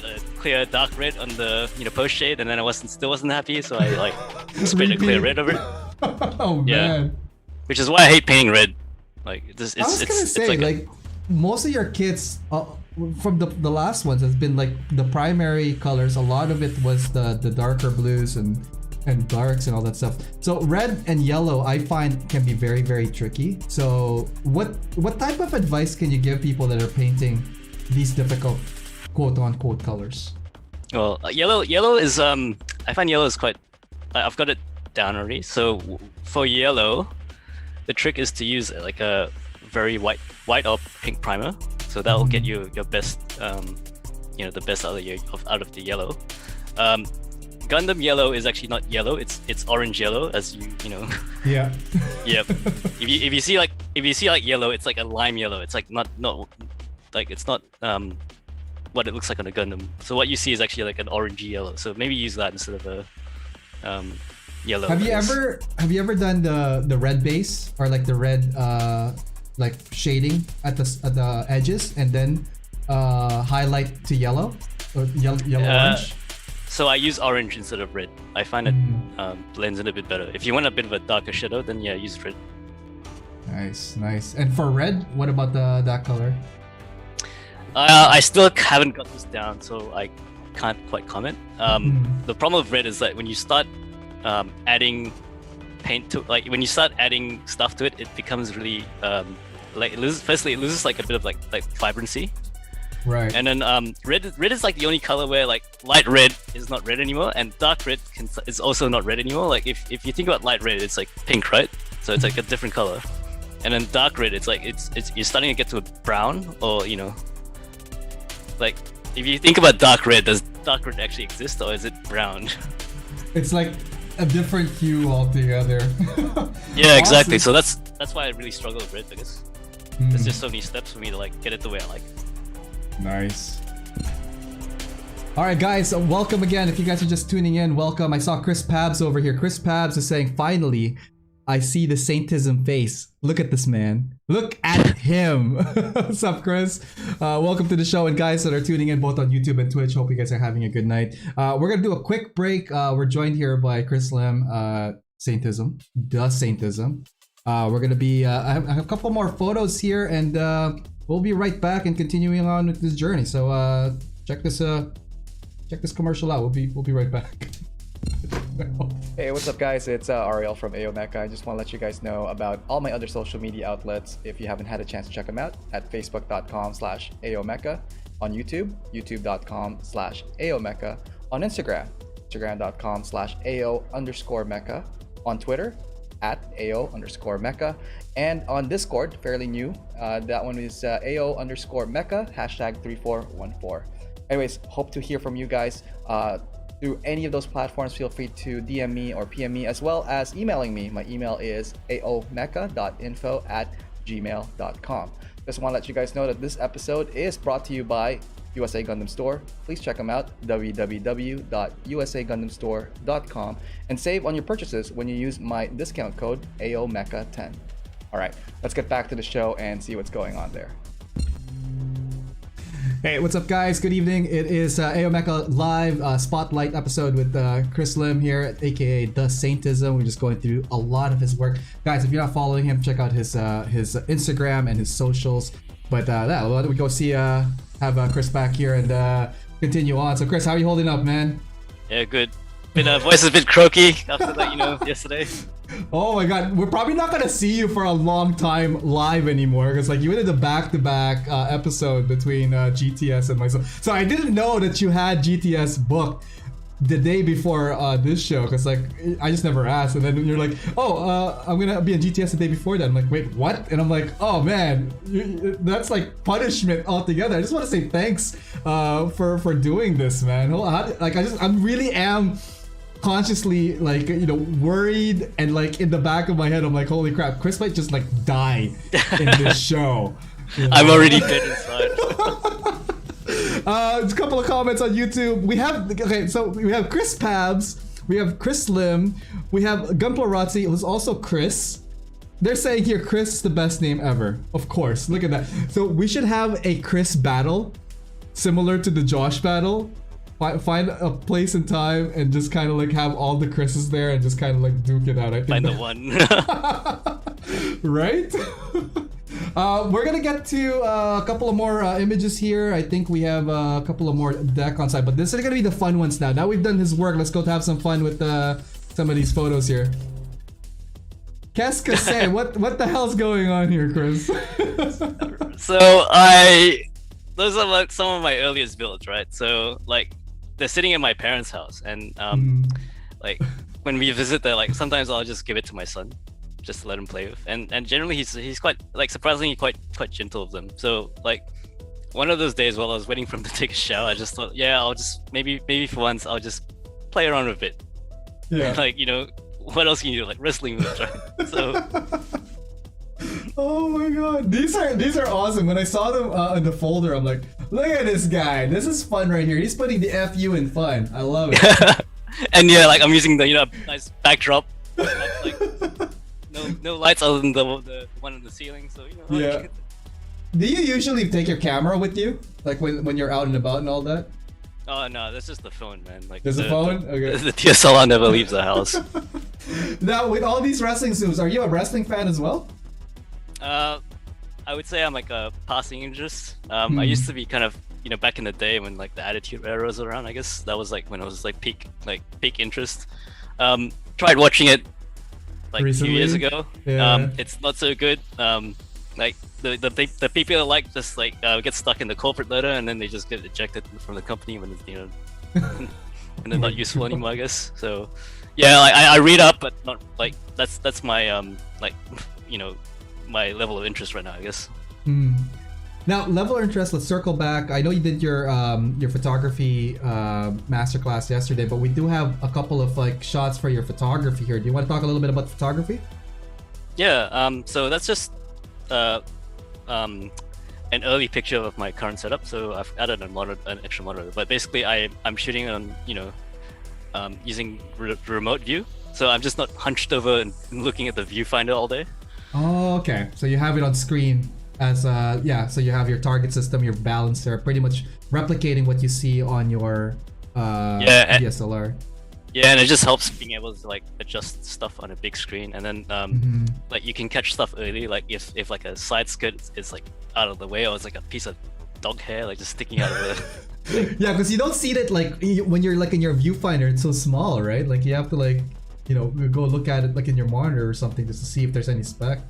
a clear dark red on the post shade, and then I still wasn't happy, so I like sprayed a clear red over it. Oh man. Which is why I hate painting red. Like I was gonna say like most of your kits from the last ones has been like the primary colors. A lot of it was the darker blues and darks and all that stuff. So red and yellow I find can be very, very tricky. So what type of advice can you give people that are painting these difficult quote unquote colors? Well, yellow is I find yellow is quite. I've got it down already. So for yellow, the trick is to use like a very white or pink primer. So that will get you your best, the best out of the yellow. Gundam yellow is actually not yellow; it's orange yellow, as you know. Yeah. Yep. If you see like yellow, it's like a lime yellow. It's like not like it's not what it looks like on a Gundam. So what you see is actually like an orangey yellow. So maybe use that instead of a yellow. Have you ever done the red base or like the red like shading at the edges and then highlight to yellow or yellow orange? So I use orange instead of red. I find it blends in a bit better. If you want a bit of a darker shadow, then yeah, use red. Nice. And for red, what about that color? I still haven't got this down, so I can't quite comment. The problem with red is that when you start adding paint to, like when you start adding stuff to it, it becomes really like it loses like a bit of like vibrancy. Right. And then red is like the only color where like light red is not red anymore, and dark red is also not red anymore. Like if you think about light red, it's like pink, right? So it's like a different color. And then dark red, it's like it's you're starting to get to a brown, or like if you think about dark red, does dark red actually exist, or is it brown? It's like a different hue altogether. Yeah, exactly. So that's why I really struggle with red, because there's just so many steps for me to like get it the way I like. Nice. Alright guys, welcome again. If you guys are just tuning in, welcome. I saw Chris Pabs over here. Chris Pabs is saying, finally, I see the Saintism face. Look at this man. Look at him. What's up, Chris? Welcome to the show. And guys that are tuning in both on YouTube and Twitch, hope you guys are having a good night. We're going to do a quick break. We're joined here by Chris Lim, Saintism, the Saintism. We're going to be, I have a couple more photos here, and we'll be right back and continuing on with this journey. So check this commercial out. We'll be right back. Hey, what's up guys? It's Ariel from AO Mecha. I just want to let you guys know about all my other social media outlets if you haven't had a chance to check them out at facebook.com/AOMecha, on YouTube, youtube.com/AOMecha, on Instagram, instagram.com/AO_Mecha, on Twitter, @AO_Mecha, and on Discord, fairly new. That one is AO_Mecha, #3414. Anyways, hope to hear from you guys. Through any of those platforms, feel free to DM me or PM me, as well as emailing me. My email is aomecha.info@gmail.com. Just want to let you guys know that this episode is brought to you by USA Gundam Store. Please check them out, www.usagundamstore.com, and save on your purchases when you use my discount code AOMecha10. All right, let's get back to the show and see what's going on there. Hey, what's up guys? Good evening. It is AO Mecha Live Spotlight episode with Chris Lim here, aka The Saintism. We're just going through a lot of his work. Guys, if you're not following him, check out his Instagram and his socials. But yeah, why don't we go see have Chris back here and continue on. So Chris, how are you holding up, man? Yeah, good. Voice is a bit croaky after that, yesterday. Oh my god, we're probably not gonna see you for a long time live anymore, because like you did a back-to-back episode between GTS and myself. So I didn't know that you had GTS booked. the day before this show, because like I just never asked, and then you're like, oh, I'm gonna be in GTS the day before that. I'm like, wait, what? And I'm like, oh man, that's like punishment altogether. I just want to say thanks for doing this, man. Like I really am consciously like worried, and like in the back of my head I'm like, holy crap, Chris might just like die in this show. I'm already dead inside. A couple of comments on YouTube. We have Chris Pabs, we have Chris Slim, we have Gunplorazzi, who's also Chris. They're saying here Chris is the best name ever. Of course, look at that. So we should have a Chris battle similar to the Josh battle. Find a place and time and just kind of like have all the Chris's there and just kind of like duke it out. I think Find the one. Right? We're gonna get to a couple of more images here. I think we have a couple of more deck on side, but this is gonna be the fun ones now. Now we've done his work, let's go to have some fun with some of these photos here. Qu'est-ce que c'est? What the hell's going on here, Chris? So those are like some of my earliest builds, right? So like they're sitting in my parents' house, and like when we visit there, like sometimes I'll just give it to my son, just to let him play with, and generally he's quite like surprisingly quite gentle with them. So like one of those days while I was waiting for him to take a shower, I just thought, yeah, I'll just maybe for once I'll just play around with it. Yeah. Like what else can you do? Like wrestling moves, right? So. Oh my god, these are awesome. When I saw them in the folder, I'm like, look at this guy. This is fun right here. He's putting the FU in fun. I love it. And yeah, like I'm using the nice backdrop, like no lights other than the one on the ceiling. So yeah. Do you usually take your camera with you, like when you're out and about and all that? Oh no, that's just the phone, man. Like there's a phone. Okay. The DSLR never leaves the house. Now with all these wrestling suits, are you a wrestling fan as well? I would say I'm like a passing interest. I used to be kind of, back in the day when like the Attitude Era was around. I guess that was like when it was like peak interest. Tried watching it like recently? 2 years ago. Yeah. It's not so good. Like the people that like just like get stuck in the corporate ladder and then they just get ejected from the company when and they're not useful anymore, I guess. So yeah, like I read up, but not like that's my like my level of interest right now, I guess. Now, level of interest, let's circle back. I know you did your photography masterclass yesterday, but we do have a couple of like shots for your photography here. Do you want to talk a little bit about photography? Yeah, so that's just an early picture of my current setup. So I've added an extra monitor, but basically I'm shooting on using remote view. So I'm just not hunched over and looking at the viewfinder all day. Oh, okay. So you have it on screen as so you have your target system, your balancer, pretty much replicating what you see on your DSLR. Yeah, and it just helps being able to like adjust stuff on a big screen, and then like you can catch stuff early, like if like a side skirt is like out of the way, or it's like a piece of dog hair like just sticking out of the Yeah, because you don't see that like when you're like in your viewfinder, it's so small, right? Like you have to like go look at it like in your monitor or something just to see if there's any speck.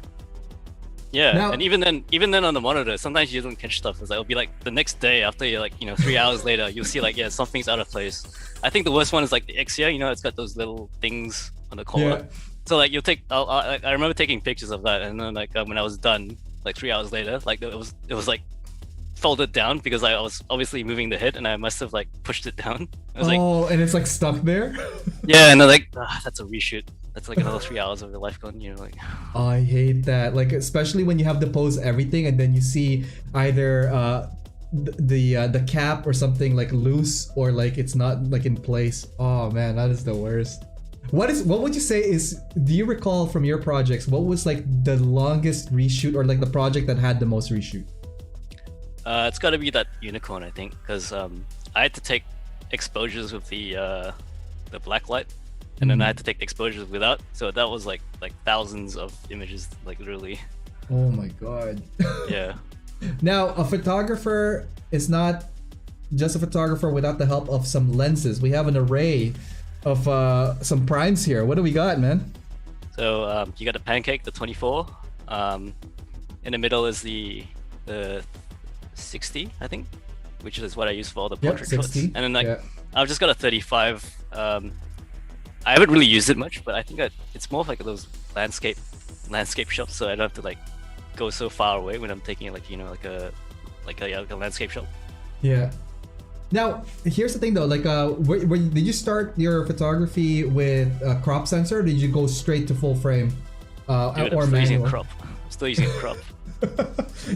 Yeah, now, and even then on the monitor, sometimes you don't catch stuff. It'll be like the next day after you're like 3 hours later, you'll see like something's out of place. I think the worst one is like the EXRTA. It's got those little things on the collar. Yeah. So like you'll take. I remember taking pictures of that, and then like when I was done, like 3 hours later, like it was like folded down because I was obviously moving the head, and I must have like pushed it down. And it's like stuck there. Yeah, and I'm like, that's a reshoot. That's like another 3 hours of your life gone. Like. I hate that. Like especially when you have to pose everything, and then you see either the cap or something like loose, or like it's not like in place. Oh man, that is the worst. What would you say is? Do you recall from your projects what was like the longest reshoot, or like the project that had the most reshoot? It's got to be that unicorn, I think, because I had to take exposures with the black light, and then I had to take exposures without. So that was like thousands of images, like literally. Oh my god. Yeah. Now, a photographer is not just a photographer without the help of some lenses. We have an array of some primes here. What do we got, man? So you got a pancake, the 24. In the middle is the 60, I think, which is what I use for all the portrait shots. And then like I've just got a 35. I haven't really used it much, but I think it's more of like those landscape shots, so I don't have to like go so far away when I'm taking like like a landscape shot. Yeah. Now, here's the thing though, like, did you start your photography with a crop sensor, or did you go straight to full frame? Dude, Or I'm still using manual? crop. I'm still using crop. You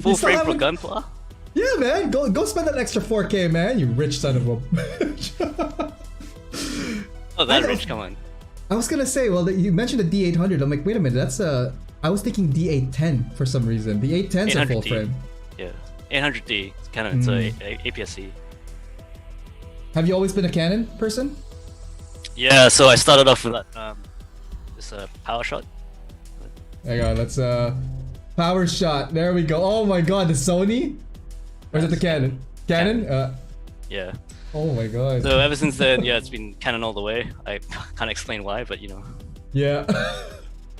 Full still frame for haven't- gunpla? Yeah, man, go spend that extra 4K, man, you rich son of a bitch. Oh, that rich, come on. I was gonna say, well, you mentioned the D800. I'm like, wait a minute, that's I was thinking D810 for some reason. The 810's a full 800D. frame. Yeah, 800D. It's kind of it's a APS-C. Have you always been a Canon person? Yeah, so I started off with that this power shot. Hang on, let's power shot. There we go. Oh my god, the Sony? Or is it the Canon? Canon? Yeah. Oh my god. So ever since then, yeah, it's been Canon all the way. I can't explain why, but you know. Yeah.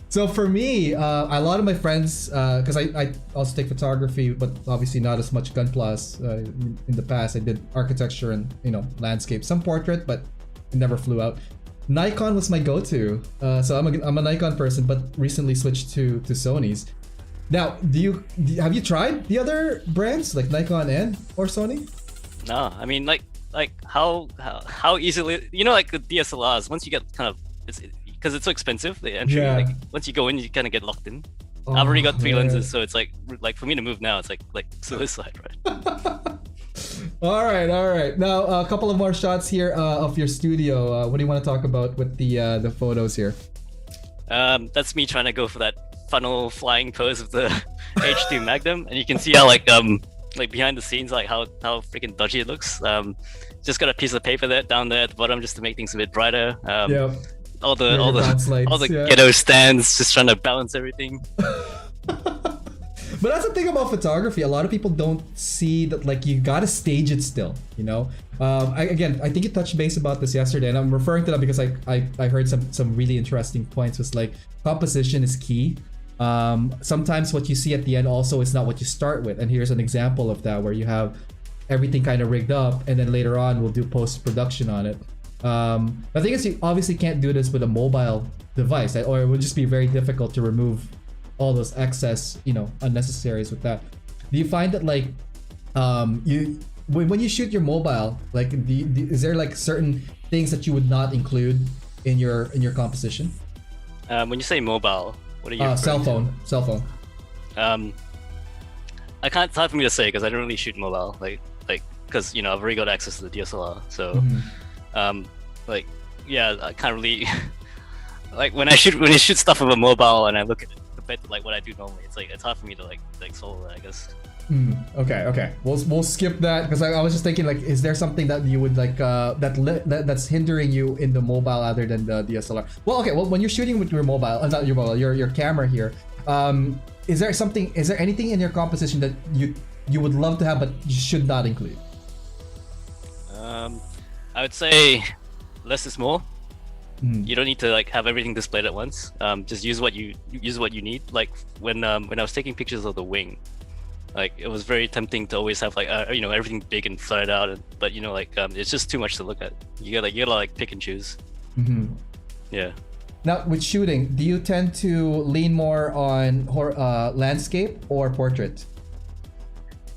So for me, a lot of my friends, because I also take photography, but obviously not as much gunpla in the past. I did architecture and landscape, some portrait, but it never flew out. Nikon was my go-to, so I'm a Nikon person, but recently switched to Sony's. Now, have you tried the other brands like Nikon or Sony? No, I mean like how easily, like the DSLRs, once you get kind of because it's so expensive, the entry. Yeah. Like once you go in, you kind of get locked in. I've already got 3 man. lenses, so it's like for me to move now, it's like suicide, right? All right. Now a couple of more shots here of your studio. What do you want to talk about with the photos here? That's me trying to go for that funnel flying pose of the H2 Magnum, and you can see how like behind the scenes, like how freaking dodgy it looks. Just got a piece of paper down there at the bottom just to make things a bit brighter. Yeah. All the Yeah. ghetto stands, just trying to balance everything. But that's the thing about photography. A lot of people don't see that, like, you gotta stage it still, I think you touched base about this yesterday, and I'm referring to that because I heard some really interesting points. Was like, composition is key. Sometimes what you see at the end also is not what you start with, and here's an example of that, where you have everything kind of rigged up, and then later on we'll do post-production on it. The thing is, you obviously can't do this with a mobile device, or it would just be very difficult to remove all those excess, unnecessaries with that. Do you find that, like, when you shoot your mobile, like, is there like certain things that you would not include in your composition? When you say mobile, what are you? Cell phone. I can't. It's hard for me to say because I don't really shoot mobile, like because I've already got access to the DSLR, so yeah, I can't really like when I shoot stuff with a mobile and I look at it compared to like what I do normally. It's hard for me to like solve that, I guess. Okay. We'll skip that because I was just thinking, like, is there something that you would like that's hindering you in the mobile other than the DSLR? Well, when you're shooting with your mobile, not your mobile, your camera here, is there anything in your composition that you would love to have but you should not include? I would say less is more. You don't need to like have everything displayed at once. Just use what you need. Like when I was taking pictures of the wing, like it was very tempting to always have like everything big and flared out, but it's just too much to look at. You gotta like pick and choose. Yeah. Now, with shooting, do you tend to lean more on landscape or portrait?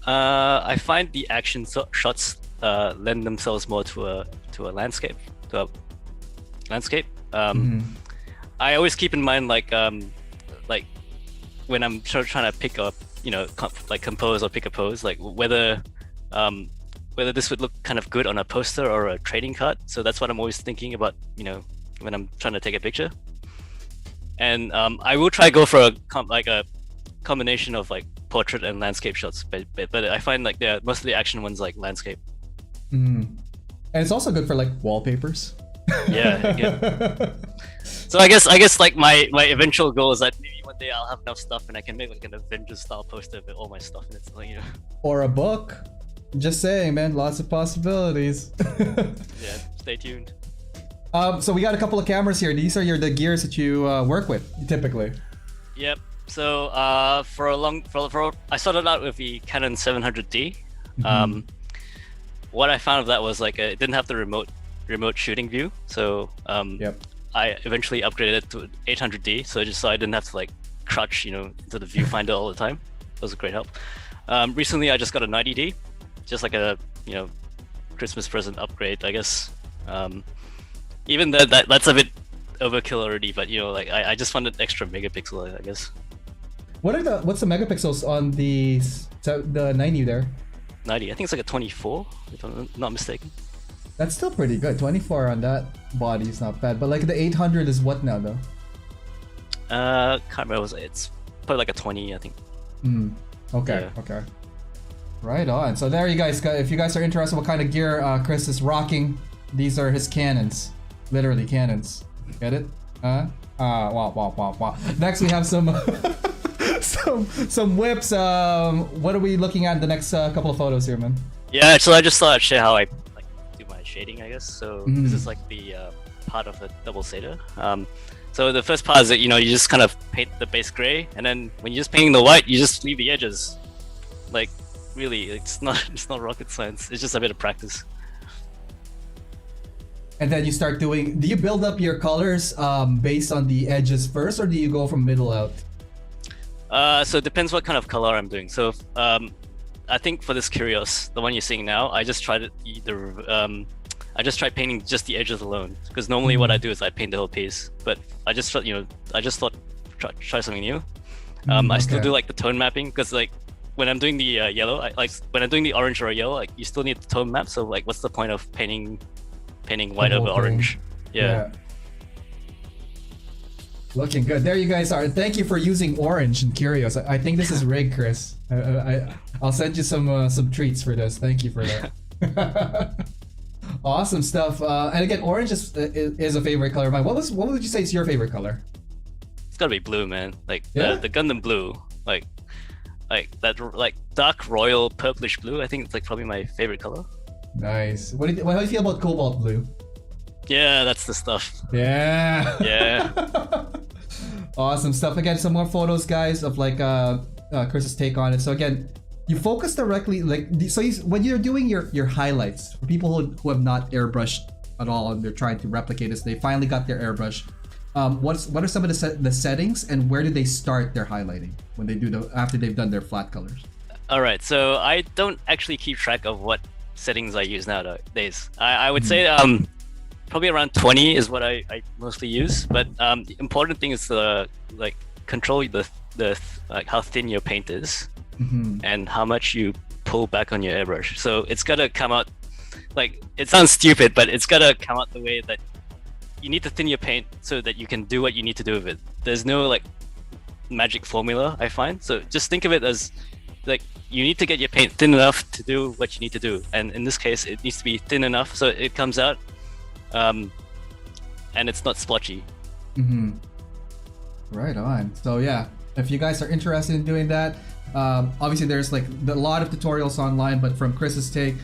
I find the action shots lend themselves more to a landscape. I always keep in mind like when I'm trying to pick up, compose or pick a pose, like whether this would look kind of good on a poster or a trading card. So that's what I'm always thinking about, when I'm trying to take a picture. And I will try go for a combination of like portrait and landscape shots, but I find like most of the action ones like landscape. And it's also good for like wallpapers. Yeah. So I guess like my eventual goal is that maybe one day I'll have enough stuff and I can make like an Avengers style poster with all my stuff in it. So, Or a book. Just saying, man, lots of possibilities. Yeah, stay tuned. So we got a couple of cameras here. These are the gears that you work with typically. Yep. So I started out with the Canon 700D. What I found of that was like it didn't have the remote remote shooting view. So Yep. I eventually upgraded it to 800D, so I didn't have to like crouch, into the viewfinder all the time. That was a great help. Recently, I just got a 90D, just like a Christmas present upgrade, I guess. Even that's a bit overkill already, but I just wanted extra megapixel, I guess. What's the megapixels on the 90 there? 90, I think it's like a 24, if I'm not mistaken. That's still pretty good. 24 on that body is not bad. But like the 800 is what now though? Can't remember. It's probably like a 20, I think. Okay. Yeah. Okay. Right on. So there you guys go. If you guys are interested what kind of gear Chris is rocking, these are his cannons. Literally cannons. Get it? Wow. Next we have some some whips. What are we looking at in the next couple of photos here, man? Yeah, so I just thought I'd share how I like do my shading, I guess. So this is like the part of a double Zeta. So the first part is that you just kind of paint the base gray, and then when you're just painting the white, you just leave the edges. Like really, it's not rocket science. It's just a bit of practice. And then you start doing. Do you build up your colors based on the edges first, or do you go from middle out? So it depends what kind of color I'm doing. So I think for this Curios, the one you're seeing now, I just tried tried painting just the edges alone, because normally what I do is I paint the whole piece. But I just thought, try something new. I still do like the tone mapping, because like when I'm doing the yellow, when I'm doing the orange or yellow, like you still need the tone map. So like, what's the point of painting white over orange? Yeah. Looking good. There you guys are. Thank you for using orange and Curios. I think this is rigged, Chris. I'll send you some treats for this. Thank you for that. Awesome stuff. And again, orange is a favorite color of mine. What would you say is your favorite color? It's gotta be blue, man. Like Yeah? the Gundam blue, like that, like dark royal purplish blue. I think it's like probably my favorite color. Nice. How do you feel about cobalt blue? Yeah, that's the stuff. Yeah. Yeah. Awesome stuff. Again, some more photos, guys, of like Chris's take on it. So again, you focus directly, like when you're doing your highlights for people who have not airbrushed at all and they're trying to replicate this, they finally got their airbrush. What are some of the settings, and where do they start their highlighting when they do after they've done their flat colors? All right, so I don't actually keep track of what settings I use nowadays. I would say probably around 20 is what I mostly use. But the important thing is to like control the like how thin your paint is and how much you pull back on your airbrush. So it's gotta come out, like, it sounds stupid, but it's gotta come out the way that you need to thin your paint so that you can do what you need to do with it. There's no like magic formula, I find. So just think of it as like you need to get your paint thin enough to do what you need to do, and in this case it needs to be thin enough so it comes out and it's not splotchy. Right on. So yeah, if you guys are interested in doing that, obviously there's like a lot of tutorials online, but from Chris's take,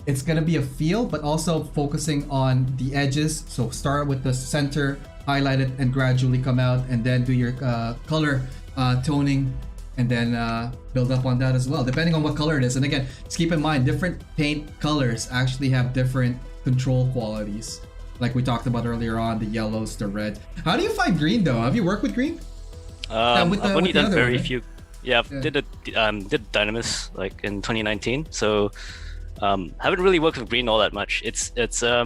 it's gonna be a feel, but also focusing on the edges. So start with the center, highlight it, and gradually come out, and then do your color toning, and then build up on that as well, depending on what color it is. And again, just keep in mind, different paint colors actually have different control qualities. Like we talked about earlier on, the yellows, the red. How do you find green though? Have you worked with green? I've only done very few. Yeah, Yeah. did Dynamis like in 2019. So haven't really worked with green all that much. It's I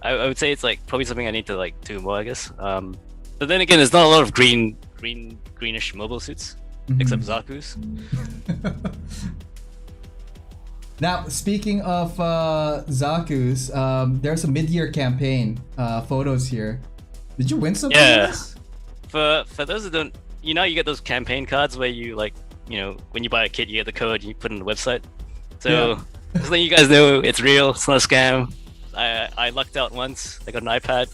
would say it's like probably something I need to like do more, I guess. But then again, there's not a lot of greenish mobile suits except Zaku's. Now, speaking of Zaku's, there's a mid-year campaign photos here. Did you win something? Yeah. With this? For those who don't, you get those campaign cards where you like, when you buy a kit, you get the code, you put it on the website. So just letting you guys know it's real, it's not a scam. I lucked out once. I got an iPad.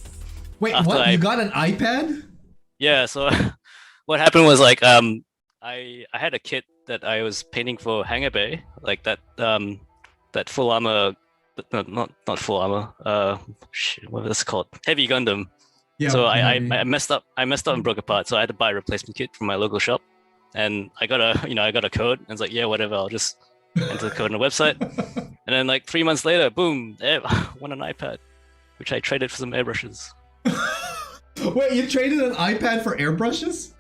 Wait, what? You got an iPad? Yeah. So what happened was like I had a kit that I was painting for Hangar Bay, like that full armor, not full armor. What was it called? Heavy Gundam. Yeah. So I messed up and broke apart. So I had to buy a replacement kit from my local shop, and I got a code. And it's like, yeah, whatever. I'll just enter the code on the website. And then like 3 months later, boom, won an iPad, which I traded for some airbrushes. Wait, you traded an iPad for airbrushes?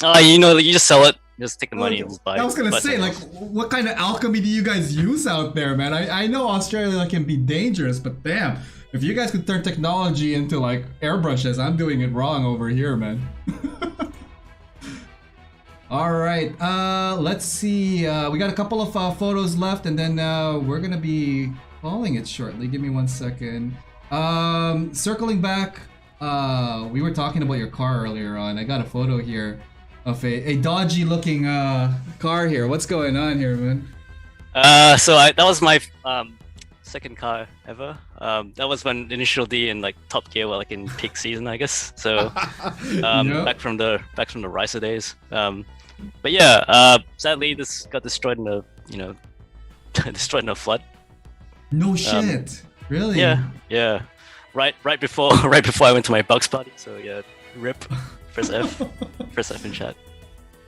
You just sell it, just take the money and just buy. I was gonna buy say, something like, else. what kind of alchemy do you guys use out there, man? I know Australia can be dangerous, but damn, if you guys could turn technology into like airbrushes, I'm doing it wrong over here, man. All right, let's see. We got a couple of photos left, and then we're gonna be calling it shortly. Give me 1 second. Circling back, we were talking about your car earlier on. I got a photo here of a dodgy looking car here. What's going on here, man? That was my second car ever. That was when Initial D in like Top Gear were like in peak season, I guess. So Yep. back from the Ricer days. But yeah, sadly this got destroyed in destroyed in a flood. No shit. Really? Yeah. Right before I went to my Bugs party. So yeah, rip. First F in chat.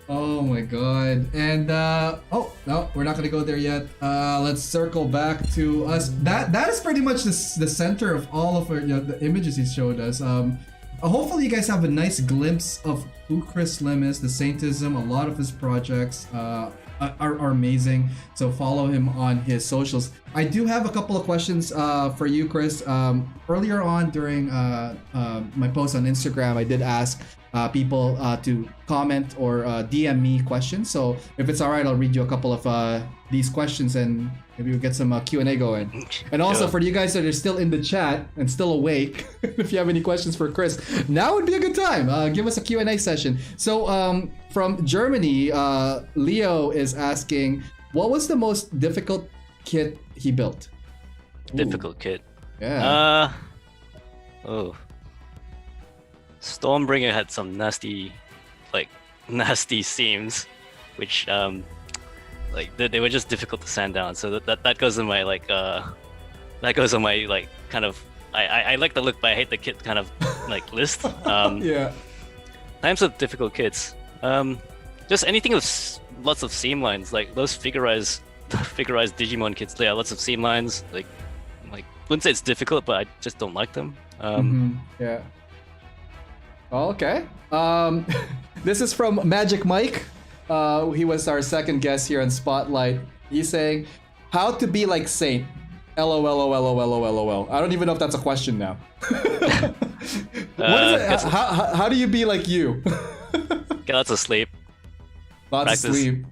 Oh my god. And oh no, we're not gonna go there yet. Let's circle back to us. That is pretty much the center of all of our, the images he showed us. Hopefully you guys have a nice glimpse of who Chris Lim is, the Saintism. A lot of his projects are amazing. So follow him on his socials. I do have a couple of questions for you, Chris. Earlier on during my post on Instagram, I did ask people to comment or DM me questions. So if it's all right, I'll read you a couple of these questions and maybe we'll get some Q&A going. And also Yeah. for you guys that are still in the chat and still awake, if you have any questions for Chris, now would be a good time. Give us a Q&A session. So from Germany, Leo is asking, what was the most difficult kit he built? Difficult kid. Yeah. Stormbringer had some nasty seams, which they were just difficult to sand down. So that goes in my kind of I like the look but I hate the kit kind of like list. Yeah. Times of difficult kits. Just anything with lots of seam lines, like those figurized Digimon kits. There are lots of seam lines. Like wouldn't say it's difficult, but I just don't like them. Yeah. Oh, okay. This is from Magic Mike. He was our second guest here on Spotlight. He's saying, "How to be like Saint." LOL. I don't even know if that's a question now. What is it? How do you be like you? Get lots of sleep. Lots of Practice. sleep.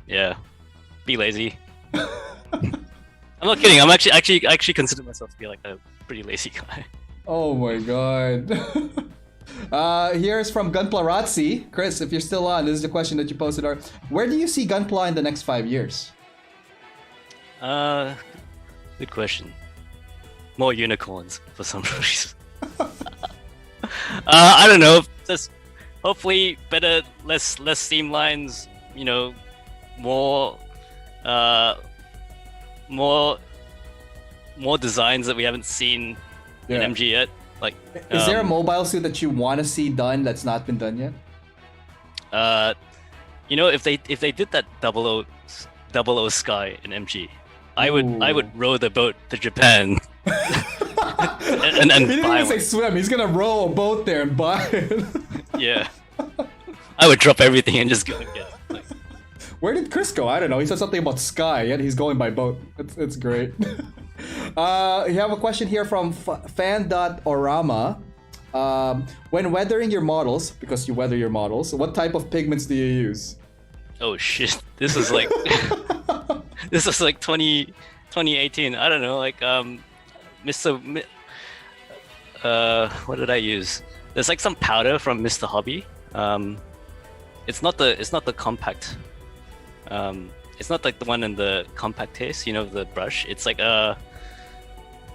Yeah. Be lazy. I'm not kidding. I'm actually consider myself to be like a pretty lazy guy. Oh my god. Here's from Gunpla. Chris, if you're still on, this is the question that you posted. Where do you see Gunpla in the next 5 years? Good question. More unicorns for some reason. I don't know. Just hopefully better, less seam lines. More designs that we haven't seen in MG yet. Like, is there a mobile suit that you want to see done that's not been done yet? If they did that 00 Sky in MG, I would row the boat to Japan. and He didn't buy even say one. swim. He's gonna row a boat there and buy it. Yeah. I would drop everything and just go and get it. Like, Where did Chris go? I don't know. He said something about Sky, yet he's going by boat. It's great. You have a question here from fan.orama. When weathering your models, because you weather your models, what type of pigments do you use? oh shit, this is like 2018. I don't know, like what did I use? There's like some powder from Mr. Hobby. It's not the compact. It's not like the one in the compact case, the brush. It's like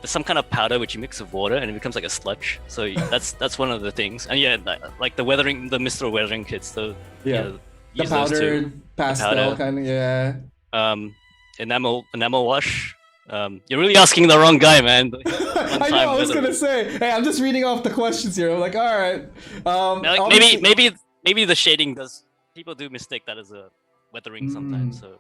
some kind of powder which you mix with water and it becomes like a sludge. So that's one of the things. And yeah, like the Mr. Weathering kits. The use those powdered two. pastel powder. kind of, yeah. Enamel wash. You're really asking the wrong guy, man. I know. I was gonna say. Hey, I'm just reading off the questions here. I'm like, all right. Maybe the shading does. People do mistake that as a weathering sometimes. So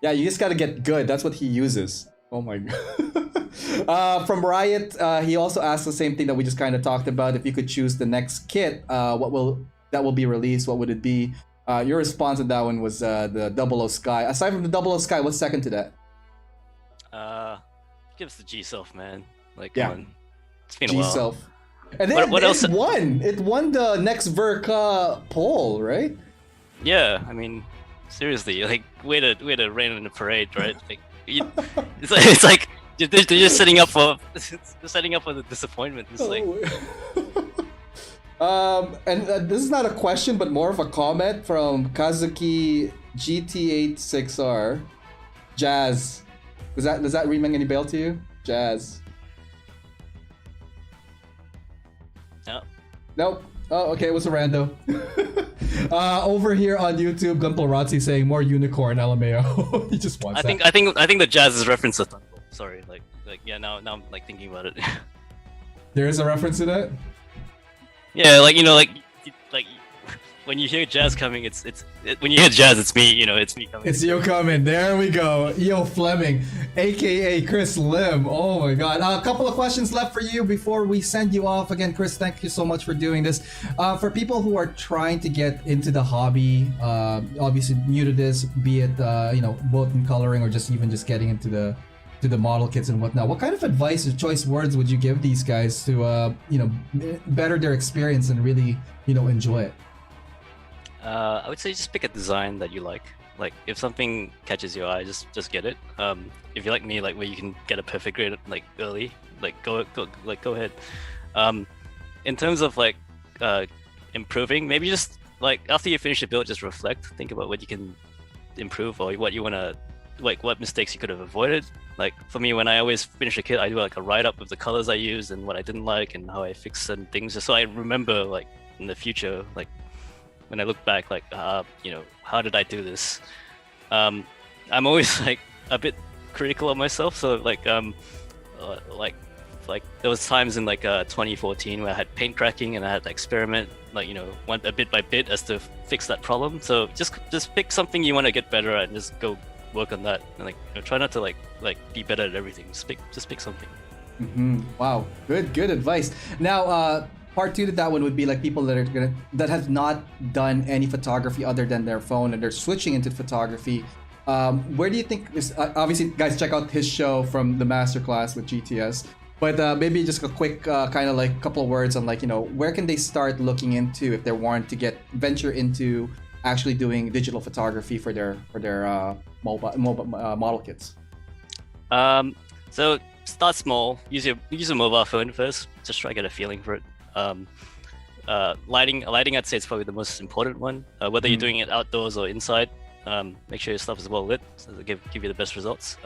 Yeah, you just gotta get good. That's what he uses. Oh my god. From Riot, he also asked the same thing that we just kind of talked about. If you could choose the next kit, that will be released? What would it be? Your response to that one was the Double O Sky. Aside from the Double O Sky, what's second to that? Give us the G Self, man. Like, Yeah. come on. It's been a G while. Self. And then What else? it won. It won the next Verka poll, right? Yeah, I mean, seriously, like, way to rain in the parade, right? Like, it's like they're just setting up for the disappointment. It's like, And this is not a question, but more of a comment from Kazuki GT86R. Jazz. Does that ring any bell to you? Jazz. no. Nope. Oh, okay, it was a rando. Over here on YouTube, Gunplerazzi saying more unicorn LMAO. He just wants I think the Jazz is reference to Thunderbolt. Sorry, like yeah. Now I'm like thinking about it. There is a reference to that? Yeah, like like when you hear Jazz coming, when you hear Jazz, it's me. It's me coming. It's you coming. There we go. Yo Fleming, aka Chris Lim. Oh my god. A couple of questions left for you before we send you off. Again, Chris, thank you so much for doing this. For people who are trying to get into the hobby, obviously new to this, be it both in coloring or just getting into the model kits and whatnot, what kind of advice or choice words would you give these guys to better their experience and really enjoy it? I would say just pick a design that you like. Like if something catches your eye, just get it. If you're like me, like where you can get a perfect grade like early, like go ahead. In terms of like improving, maybe just like after you finish the build, just reflect, think about what you can improve or what you wanna, like what mistakes you could have avoided. Like for me, when I always finish a kit, I do like a write-up of the colors I used and what I didn't like and how I fixed certain things, just so I remember like in the future, like when I look back, like how did I do this? I'm always like a bit critical of myself, so like there was times in like 2014 where I had paint cracking and I had to experiment, like went a bit by bit as to fix that problem. So just pick something you want to get better at and just go work on that, and like try not to like be better at everything. Just pick something. Mm-hmm. Wow, good advice. Now, part two to that one would be like people that have not done any photography other than their phone and they're switching into photography. Where do you think this? Obviously, guys, check out his show from the masterclass with GTS. But maybe just a quick kind of like couple of words on like where can they start looking into if they want to venture into actually doing digital photography for their mobile model kits. So start small. Use a mobile phone first. Just try to get a feeling for it. Lighting, I'd say, is probably the most important one. Whether you're doing it outdoors or inside, make sure your stuff is well lit, so it'll give you the best results.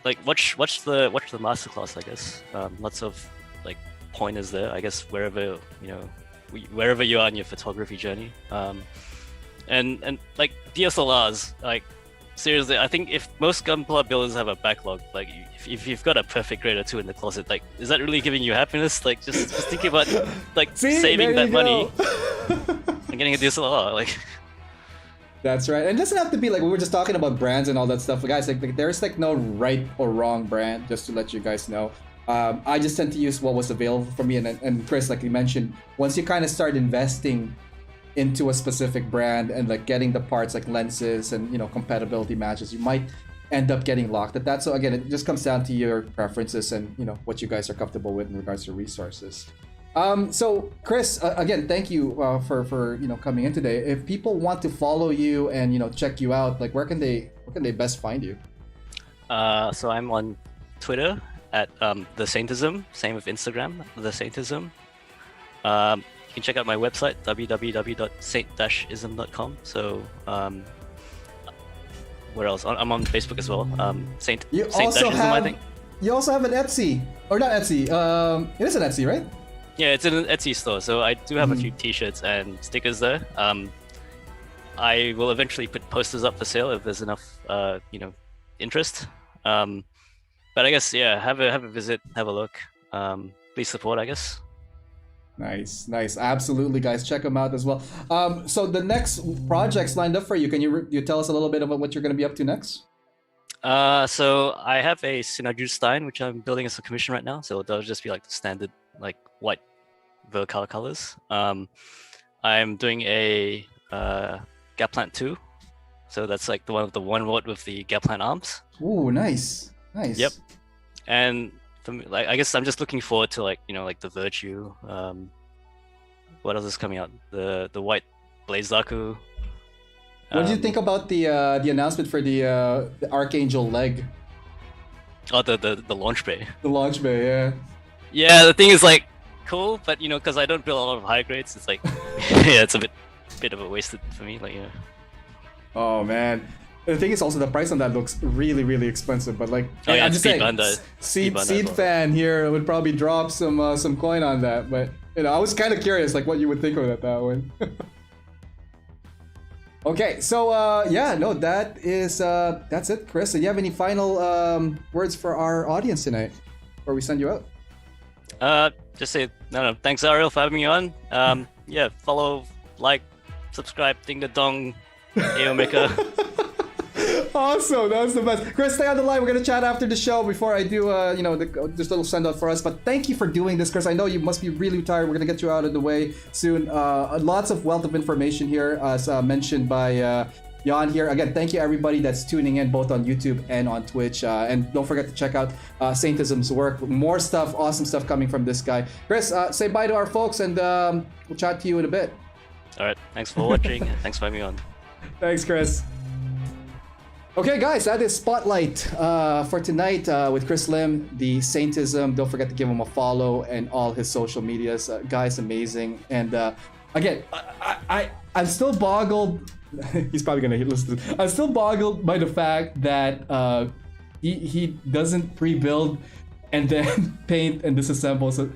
Like watch the masterclass, I guess. Lots of like pointers there, I guess, wherever you are in your photography journey. And like DSLRs, like seriously, I think if most Gunpla builders have a backlog, like if you've got a perfect grade or two in the closet, like is that really giving you happiness? Like just thinking about like saving that money and getting a DSLR, like. That's right. And it doesn't have to be like we were just talking about brands and all that stuff. Guys, like there's like no right or wrong brand, just to let you guys know. I just tend to use what was available for me. And Chris, like you mentioned, once you kind of start investing into a specific brand and like getting the parts like lenses and compatibility matches, you might end up getting locked at that. So again, it just comes down to your preferences and what you guys are comfortable with in regards to resources. So Chris, again, thank you for coming in today. If people want to follow you and check you out, like where can they best find you? So I'm on Twitter at the Saintism, same with Instagram, the Saintism. You can check out my website www.saint-ism.com. So where else? I'm on Facebook as well. Saint-ism, I think. You also have an Etsy, or not Etsy? It is an Etsy, right? Yeah, it's in an Etsy store, so I do have a few T-shirts and stickers there. I will eventually put posters up for sale if there's enough, interest. But I guess have a visit, have a look. Please support, I guess. Nice, nice. Absolutely, guys. Check them out as well. So the next projects lined up for you. Can you tell us a little bit about what you're going to be up to next? So I have a Synergy Stein, which I'm building as a commission right now. So that'll just be like the standard, like white Verkala colors. I'm doing a Gaplant 2. So that's like the one with the one rod with the Gaplant arms. Ooh, nice, nice. Yep. And for me, like, I guess I'm just looking forward to like, like the Virtue. What else is coming out? The white Blaze Zaku. What did you think about the announcement for the Archangel leg? Oh, the launch bay. The launch bay, yeah. Yeah, the thing is like cool, but because I don't build a lot of high grades, it's like yeah, it's a bit of a wasted for me, like Oh man. The thing is also the price on that looks really, really expensive, but like oh, yeah, I'm just saying, Seed fan here would probably drop some coin on that, but I was kind of curious like what you would think of that one. Okay, so yeah, no, that's it, Chris. Do you have any final words for our audience tonight before we send you out? Just say no. Thanks, Ariel, for having me on. Yeah, follow, like, subscribe, ding the dong, AO Mecha. Awesome, that was the best. Chris, stay on the line. We're gonna chat after the show before I do, this little send out for us. But thank you for doing this, Chris. I know you must be really tired. We're gonna get you out of the way soon. Lots of wealth of information here, as mentioned by Jan here. Again, thank you everybody that's tuning in both on YouTube and on Twitch. And don't forget to check out Saintism's work. More stuff, awesome stuff coming from this guy. Chris, say bye to our folks, and we'll chat to you in a bit. All right, thanks for watching. Thanks for having me on. Thanks, Chris. Okay, guys, that is Spotlight for tonight with Chris Lim, the Saintism. Don't forget to give him a follow and all his social medias. Guy's amazing. And again, I'm still boggled. He's probably gonna listen to this. I'm still boggled by the fact that he doesn't pre-build and then paint and disassemble. So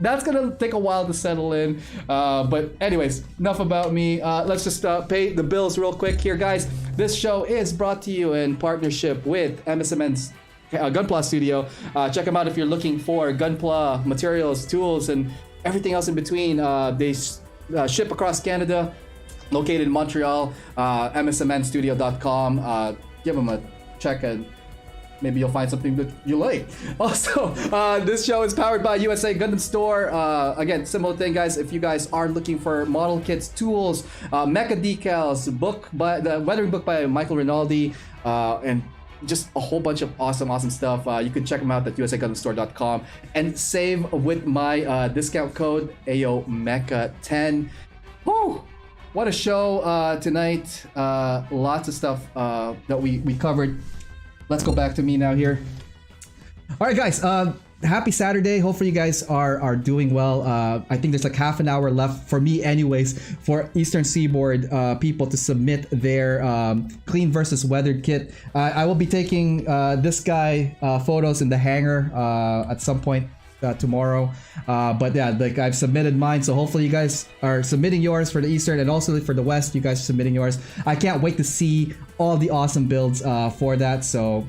that's gonna take a while to settle in. But anyways, enough about me. Let's just pay the bills real quick here, guys. This show is brought to you in partnership with MSMN's Gunpla Studio. Check them out if you're looking for Gunpla materials, tools, and everything else in between. They ship across Canada, located in Montreal. MSMNstudio.com. Give them a check and maybe you'll find something that you like. Also, this show is powered by USA Gundam Store. Again, similar thing, guys. If you guys are looking for model kits, tools, mecha decals, the weathering book by Michael Rinaldi, and just a whole bunch of awesome stuff. You can check them out at usagundamstore.com and save with my discount code AOMECHA10. Woo! What a show tonight. Lots of stuff that we covered. Let's go back to me now here. All right, guys. Happy Saturday. Hopefully you guys are doing well. I think there's like half an hour left for me anyways for Eastern Seaboard people to submit their clean versus weathered kit. I will be taking this guy photos in the hangar at some point tomorrow. But yeah, like I've submitted mine, so hopefully you guys are submitting yours for the Eastern, and also for the West, you guys are submitting yours. I can't wait to see all the awesome builds for that, so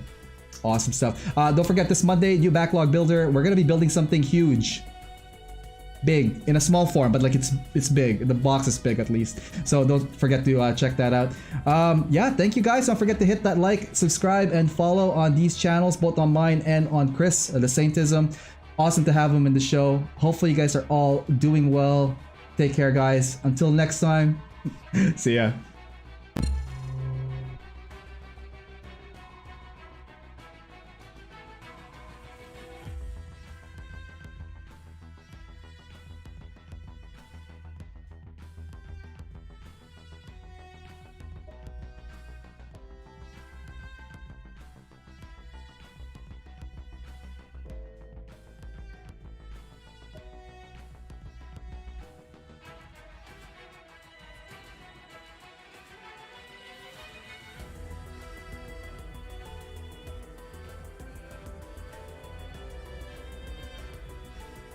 awesome stuff. Don't forget, this Monday, new backlog builder. We're gonna be building something huge. Big, in a small form, but like it's big. The box is big at least. So don't forget to check that out. Yeah, thank you guys. Don't forget to hit that like, subscribe, and follow on these channels, both on mine and on Chris, the Saintism. Awesome to have him in the show. Hopefully you guys are all doing well. Take care, guys. Until next time. See ya.